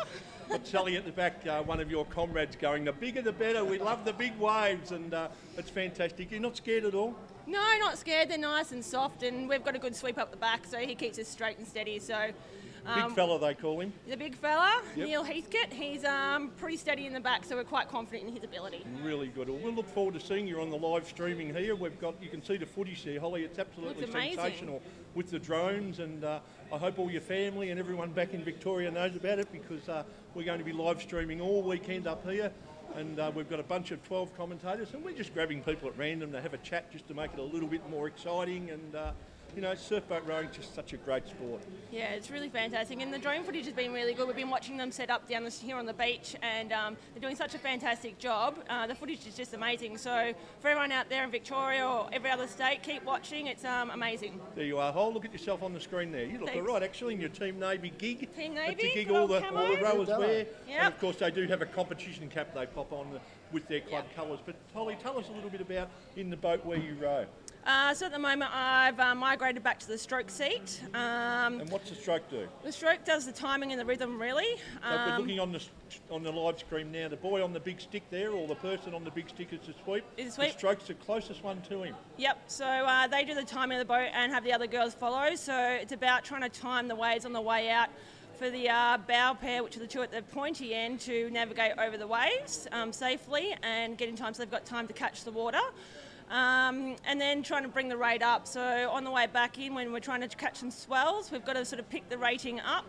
But Sally at the back, one of your comrades going, the bigger the better. We love the big waves, and it's fantastic. You're not scared at all? No, not scared. They're nice and soft, and we've got a good sweep up the back, so he keeps us straight and steady. So. Big fella, they call him. The big fella, Yep. Neil Heathcote. He's pretty steady in the back, so we're quite confident in his ability. Really good. Well, we'll look forward to seeing you on the live streaming here. You can see the footage there, Holly. It's absolutely Looks amazing. sensational with the drones, and I hope all your family and everyone back in Victoria knows about it, because we're going to be live streaming all weekend up here. And we've got a bunch of 12 commentators, and we're just grabbing people at random to have a chat just to make it a little bit more exciting. And surf boat rowing is just such a great sport. Yeah, it's really fantastic, and the drone footage has been really good. We've been watching them set up down here on the beach, and they're doing such a fantastic job. The footage is just amazing. So for everyone out there in Victoria or every other state, keep watching. It's amazing. There you are, Hol. Look at yourself on the screen there. You look Thanks. all right, actually, in your Team Navy gig. Team That's Navy, a gig good all old the camo. rowers wear. Yep. And of course, they do have a competition cap they pop on with their club colours. But Holly, tell us a little bit about in the boat where you row. So at the moment, I've migrated back to the stroke seat. And what's the stroke do? The stroke does the timing and the rhythm, really. So if we're looking on the live screen now, the boy on the big stick there, or the person on the big stick is the sweep. Is the sweep. The stroke's the closest one to him. Yep, so they do the timing of the boat and have the other girls follow. So it's about trying to time the waves on the way out for the bow pair, which are the two at the pointy end, to navigate over the waves safely and get in time so they've got time to catch the water. And then trying to bring the rate up. So on the way back in, when we're trying to catch some swells, we've got to sort of pick the rating up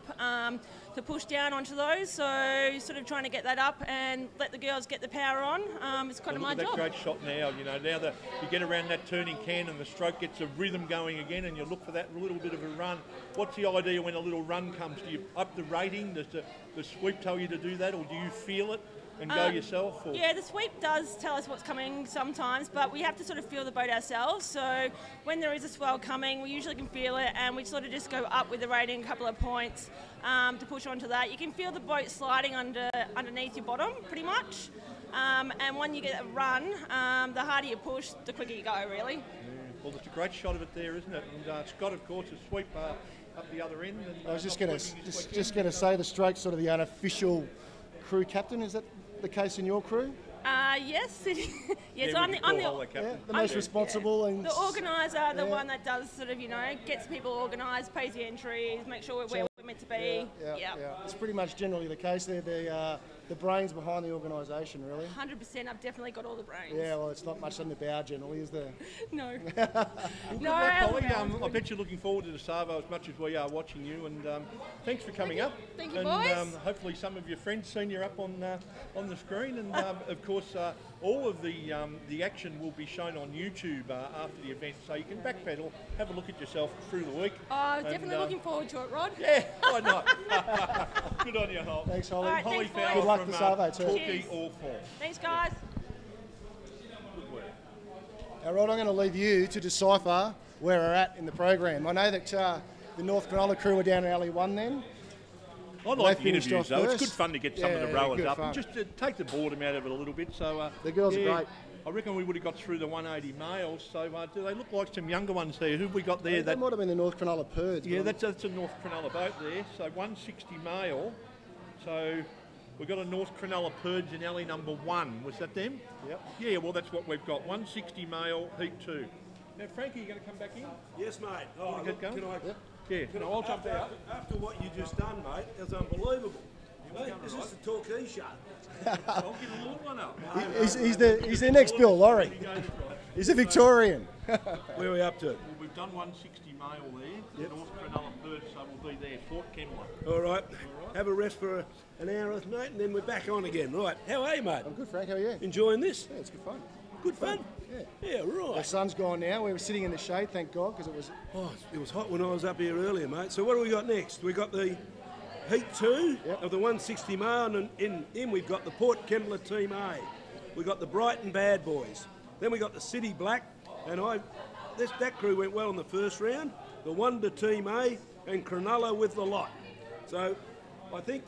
to push down onto those. So sort of trying to get that up and let the girls get the power on. It's kind of my That job. great shot now, now that you get around that turning can and the stroke gets a rhythm going again, and you look for that little bit of a run. What's the idea when a little run comes? Do you up the rating? Does the sweep tell you to do that, or do you feel it and go yourself? Or? Yeah, the sweep does tell us what's coming sometimes, but we have to sort of feel the boat ourselves. So when there is a swell coming, we usually can feel it, and we sort of just go up with the rating a couple of points to push onto that. You can feel the boat sliding underneath your bottom, pretty much. And when you get a run, the harder you push, the quicker you go, really. Yeah. Well, it's a great shot of it there, isn't it? And Scott, of course, is sweep up the other end. And, I was just going to say the stroke's sort of the unofficial crew captain. Is that the case in your crew? Yes, it is. Yes, Yeah, I'm the most responsible and the organiser, the one that does sort of, gets people organised, pays the entries, make sure we're where we're meant to be. Yeah. It's pretty much generally the case. They're the brains behind the organisation, really. 100%. I've definitely got all the brains. Yeah, well, it's not much on the bow generally, is there? No. No, Holly, I bet you're looking forward to the Savo as much as we are watching you, and thanks for coming up. Thank you, and, boys. Hopefully some of your friends seen you up on the screen, and of course all of the action will be shown on YouTube after the event, so you can backpedal, have a look at yourself through the week. Definitely looking forward to it, Rod. Yeah, why not? Good on you, Holly. Thanks, Holly. All right, Holly thanks, boys. Fowler Good luck from to Savo too. Torquay All Four. Thanks, guys. Good work. Now, Rod, I'm going to leave you to decipher where we're at in the program. I know that the North Cronulla crew were down in Alley 1 then. I like They the finished interviews off though. first. It's good fun to get some of Yeah, the rowers good up fun. and just to take the boredom out of it a little bit. So The girls are great. I reckon we would have got through the 180 males. So do they look like some younger ones there? Who have we got there? That might have been the North Cronulla Purds. Yeah, that's a North Cronulla boat there. So 160 male. So we've got a North Cronulla Purds in alley number 1. Was that them? Yep. Yeah, well that's what we've got. 160 male, heat 2. Now Frankie, you going to come back in? Yes, mate. Wanna get going? Can I? Yeah. No, I'll jump out. After what you just done, mate, it's unbelievable. Hey, is this the Torquay show? I'll get a little one up. He's the next Bill Laurie. He's a Victorian. Where are we up to? Well, we've done 160 male there. North Cronulla Purds, so we'll be there. Fort Kembla. All right. Have a rest for an hour, mate, and then we're back on again. Right. How are you, mate? I'm good, Frank. How are you? Enjoying this? Yeah, it's good fun. Good fun? Yeah. Yeah, right. The sun's gone now. We were sitting in the shade, thank God, because it was... Oh, it was hot when I was up here earlier, mate. So what do we got next? We got the Heat 2 of the 160 mile, and in we've got the Port Kembla Team A. We got the Brighton Bad Boys. Then we got the City Black, and that crew went well in the first round. The Wonder Team A and Cronulla with the lot. So I think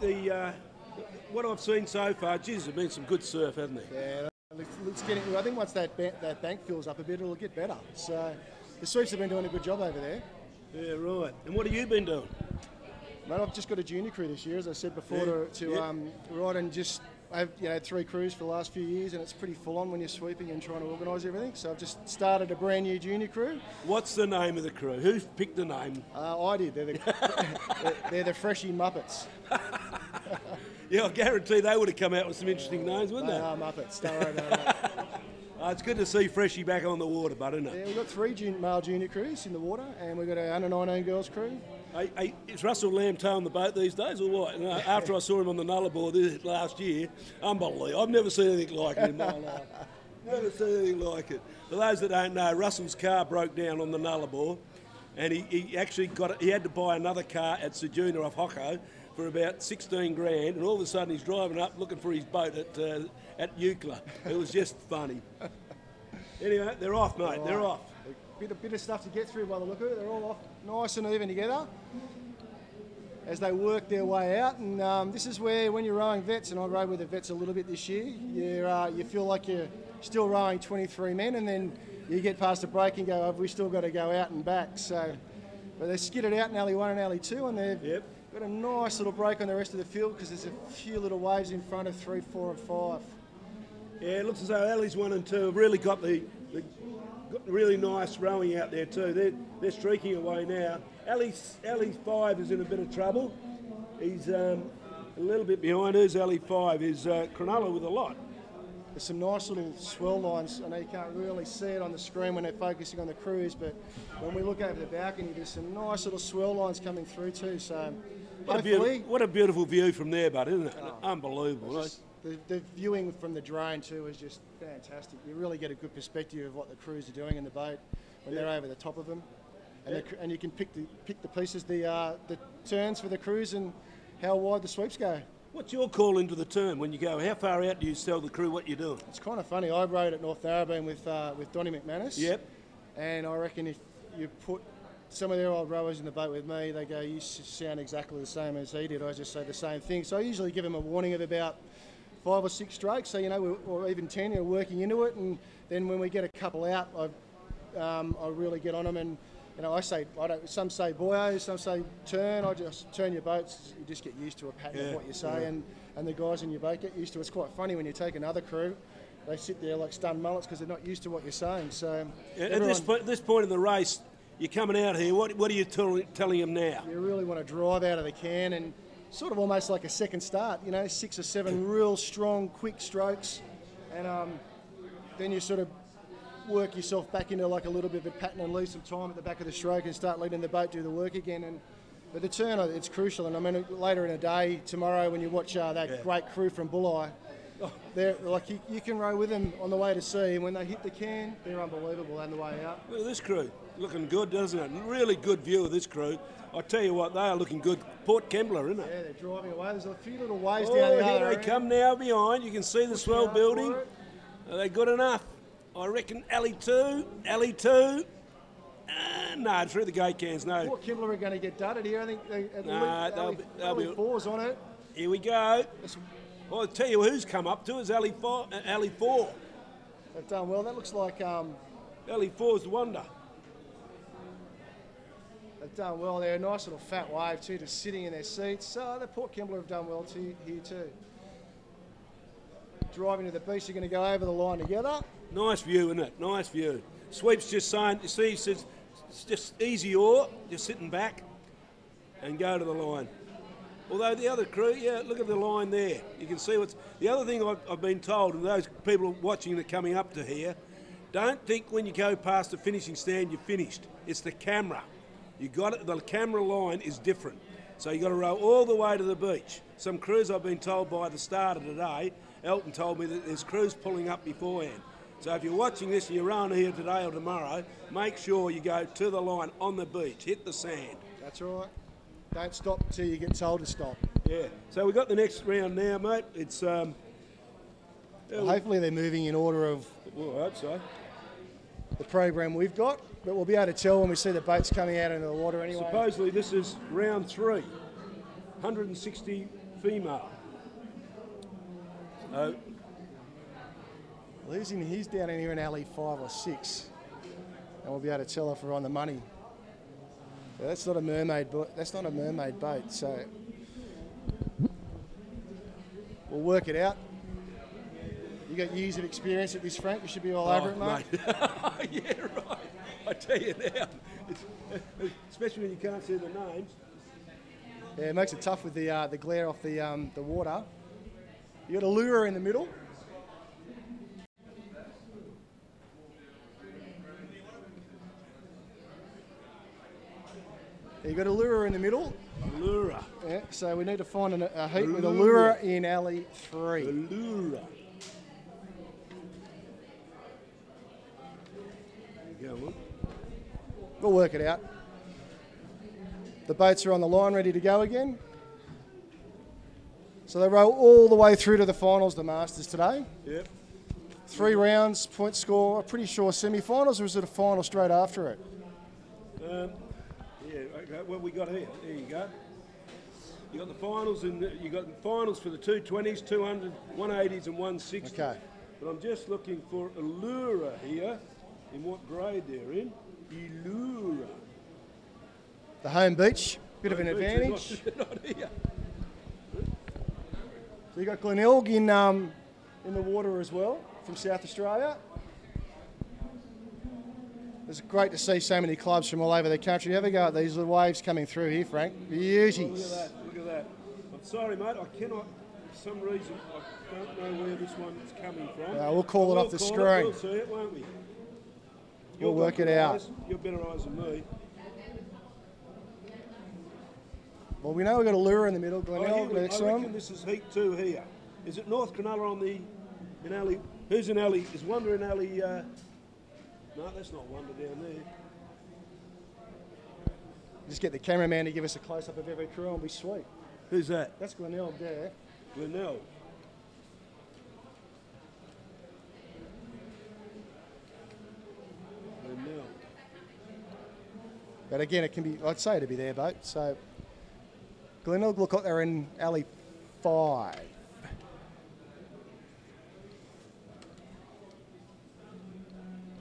what I've seen so far, geez, there's been some good surf, hasn't there? Yeah, let's get it. I think once that bank fills up a bit, it'll get better. So the sweeps have been doing a good job over there. Yeah, right. And what have you been doing? Mate, I've just got a junior crew this year, as I said before, to ride and just. I've had 3 crews for the last few years, and it's pretty full on when you're sweeping and trying to organise everything. So I've just started a brand new junior crew. What's the name of the crew? Who picked the name? I did. They're the Freshie Muppets. Yeah, I guarantee they would have come out with some interesting names, wouldn't they? They are Muppets. Don't worry about it. It's good to see Freshie back on the water, bud, isn't it? Yeah, we've got 3 male junior crews in the water, and we've got an under-19 girls crew. Hey, is Russell Lamb towing the boat these days or what? You know, after I saw him on the Nullarbor last year, unbelievable. I've never seen anything like it in my life. Never seen anything like it. For those that don't know, Russell's car broke down on the Nullarbor, and he actually he had to buy another car at Sejuna off Hocko for about 16 grand, and all of a sudden he's driving up looking for his boat at Eucla. It was just funny. Anyway, they're off, mate. They're off. A bit of stuff to get through by the look of it. They're all off nice and even together as they work their way out. And this is where, when you're rowing vets, and I rowed with the vets a little bit this year, you feel like you're still rowing 23 men, and then you get past the break and go, oh, we still got to go out and back. So, but they skidded out in alley 1 and alley 2, and they've got a nice little break on the rest of the field because there's a few little waves in front of 3, 4 and 5. Yeah, it looks as though alleys 1 and 2 have really got got really nice rowing out there too. They're streaking away now. Alley 5 is in a bit of trouble. He's a little bit behind. Who's alley 5? Is Cronulla with a lot. There's some nice little swell lines. I know you can't really see it on the screen when they're focusing on the cruise, but when we look over the balcony, there's some nice little swell lines coming through too. So what a beautiful view from there, bud, isn't it? Unbelievable. The viewing from the drone too is just fantastic. You really get a good perspective of what the crews are doing in the boat when they're over the top of them, and you can pick the pieces, the turns for the crews and how wide the sweeps go. What's your call into the turn when you go? How far out do you tell the crew what you're doing? It's kind of funny. I rode at North Narrabeen with Donnie McManus. Yep. And I reckon if you put some of their old rowers in the boat with me, they go, you sound exactly the same as he did. I just say the same thing. So I usually give them a warning of about 5 or 6 strokes, so or even 10, you're working into it, and then when we get a couple out, I really get on them, and I say, some say boyo, some say turn. I just turn your boats. You just get used to a pattern of what you say, and the guys in your boat get used to it. It's quite funny when you take another crew, they sit there like stunned mullets because they're not used to what you're saying. So at this point in the race, you're coming out here. What are you telling them now? You really want to drive out of the can and sort of almost like a second start, you know, 6 or 7 real strong, quick strokes, and then you sort of work yourself back into like a little bit of a pattern and leave some time at the back of the stroke and start letting the boat do the work again. But the turn, it's crucial. And I mean, later in the day, tomorrow, when you watch that great crew from Bulli, they're like you can row with them on the way to sea. And when they hit the can, they're unbelievable on the way out. Look at this crew, looking good, doesn't it? Really good view of this crew. I tell you what, they are looking good. Port Kembla, isn't it? Yeah, they're driving away. There's a few little waves down Oh, the other here they end. come now behind. You can see the swell building. Are they good enough? I reckon alley two. No, through the gate cans, no. Port Kembla are going to get dudded here. I think they'll be fours on it. Here we go. Well, I'll tell you who's come up to is alley 4. They've done well. That looks like alley 4's the wonder. They've done well. They're a nice little fat wave too, just sitting in their seats. So the Port Kembla have done well here too. Driving to the beach, you're going to go over the line together. Nice view, isn't it? Nice view. Sweep's just saying, you see, he says, it's just easy oar, just sitting back and go to the line. Although the other crew, yeah, look at the line there. You can see what's... The other thing I've been told, and those people watching that are coming up to here, don't think when you go past the finishing stand you're finished. It's the camera. You got it. The camera line is different. So you got to row all the way to the beach. Some crews I've been told by the start of today, Elton told me that there's crews pulling up beforehand. So if you're watching this and you're rowing here today or tomorrow, make sure you go to the line on the beach, hit the sand. That's right. Don't stop until you get told to stop. Yeah. So we've got the next round now, mate. It's well, hopefully they're moving in order of well, I hope so. The program we've got, but we'll be able to tell when we see the boats coming out into the water anyway. Supposedly this is round 3, 160 female. So, well, he's down in here in alley 5 or 6, and we'll be able to tell if we're on the money. Yeah, that's not a mermaid boat. That's not a mermaid boat. So we'll work it out. You got years of experience at this, Frank. You should be all over it, mate. Yeah, right. I tell you now, especially when you can't see the names. Yeah, it makes it tough with the glare off the water. You got a lure in the middle. You got a lure in the middle. Lure. Yeah, so we need to find a heat with a lure in alley 3. A lure. We'll work it out. The boats are on the line, ready to go again. So they roll all the way through to the finals, the Masters today. Yep. 3 rounds, point score. I'm pretty sure semi-finals, or is it a final straight after it? Yeah, okay. What we got here? There you go. You got the finals, and you got the finals for the 220s, 200, 180s, and 160s. Okay. But I'm just looking for a lure here. In what grade they're in? Lure. The home beach, bit of an advantage. Not here. So you got Glenelg in the water as well from South Australia. It's great to see so many clubs from all over the country. Have a go at these little waves coming through here, Frank. Beauties. Oh, look at that, look at that. I'm sorry, mate, I cannot, for some reason, I don't know where this one's coming from. We'll call it off the screen. We'll see it, won't we? We'll work it out. You've better eyes than me. Well, we know we've got a lure in the middle, Glenelg, next I reckon one. this is heat 2 here. Is it North Cronulla on the, in alley, who's in alley, is Wonder in alley, no, that's not Wonder down there. Just get the cameraman to give us a close-up of every crew and be sweet. Who's that? That's Glenelg there. Glenelg. But again, it can be, I'd say it'd be their boat. So Glenelg look like they're in alley 5.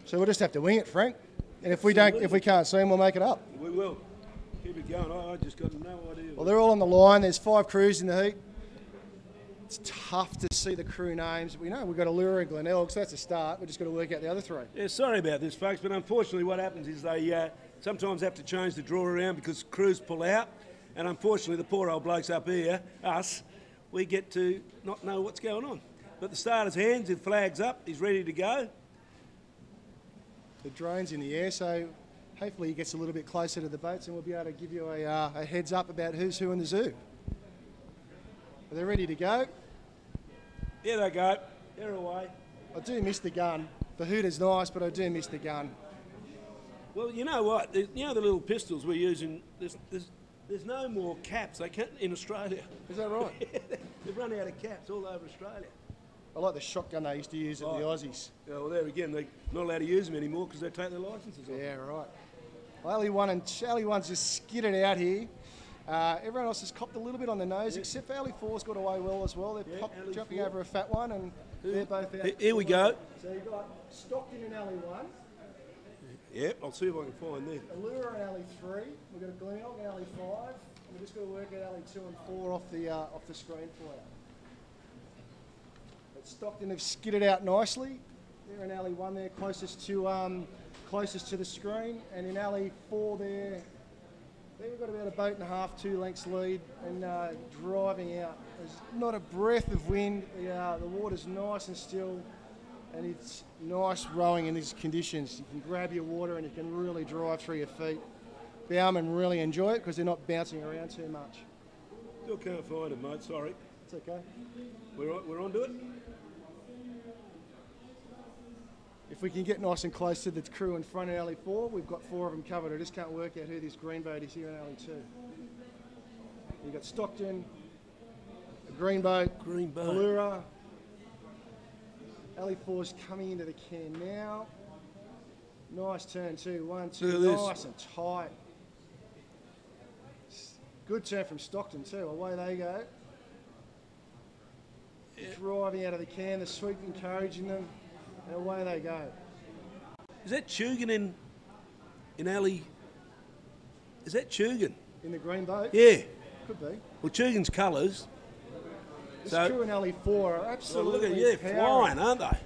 So we'll just have to wing it, Frank. And if we can't see them, we'll make it up. We will. Keep it going. I just got no idea. Well, they're all on the line. There's 5 crews in the heat. It's tough to see the crew names. We know we've got a lure in Glenelg, so that's a start. We've just got to work out the other 3. Yeah, sorry about this, folks, but unfortunately what happens is they sometimes have to change the draw around because crews pull out. And unfortunately, the poor old blokes up here, us, we get to not know what's going on. But the starter's hands, his flag's up, he's ready to go. The drone's in the air, so hopefully he gets a little bit closer to the boats and we'll be able to give you a heads up about who's who in the zoo. Are they ready to go? There they go. They're away. I do miss the gun. The hoot is nice, but I do miss the gun. Well, you know what? You know the little pistols we're using, there's no more caps they can't, in Australia. Is that right? They've run out of caps all over Australia. I like the shotgun they used to use at the Aussies. Yeah, well, there again, they're not allowed to use them anymore because they take their licences off. Yeah, right. Well, Ali 1's just skidded out here. Everyone else has copped a little bit on the nose, except for Ali 4's got away well as well. They're jumping over a fat one, and they're both out. Here we go. So you've got Stockton and Ali 1. Yep, I'll see if I can find them. Allura and Ali 3. We've got a Glenelg and Ali 5. And we've just got to work out Ali 2 and 4 off the screen for you. But Stockton have skidded out nicely. They're in Ali 1 there, closest to the screen, and in Ali 4 there, they've got about a boat and a half, 2 lengths lead, and driving out. There's not a breath of wind. The water's nice and still, and it's nice rowing in these conditions. You can grab your water and you can really drive through your feet. Bowmen really enjoy it because they're not bouncing around too much. Still can't find it, mate. Sorry. It's okay. We're onto it. If we can get nice and close to the crew in front of Ali 4, we've got 4 of them covered. I just can't work out who this green boat is here in Ali 2. You've got Stockton, a green boat, Allura. Ali 4's coming into the can now. Nice turn too, 1, 2, nice and tight. Good turn from Stockton too, away they go. Yeah. Driving out of the can, the sweep encouraging them. And away they go. Is that Chugan in Ali? Is that Chugan? In the green boat? Yeah. Could be. Well, Chugan's colours. This crew in Ali 4 are absolutely look at flying, aren't they?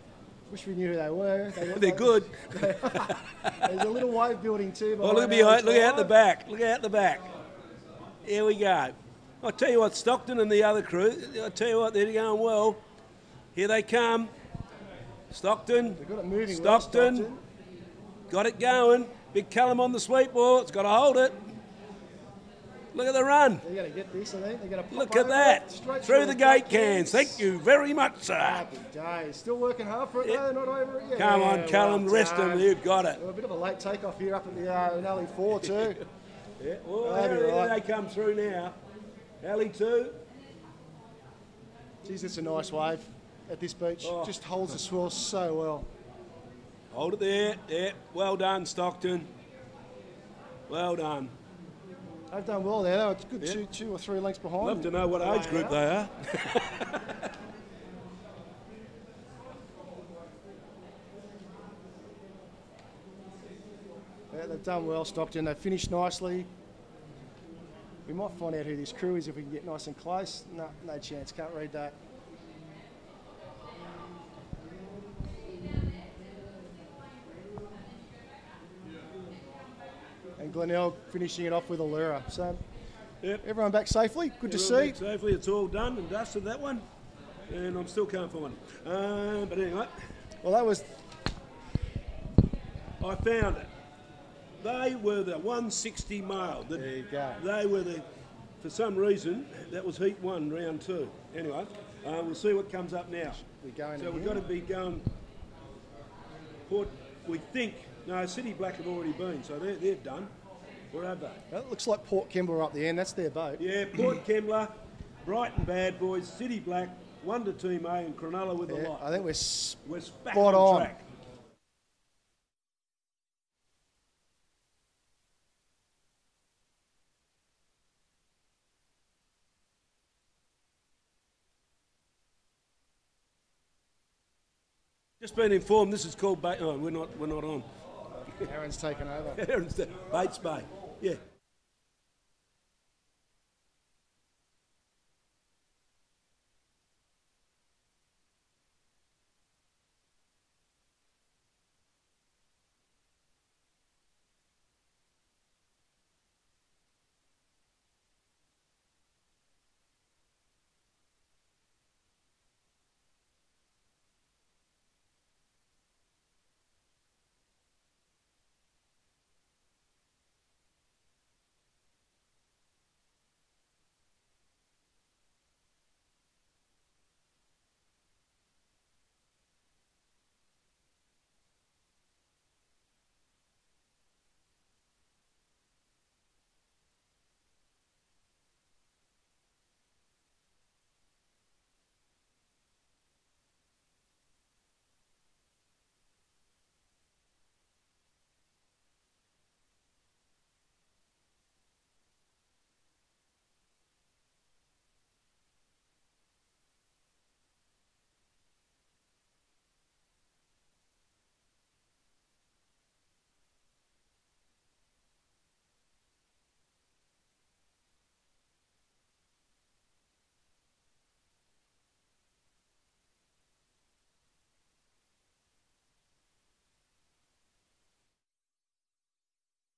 Wish we knew who they were. They're good. There's a little wave building too. Oh, look behind! Look out the back! Look out the back! Here we go. I'll tell you what, Stockton and the other crew. I'll tell you what, they're going well. Here they come. Stockton, they've got it moving Stockton, well, got it going. Big Callum on the sweep ball. It's got to hold it. Look at the run. They're going to get this, I think. They're going to pop Look at that. Through the gate cans. Thank you very much, sir. Happy days. Still working hard for it, though. Not over it yet. Come on, Callum. Well rest them. You've got it. A bit of a late takeoff here up at the in Ali 4 too. Yeah. Well, they come through now. Ali 2. Geez, it's a nice wave at this beach. Just holds the swell so well. Hold it there. Yeah. Well done, Stockton. Well done. They've done well there. It's good 2 or 3 lengths behind. Love to know what age group they are. Yeah, they've done well, Stockton. They've finished nicely. We might find out who this crew is if we can get nice and close. No, no chance. Can't read that. And Glenelg finishing it off with Allura. So, everyone back safely. Good to see. Safely, it's all done and dusted, that one. And I still can't find it. But anyway. Well, that was... I found it. They were the 160 male. There you go. They were the... For some reason, that was heat 1, round 2. Anyway, we'll see what comes up now. So we've got to be going... Port, we think... No, City Black have already been, so they're done. Where have they? Well, it looks like Port Kembla up the end. That's their boat. Yeah, Port Kembla, Brighton Bad Boys, City Black, 1 to Team A, and Cronulla with the lot. I think we're spot on track. Just been informed. This is called bait. Oh, we're not on. Aaron's taken over. Aaron's Bates Bay. Yeah.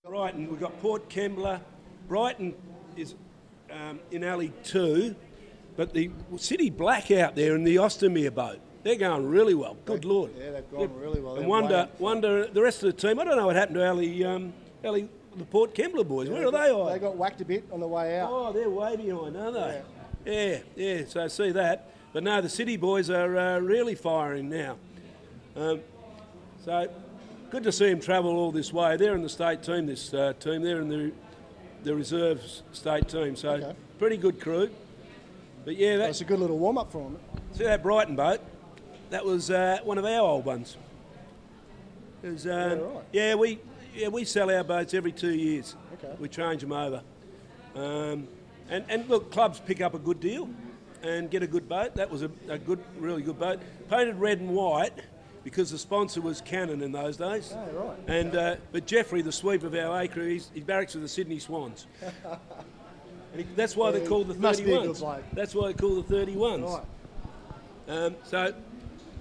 Brighton, we've got Port Kembla. Brighton is in alley 2, but the City Black out there in the Ostermere boat, they're going really well. Good Lord. Yeah, they've gone really well. And wonder the rest of the team. I don't know what happened to alley the Port Kembla boys. Where are they? They got whacked a bit on the way out. Oh, they're way behind, aren't they? Yeah. So I see that. But no, the City boys are really firing now. So good to see them travel all this way. They're in the state team, this team. They're in the reserves state team. So pretty good crew. But yeah, that's a good little warm-up for them. See that Brighton boat? That was one of our old ones. It was, right. We sell our boats every 2 years. Okay. We change them over. And look, clubs pick up a good deal and get a good boat. That was a really good boat. Painted red and white because the sponsor was Canon in those days. Oh, right. And but Jeffrey, the sweep of our A crew, he barracks with the Sydney Swans. And that's why they're called the 31s. Must be a good bloke. That's why they're called the 31s. Right.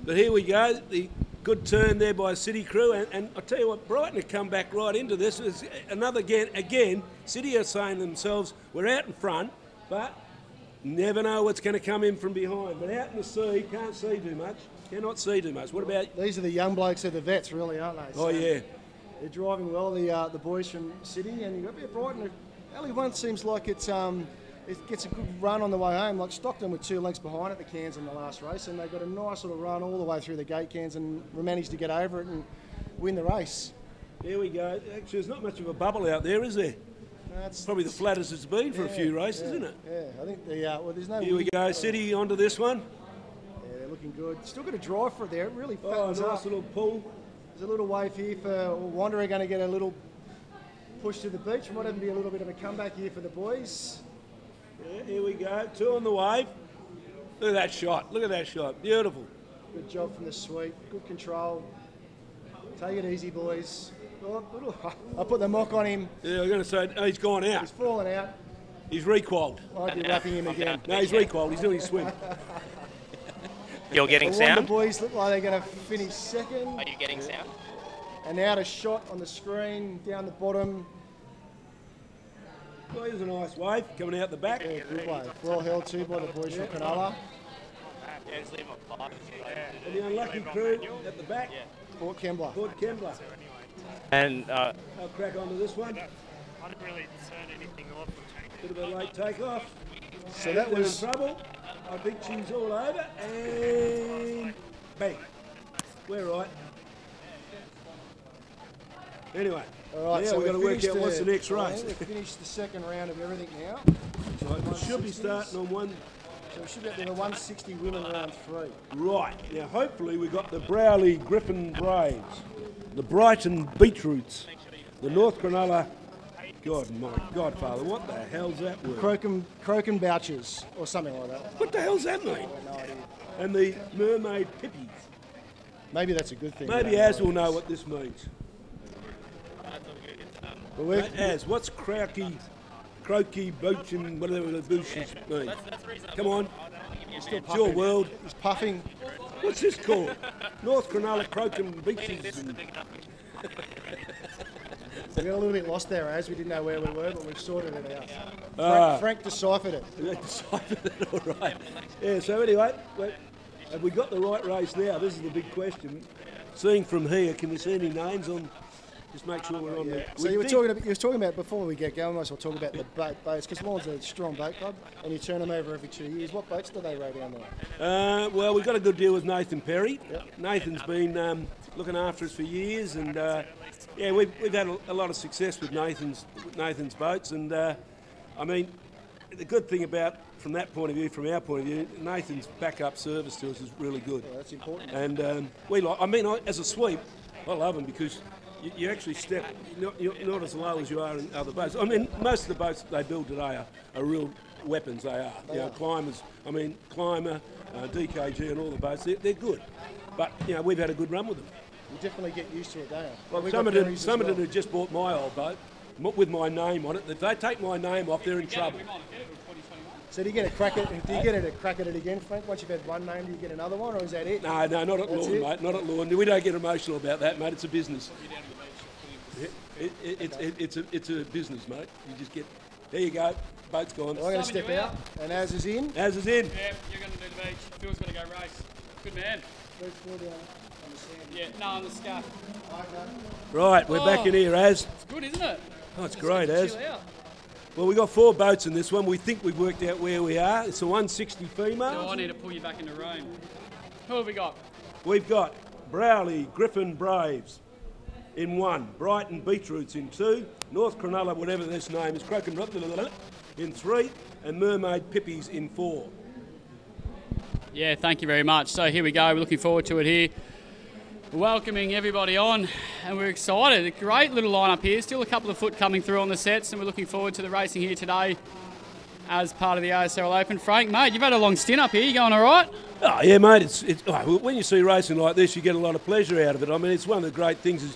But here we go. The good turn there by a City crew, and I tell you what, Brighton have come back right into this. It's another again. City are saying themselves, we're out in front, but never know what's going to come in from behind. But out in the sea, can't see too much. Cannot see too much. What about? These are the young blokes of the vets, really, aren't they? Oh yeah. They're driving well. The boys from City, and you've got a bit of Brighton. Alley 1 seems like it gets a good run on the way home. Like Stockton were 2 lengths behind at the Cairns in the last race, and they got a nice little run all the way through the gate Cairns and managed to get over it and win the race. There we go. Actually, there's not much of a bubble out there, is there? No, it's probably the flattest it's been for a few races, isn't it? Yeah, I think there's no. Here we go, City onto this one. Yeah, they're looking good. Still got a drive for it there. It really nice fattens up. little pull. There's a little wave here for Wanderer, going to get a little push to the beach. Might even be a little bit of a comeback here for the boys. Yeah, here we go. 2 on the wave. Look at that shot. Look at that shot. Beautiful. Good job from the sweep. Good control. Take it easy, boys. I put the mock on him. Yeah, I'm going to say he's gone out. He's fallen out. He's recoiled. Might be wrapping him again. No, he's recoiled. He's doing his swim. You're getting the sound? The boys look like they're going to finish second. Are you getting sound? And out a shot on the screen, down the bottom. Well, here's a nice wave coming out the back. Yeah, good wave. Well held too by the boys from Cronulla. Yeah, just leave him on 5. And the unlucky crew at the back. Port Kembla. Port Kembla. And I'll crack onto this one. I didn't really turn anything off. Bit of a late takeoff. So that was in trouble. I think she's all over, and bang. We're right. Anyway, all right, now so we've got to work out what's the next right, race. we've finished the second round of everything now. Right, we should be starting on one. So we should be at the 160 women round 3. Right, now hopefully we've got the Browley Griffin Braves, the Brighton Beetroots, the North Cronulla. God, my Godfather, what the hell's that word? Croken Bouchers, or something like that. What the hell's that mean? I have no idea. And the Mermaid Pippies. Maybe that's a good thing. Maybe Az will know what this means. Well, Az, what's croaky, booch, and whatever the booshes mean? Come on, still it's your world. He's puffing. What's this called? North Cronulla Croken Beaches. We got a little bit lost there, Az. We didn't know where we were, but we've sorted it out. Frank deciphered it. They deciphered it, all right. Yeah, so anyway, have we got the right race now? This is the big question. Seeing from here, can we see any names on? Just make sure we're on the... So you were talking about, before we get going, I was talking about the boats, because Lawrence is a strong boat club, and you turn them over every 2 years. What boats do they row down there? Well, we've got a good deal with Nathan Perry. Yep. Nathan's been looking after us for years, and yeah, we've had a lot of success with Nathan's boats, and I mean, the good thing about, from that point of view, from our point of view, Nathan's backup service to us is really good. Yeah, that's important. And we like, I mean, as a sweep, I love them because you actually step, you're not as low as you are in other boats. I mean, most of the boats that they build today are real weapons, they are. You know, climbers, I mean, Climber, DKG and all the boats, they're good. But, you know, we've had a good run with them. You definitely get used to it, don't you? Well, Summerton had just bought my old boat with my name on it. If they take my name off, they're in trouble. So do you get a crack at it again, Frank? Once you've had one name, do you get another one, or is that it? No, not at Lawn, mate. Not at Lawn. We don't get emotional about that, mate. It's a business. It's a business, mate. You just get, there you go, boat's gone. I'm going to step out, and Az is in. Az is in. Yeah, you're going to do the beach. Phil's going to go race. Good man. Yeah, no, on the scuff. Right, we're back in here, Az. It's good, isn't it? Oh, it's Just great, get to Az. chill out. Well, we've got 4 boats in this one. We think we've worked out where we are. It's a 160 female. No, I need to pull you back into Rome. Who have we got? We've got Browley, Griffin Braves in 1, Brighton Beetroots in 2, North Cronulla, whatever this name is, Croken in 3, and Mermaid Pippies in 4. Yeah, thank you very much. So here we go. We're looking forward to it here. Welcoming everybody on, and we're excited. A great little lineup here. Still a couple of foot coming through on the sets, and we're looking forward to the racing here today as part of the ASRL Open. Frank, mate, you've had a long stint up here. You going all right? Oh, yeah, mate. When you see racing like this, you get a lot of pleasure out of it. I mean, it's one of the great things is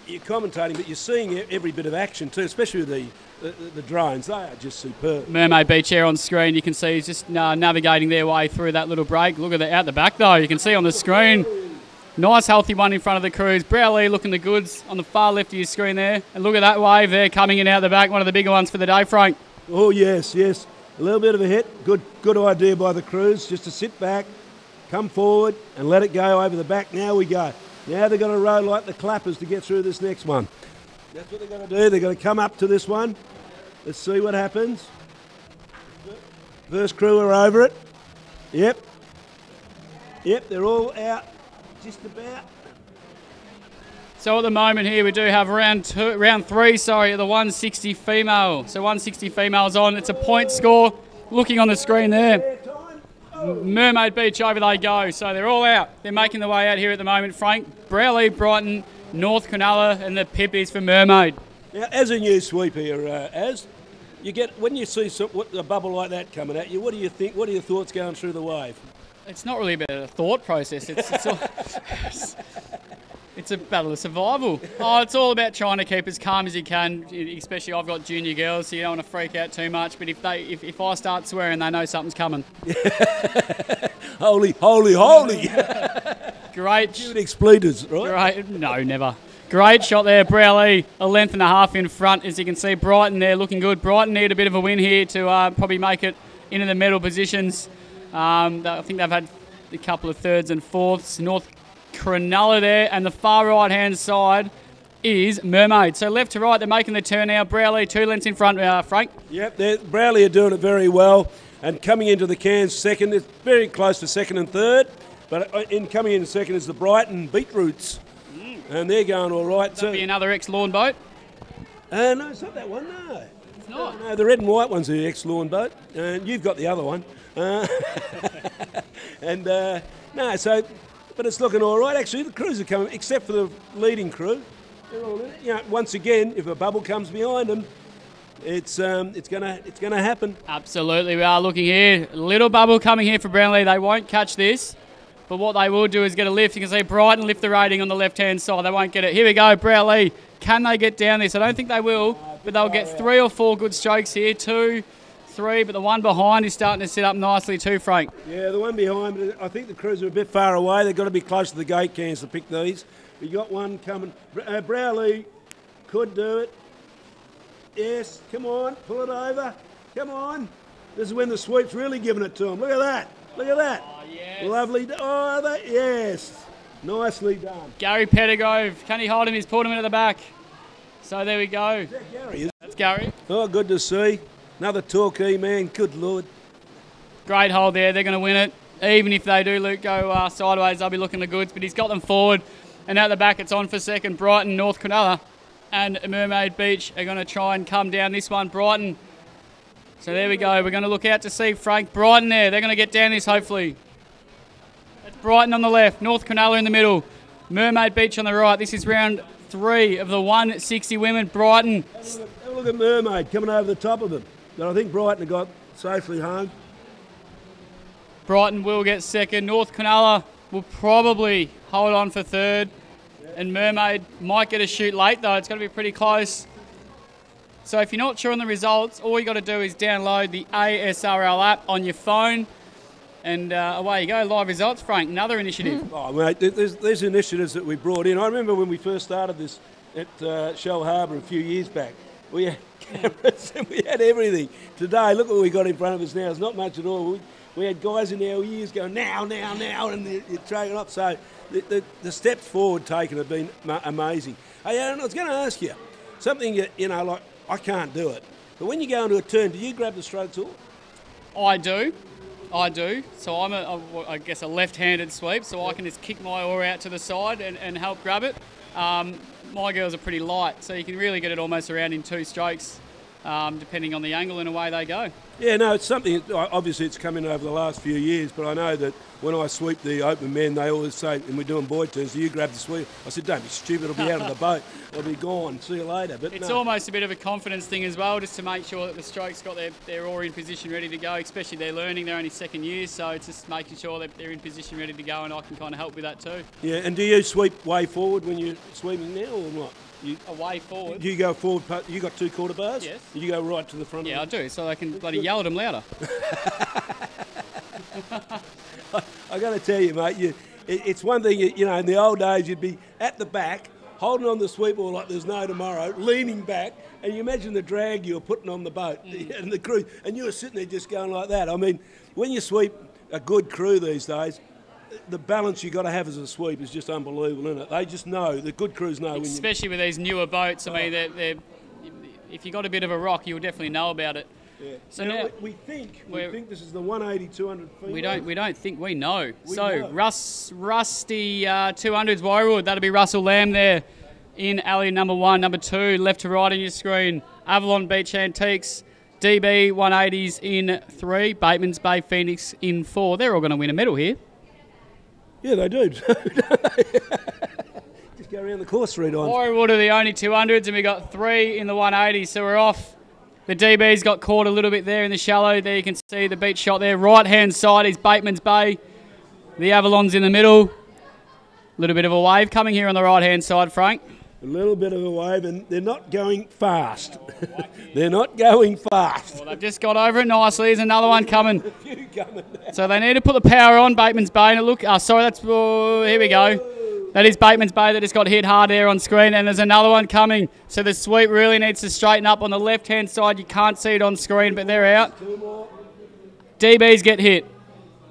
you're commentating, but you're seeing every bit of action too, especially with the drones. They are just superb. Mermaid Beach here on screen. You can see he's just navigating their way through that little break. Look at that out the back, though. You can see on the screen. Nice, healthy one in front of the cruise. Browley looking the goods on the far left of your screen there. And look at that wave there coming in out the back. One of the bigger ones for the day, Frank. Oh, yes. A little bit of a hit. Good idea by the cruise, just to sit back, come forward and let it go over the back. Now we go. Now they're going to row like the clappers to get through this next one. That's what they're going to do. They're going to come up to this one. Let's see what happens. First crew are over it. Yep, they're all out. Just about. So at the moment here we do have round 3, of the 160 female. So 160 females on. It's a point score. Looking on the screen there. Mermaid Beach, over they go. So they're all out. They're making the way out here at the moment. Frank, Browley, Brighton, North Cronulla, and the Pippies for Mermaid. Now, as a new sweep here, you get when you see a bubble like that coming at you, what do you think? What are your thoughts going through the wave? It's not really about a thought process. It's a battle of survival. It's all about trying to keep as calm as you can. Especially, I've got junior girls, so you don't want to freak out too much. But if I start swearing, they know something's coming. Holy! Great. Shoot expletives, right? Great. No, never. Great shot there, Browley. A length and a half in front, as you can see. Brighton there looking good. Brighton need a bit of a win here to probably make it into the medal positions. I think they've had a couple of thirds and fourths. North Cronulla there, and the far right-hand side is Mermaid. So left to right, they're making the turn now. Browley, 2 lengths in front, Frank. Yep, Browley are doing it very well, and coming into the cans second. It's very close to second and third, but coming in second is the Brighton Beetroots, and they're going all right. That'll be another ex-lawn boat? No, it's not that one, no. It's not? No, the red and white one's the ex-lawn boat, and you've got the other one. But it's looking all right. Actually, the crews are coming, except for the leading crew. They're all in it. Once again, if a bubble comes behind them, it's gonna happen. Absolutely, we are looking here. A little bubble coming here for Brownlee. They won't catch this, but what they will do is get a lift. You can see Brighton lift the rating on the left-hand side. They won't get it. Here we go, Brownlee. Can they get down this? I don't think they will, but they'll get 3 or 4 good strokes here. 2, 3, but the one behind is starting to sit up nicely too, Frank. Yeah, the one behind, I think the crews are a bit far away. They've got to be close to the gate cans to pick these. We got one coming. Browley could do it. Yes, come on, pull it over. Come on. This is when the sweep's really giving it to them. Look at that. Look at that. Oh, yes. Lovely. Yes. Nicely done. Gary Pettigrove. Can he hold him? He's pulled him into the back. So there we go. Is that Gary? That's Gary. Oh, good to see. Another Torquay man, good Lord. Great hold there, they're going to win it. Even if they do, Luke, go sideways, they'll be looking the goods, but he's got them forward. And out the back, it's on for second. Brighton, North Cronulla and Mermaid Beach are going to try and come down this one. Brighton. So there we go. We're going to look out to see Frank Brighton there. They're going to get down this, hopefully. That's Brighton on the left, North Cronulla in the middle, Mermaid Beach on the right. This is round 3 of the 160 women. Brighton. Have a look at Mermaid coming over the top of them. But I think Brighton have got safely home. Brighton will get second. North Cronulla will probably hold on for third. And Mermaid might get a shoot late, though. It's going to be pretty close. So if you're not sure on the results, all you got to do is download the ASRL app on your phone. And away you go. Live results, Frank. Another initiative. Oh, mate, there's initiatives that we brought in. I remember when we first started this at Shell Harbour a few years back. We had cameras and we had everything. Today, look what we got in front of us now. It's not much at all. We had guys in our ears going, now, and they're trailing up. So the steps forward taken have been amazing. Hey, Aaron, I was going to ask you something, like I can't do it. But when you go into a turn, do you grab the stroke tool? I do. So I'm, I guess, a left-handed sweep, so I can just kick my oar out to the side and help grab it. My girls are pretty light, so you can really get it almost around in 2 strokes, depending on the angle, and away they go. Yeah, no, it's something, obviously it's come in over the last few years, but I know that when I sweep the open men, they always say, and we're doing boy turns, do you grab the sweep? I said, don't be stupid, it'll be out of the boat. It'll be gone, see you later. But it's almost a bit of a confidence thing as well, just to make sure that the stroke's got their oar in position ready to go, especially they're learning, they're only second year, so it's just making sure that they're in position ready to go, and I can kind of help with that too. Yeah, and do you sweep way forward when you're sweeping now, or what? Away forward. Do you go forward? You got 2 quarter bars? Yes. You go right to the front. Yeah, I do, so they can bloody yell at them louder. I got to tell you, mate. It's one thing. In the old days, you'd be at the back, holding on the sweep oar like there's no tomorrow, leaning back, and you imagine the drag you were putting on the boat and the crew, and you were sitting there just going like that. I mean, when you sweep a good crew these days, the balance you got to have as a sweep is just unbelievable, isn't it? They just know, the good crews know. Especially with these newer boats, I mean, if you got a bit of a rock, you'll definitely know about it. Yeah. So now we think this is the 180, 200 feet. We don't think, we know. We know. Rusty 200s Warwood, that'll be Russell Lamb there in alley number 1, number 2, left to right on your screen. Avalon Beach Antiques, DB 180s in 3, Bateman's Bay Phoenix in 4. They're all going to win a medal here. Yeah, they do. Just go around the course 3 times. Warwood are the only 200s, and we got 3 in the 180s, so we're off. The DB's got caught a little bit there in the shallow. There you can see the beach shot there. Right-hand side is Bateman's Bay. The Avalon's in the middle. A little bit of a wave coming here on the right-hand side, Frank. A little bit of a wave, and they're not going fast. They're not going fast. Well, they've just got over it nicely. There's another one coming. So they need to put the power on, Bateman's Bay. And look, sorry, that's, here we go. That is Bateman's Bay that just got hit hard there on screen, and there's another one coming. So the sweep really needs to straighten up on the left-hand side. You can't see it on screen, but they're out. DBs get hit.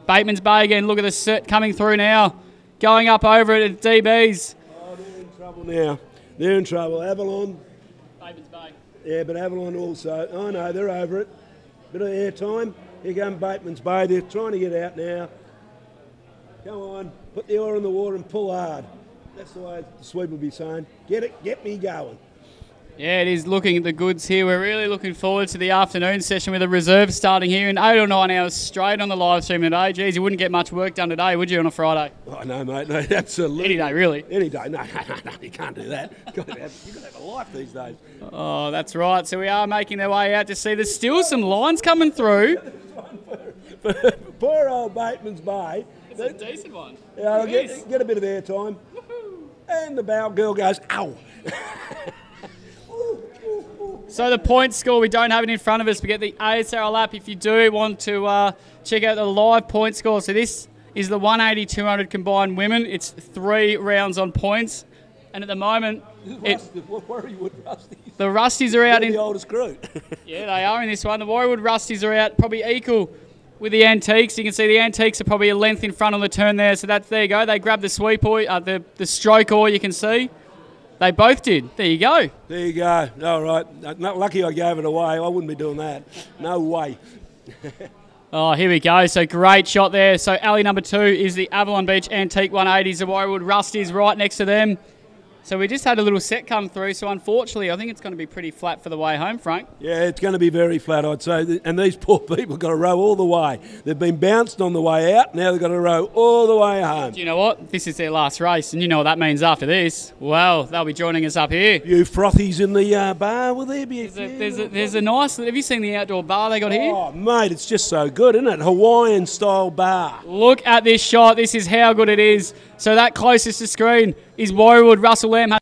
Bateman's Bay again. Look at the set coming through now. Going up over it at DBs. Oh, they're in trouble now. They're in trouble. Avalon. Bateman's Bay. Yeah, but Avalon also. Oh, no, they're over it. Bit of air time. Here comes Bateman's Bay. They're trying to get out now. Come on. Put the oar in the water and pull hard. That's the way the sweep will be saying. Get me going. Yeah, it is looking at the goods here. We're really looking forward to the afternoon session with the reserve starting here in 8 or 9 hours straight on the live stream today. Geez, you wouldn't get much work done today, would you, on a Friday? Oh, no, mate, no, absolutely. Any day, really. Any day. No, you can't do that. You've got to have a life these days. Oh, that's right. So we are making their way out to see. There's still some lines coming through. Poor old Bateman's Bay. It's a decent one. Yeah, I'll get a bit of air time. And the bow girl goes, ow. So the point score, we don't have it in front of us. We get the ASRL app if you do want to check out the live point score. So this is the 180-200 combined women. It's 3 rounds on points. And at the moment, what worry would Rusties? The Rusties are out in the oldest crew. Yeah, they are in this one. The Warwood Rusties are out probably equal with the Antiques. You can see the Antiques are probably a length in front on the turn there. So there you go. They grabbed the sweep oar, the stroke oar. You can see. They both did. There you go. There you go. All right. Not lucky I gave it away. I wouldn't be doing that. No way. Oh, here we go. So great shot there. So alley number 2 is the Avalon Beach Antique 180s. The Warwood Rusties right next to them. So we just had a little set come through. So unfortunately, I think it's going to be pretty flat for the way home, Frank. Yeah, it's going to be very flat, I'd say. And these poor people got to row all the way. They've been bounced on the way out. Now they've got to row all the way home. Do you know what? This is their last race. And you know what that means after this. Well, they'll be joining us up here. You frothies in the bar, will there be? There's a nice... Have you seen the outdoor bar they got here? Oh, mate, it's just so good, isn't it? Hawaiian-style bar. Look at this shot. This is how good it is. So that closest to screen is Warwood. Russell Lamb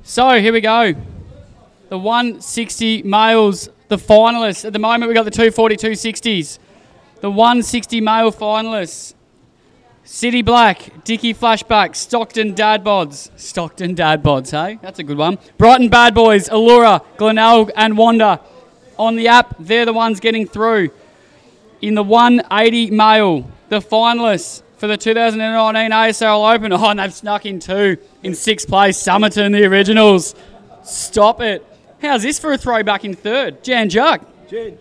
So here we go. The 160 males, the finalists. At the moment, we've got the 240 260s. The 160 male finalists. City Black, Dicky Flashback, Stockton Dad Bods. Stockton Dad Bods, hey? That's a good one. Brighton Bad Boys, Allura, Glenelg and Wanda. On the app, they're the ones getting through. In the 180 male, the finalists for the 2019 ASRL Open. Oh, and they've snuck in two. In sixth place, Somerton, the originals. Stop it. How's this for a throwback in third? Jan Juck.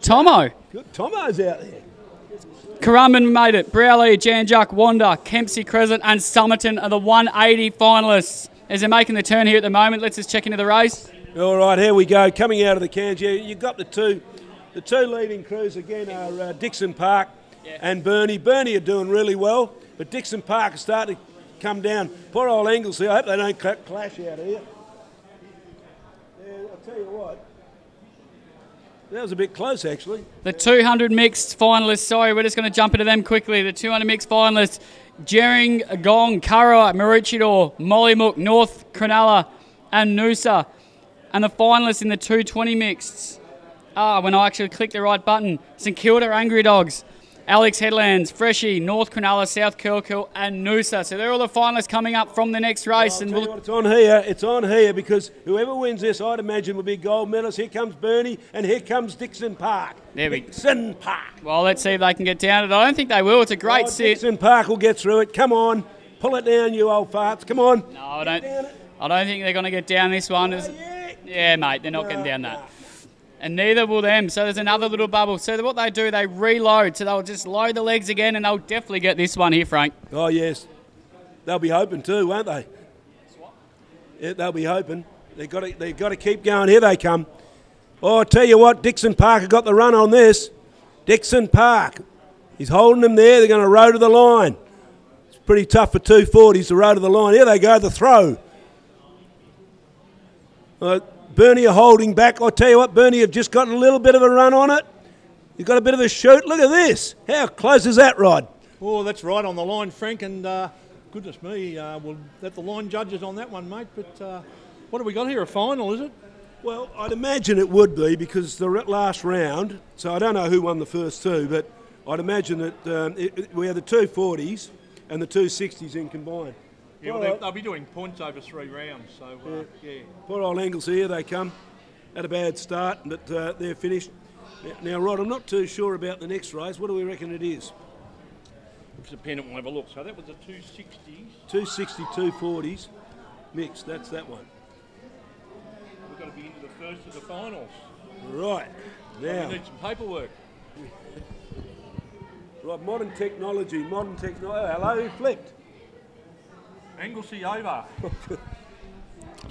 Tomo. Good. Tomo's out there. Currumbin made it. Browley, Janjuk, Wanda, Kempsey Crescent and Somerton are the 180 finalists. As they're making the turn here at the moment, let's just check into the race. All right, here we go. Coming out of the cans, you've got the two leading crews again are Dixon Park and Burnie. Burnie are doing really well, but Dixon Park are starting to come down. Poor old Anglesey, I hope they don't clash out here. I'll tell you what. That was a bit close, actually. The 200 mixed finalists, sorry, we're just going to jump into them quickly. The 200 mixed finalists, Jering, Gong, Kurrawa, Maroochydore, Mollymook, North Cronulla and Noosa. And the finalists in the 220 mixed. When I actually click the right button, St Kilda Angry Dogs, Alex Headlands, Freshie, North Cronulla, South Kirkhill and Noosa. So they're all the finalists coming up from the next race. And it's on here. It's on here because whoever wins this, I'd imagine, will be gold medalists. Here comes Burnie and here comes Dixon Park. Dixon Park. Well, let's see if they can get down it. I don't think they will. It's a great sit. Dixon Park will get through it. Come on. Pull it down, you old farts. Come on. No, I don't think they're going to get down this one. Yeah, mate, they're not getting down that. And neither will them. So there's another little bubble. So what they do, they reload. So they'll just load the legs again and they'll definitely get this one here, Frank. Oh, yes. They'll be hoping too, won't they? Yeah, they'll be hoping. They've got to keep going. Here they come. Oh, I tell you what, Dixon Park have got the run on this. Dixon Park. He's holding them there. They're going to row to the line. It's pretty tough for 240s to row to the line. Here they go, the throw. Burnie are holding back. I tell you what, Burnie have just got a little bit of a run on it. You've got a bit of a shoot. Look at this. How close is that, Rod? Oh, that's right on the line, Frank. And goodness me, we'll let the line judges on that one, mate. But what have we got here? A final, is it? Well, I'd imagine it would be because the last round, so I don't know who won the first two, but I'd imagine that we have the 240s and the 260s in combined. Yeah, well, they'll be doing points over 3 rounds, so yeah. Poor old Angles here, they come. Had a bad start, but they're finished. Now, Rod, I'm not too sure about the next race. What do we reckon it is? Looks dependent, we'll have a look. So that was the 260s. 260, 240s. Mixed, that's that one. We've got to be into the first of the finals. Right. Now. We need some paperwork. Right, modern technology. Oh, hello, who flipped? Anglesey over.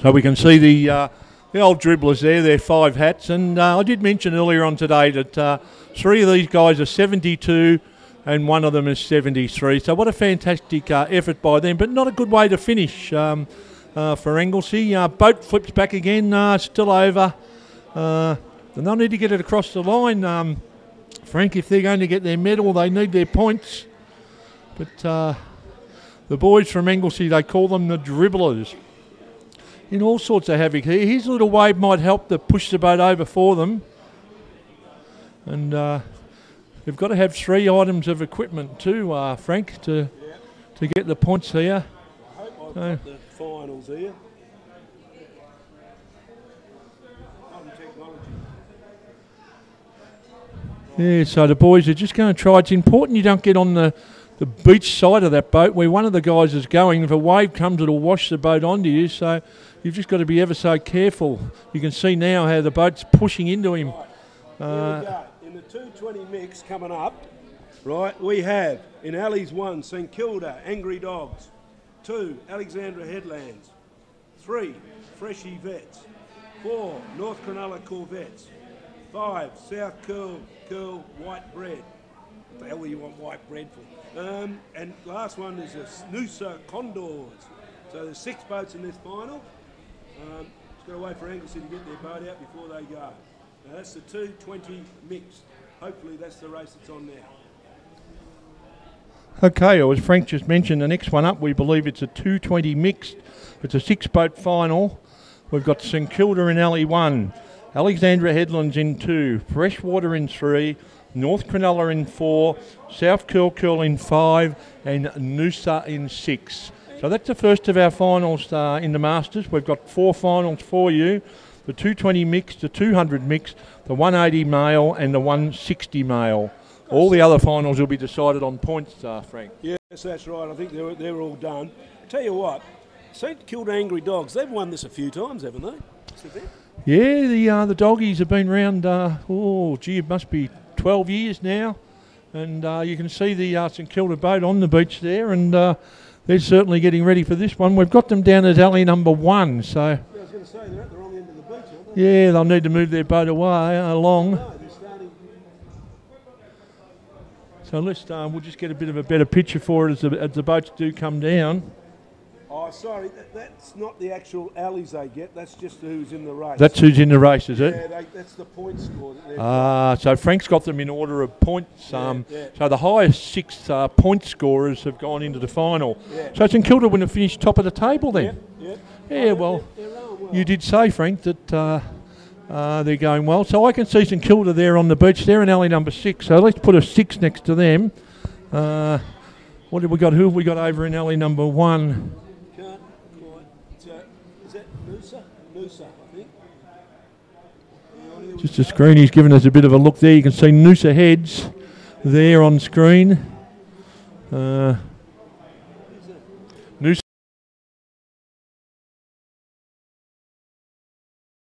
So we can see the old dribblers there, their 5 hats. And I did mention earlier on today that 3 of these guys are 72 and 1 of them is 73. So what a fantastic effort by them, but not a good way to finish for Anglesey. Boat flips back again, still over. And they'll need to get it across the line. Frank, if they're going to get their medal, they need their points. But the boys from Anglesey, they call them the dribblers. In all sorts of havoc here. His little wave might help to push the boat over for them. And they've got to have 3 items of equipment too, Frank, to get the points here. I hope I've got the finals here. Yeah, so the boys are just going to try. It's important you don't get on the beach side of that boat where one of the guys is going. If a wave comes, it'll wash the boat onto you, so you've just got to be ever so careful. You can see now how the boat's pushing into him. Here we go. In the 220 mix coming up, right, we have in Ali's 1, St Kilda Angry Dogs, 2, Alexandra Headlands, 3, Freshie Vets, 4, North Cronulla Corvettes, 5, South Curl White Bread. What the hell do you want white bread for? And last one is a Noosa Condors. So there's 6 boats in this final. Just got to wait for Anglesey to get their boat out before they go. Now that's the 220 mixed. Hopefully that's the race that's on now. Okay, as Frank just mentioned, the next one up, we believe it's a 220 mixed. It's a 6-boat final. we've got St Kilda in alley 1, Alexandra Headlands in 2, Freshwater in 3, North Cronulla in 4, South Curl in 5, and Noosa in 6. So that's the first of our finals in the Masters. We've got 4 finals for you: the 220 mix, the 200 mix, the 180 male, and the 160 male. All the other finals will be decided on points, Frank. Yes, that's right. I think they're all done. Tell you what, St Kilda Angry Dogs, they've won this a few times, haven't they? Yeah, the doggies have been round, it must be 12 years now. And you can see the St Kilda boat on the beach there, and they're certainly getting ready for this one. We've got them down at alley number 1, so... Yeah, I was going to say, they're at the wrong end of the beach, aren't they? Yeah, they'll need to move their boat along. No, they're starting... So we'll just get a bit of a better picture for it as the boats do come down. Oh, sorry, that's not the actual alleys they get, that's just who's in the race. That's who's in the race, is it? Yeah, that's the point score. So Frank's got them in order of points. So the highest 6 point scorers have gone into the final. Yeah. So St Kilda wouldn't have finished top of the table then? Yeah, well, you did say, Frank, that they're going well. So I can see St Kilda there on the beach. They're in alley number 6, so let's put a 6 next to them. What have we got? Who have we got over in alley number 1? Noosa, I think. Just a screen, he's given us a bit of a look there. You can see Noosa Heads there on screen.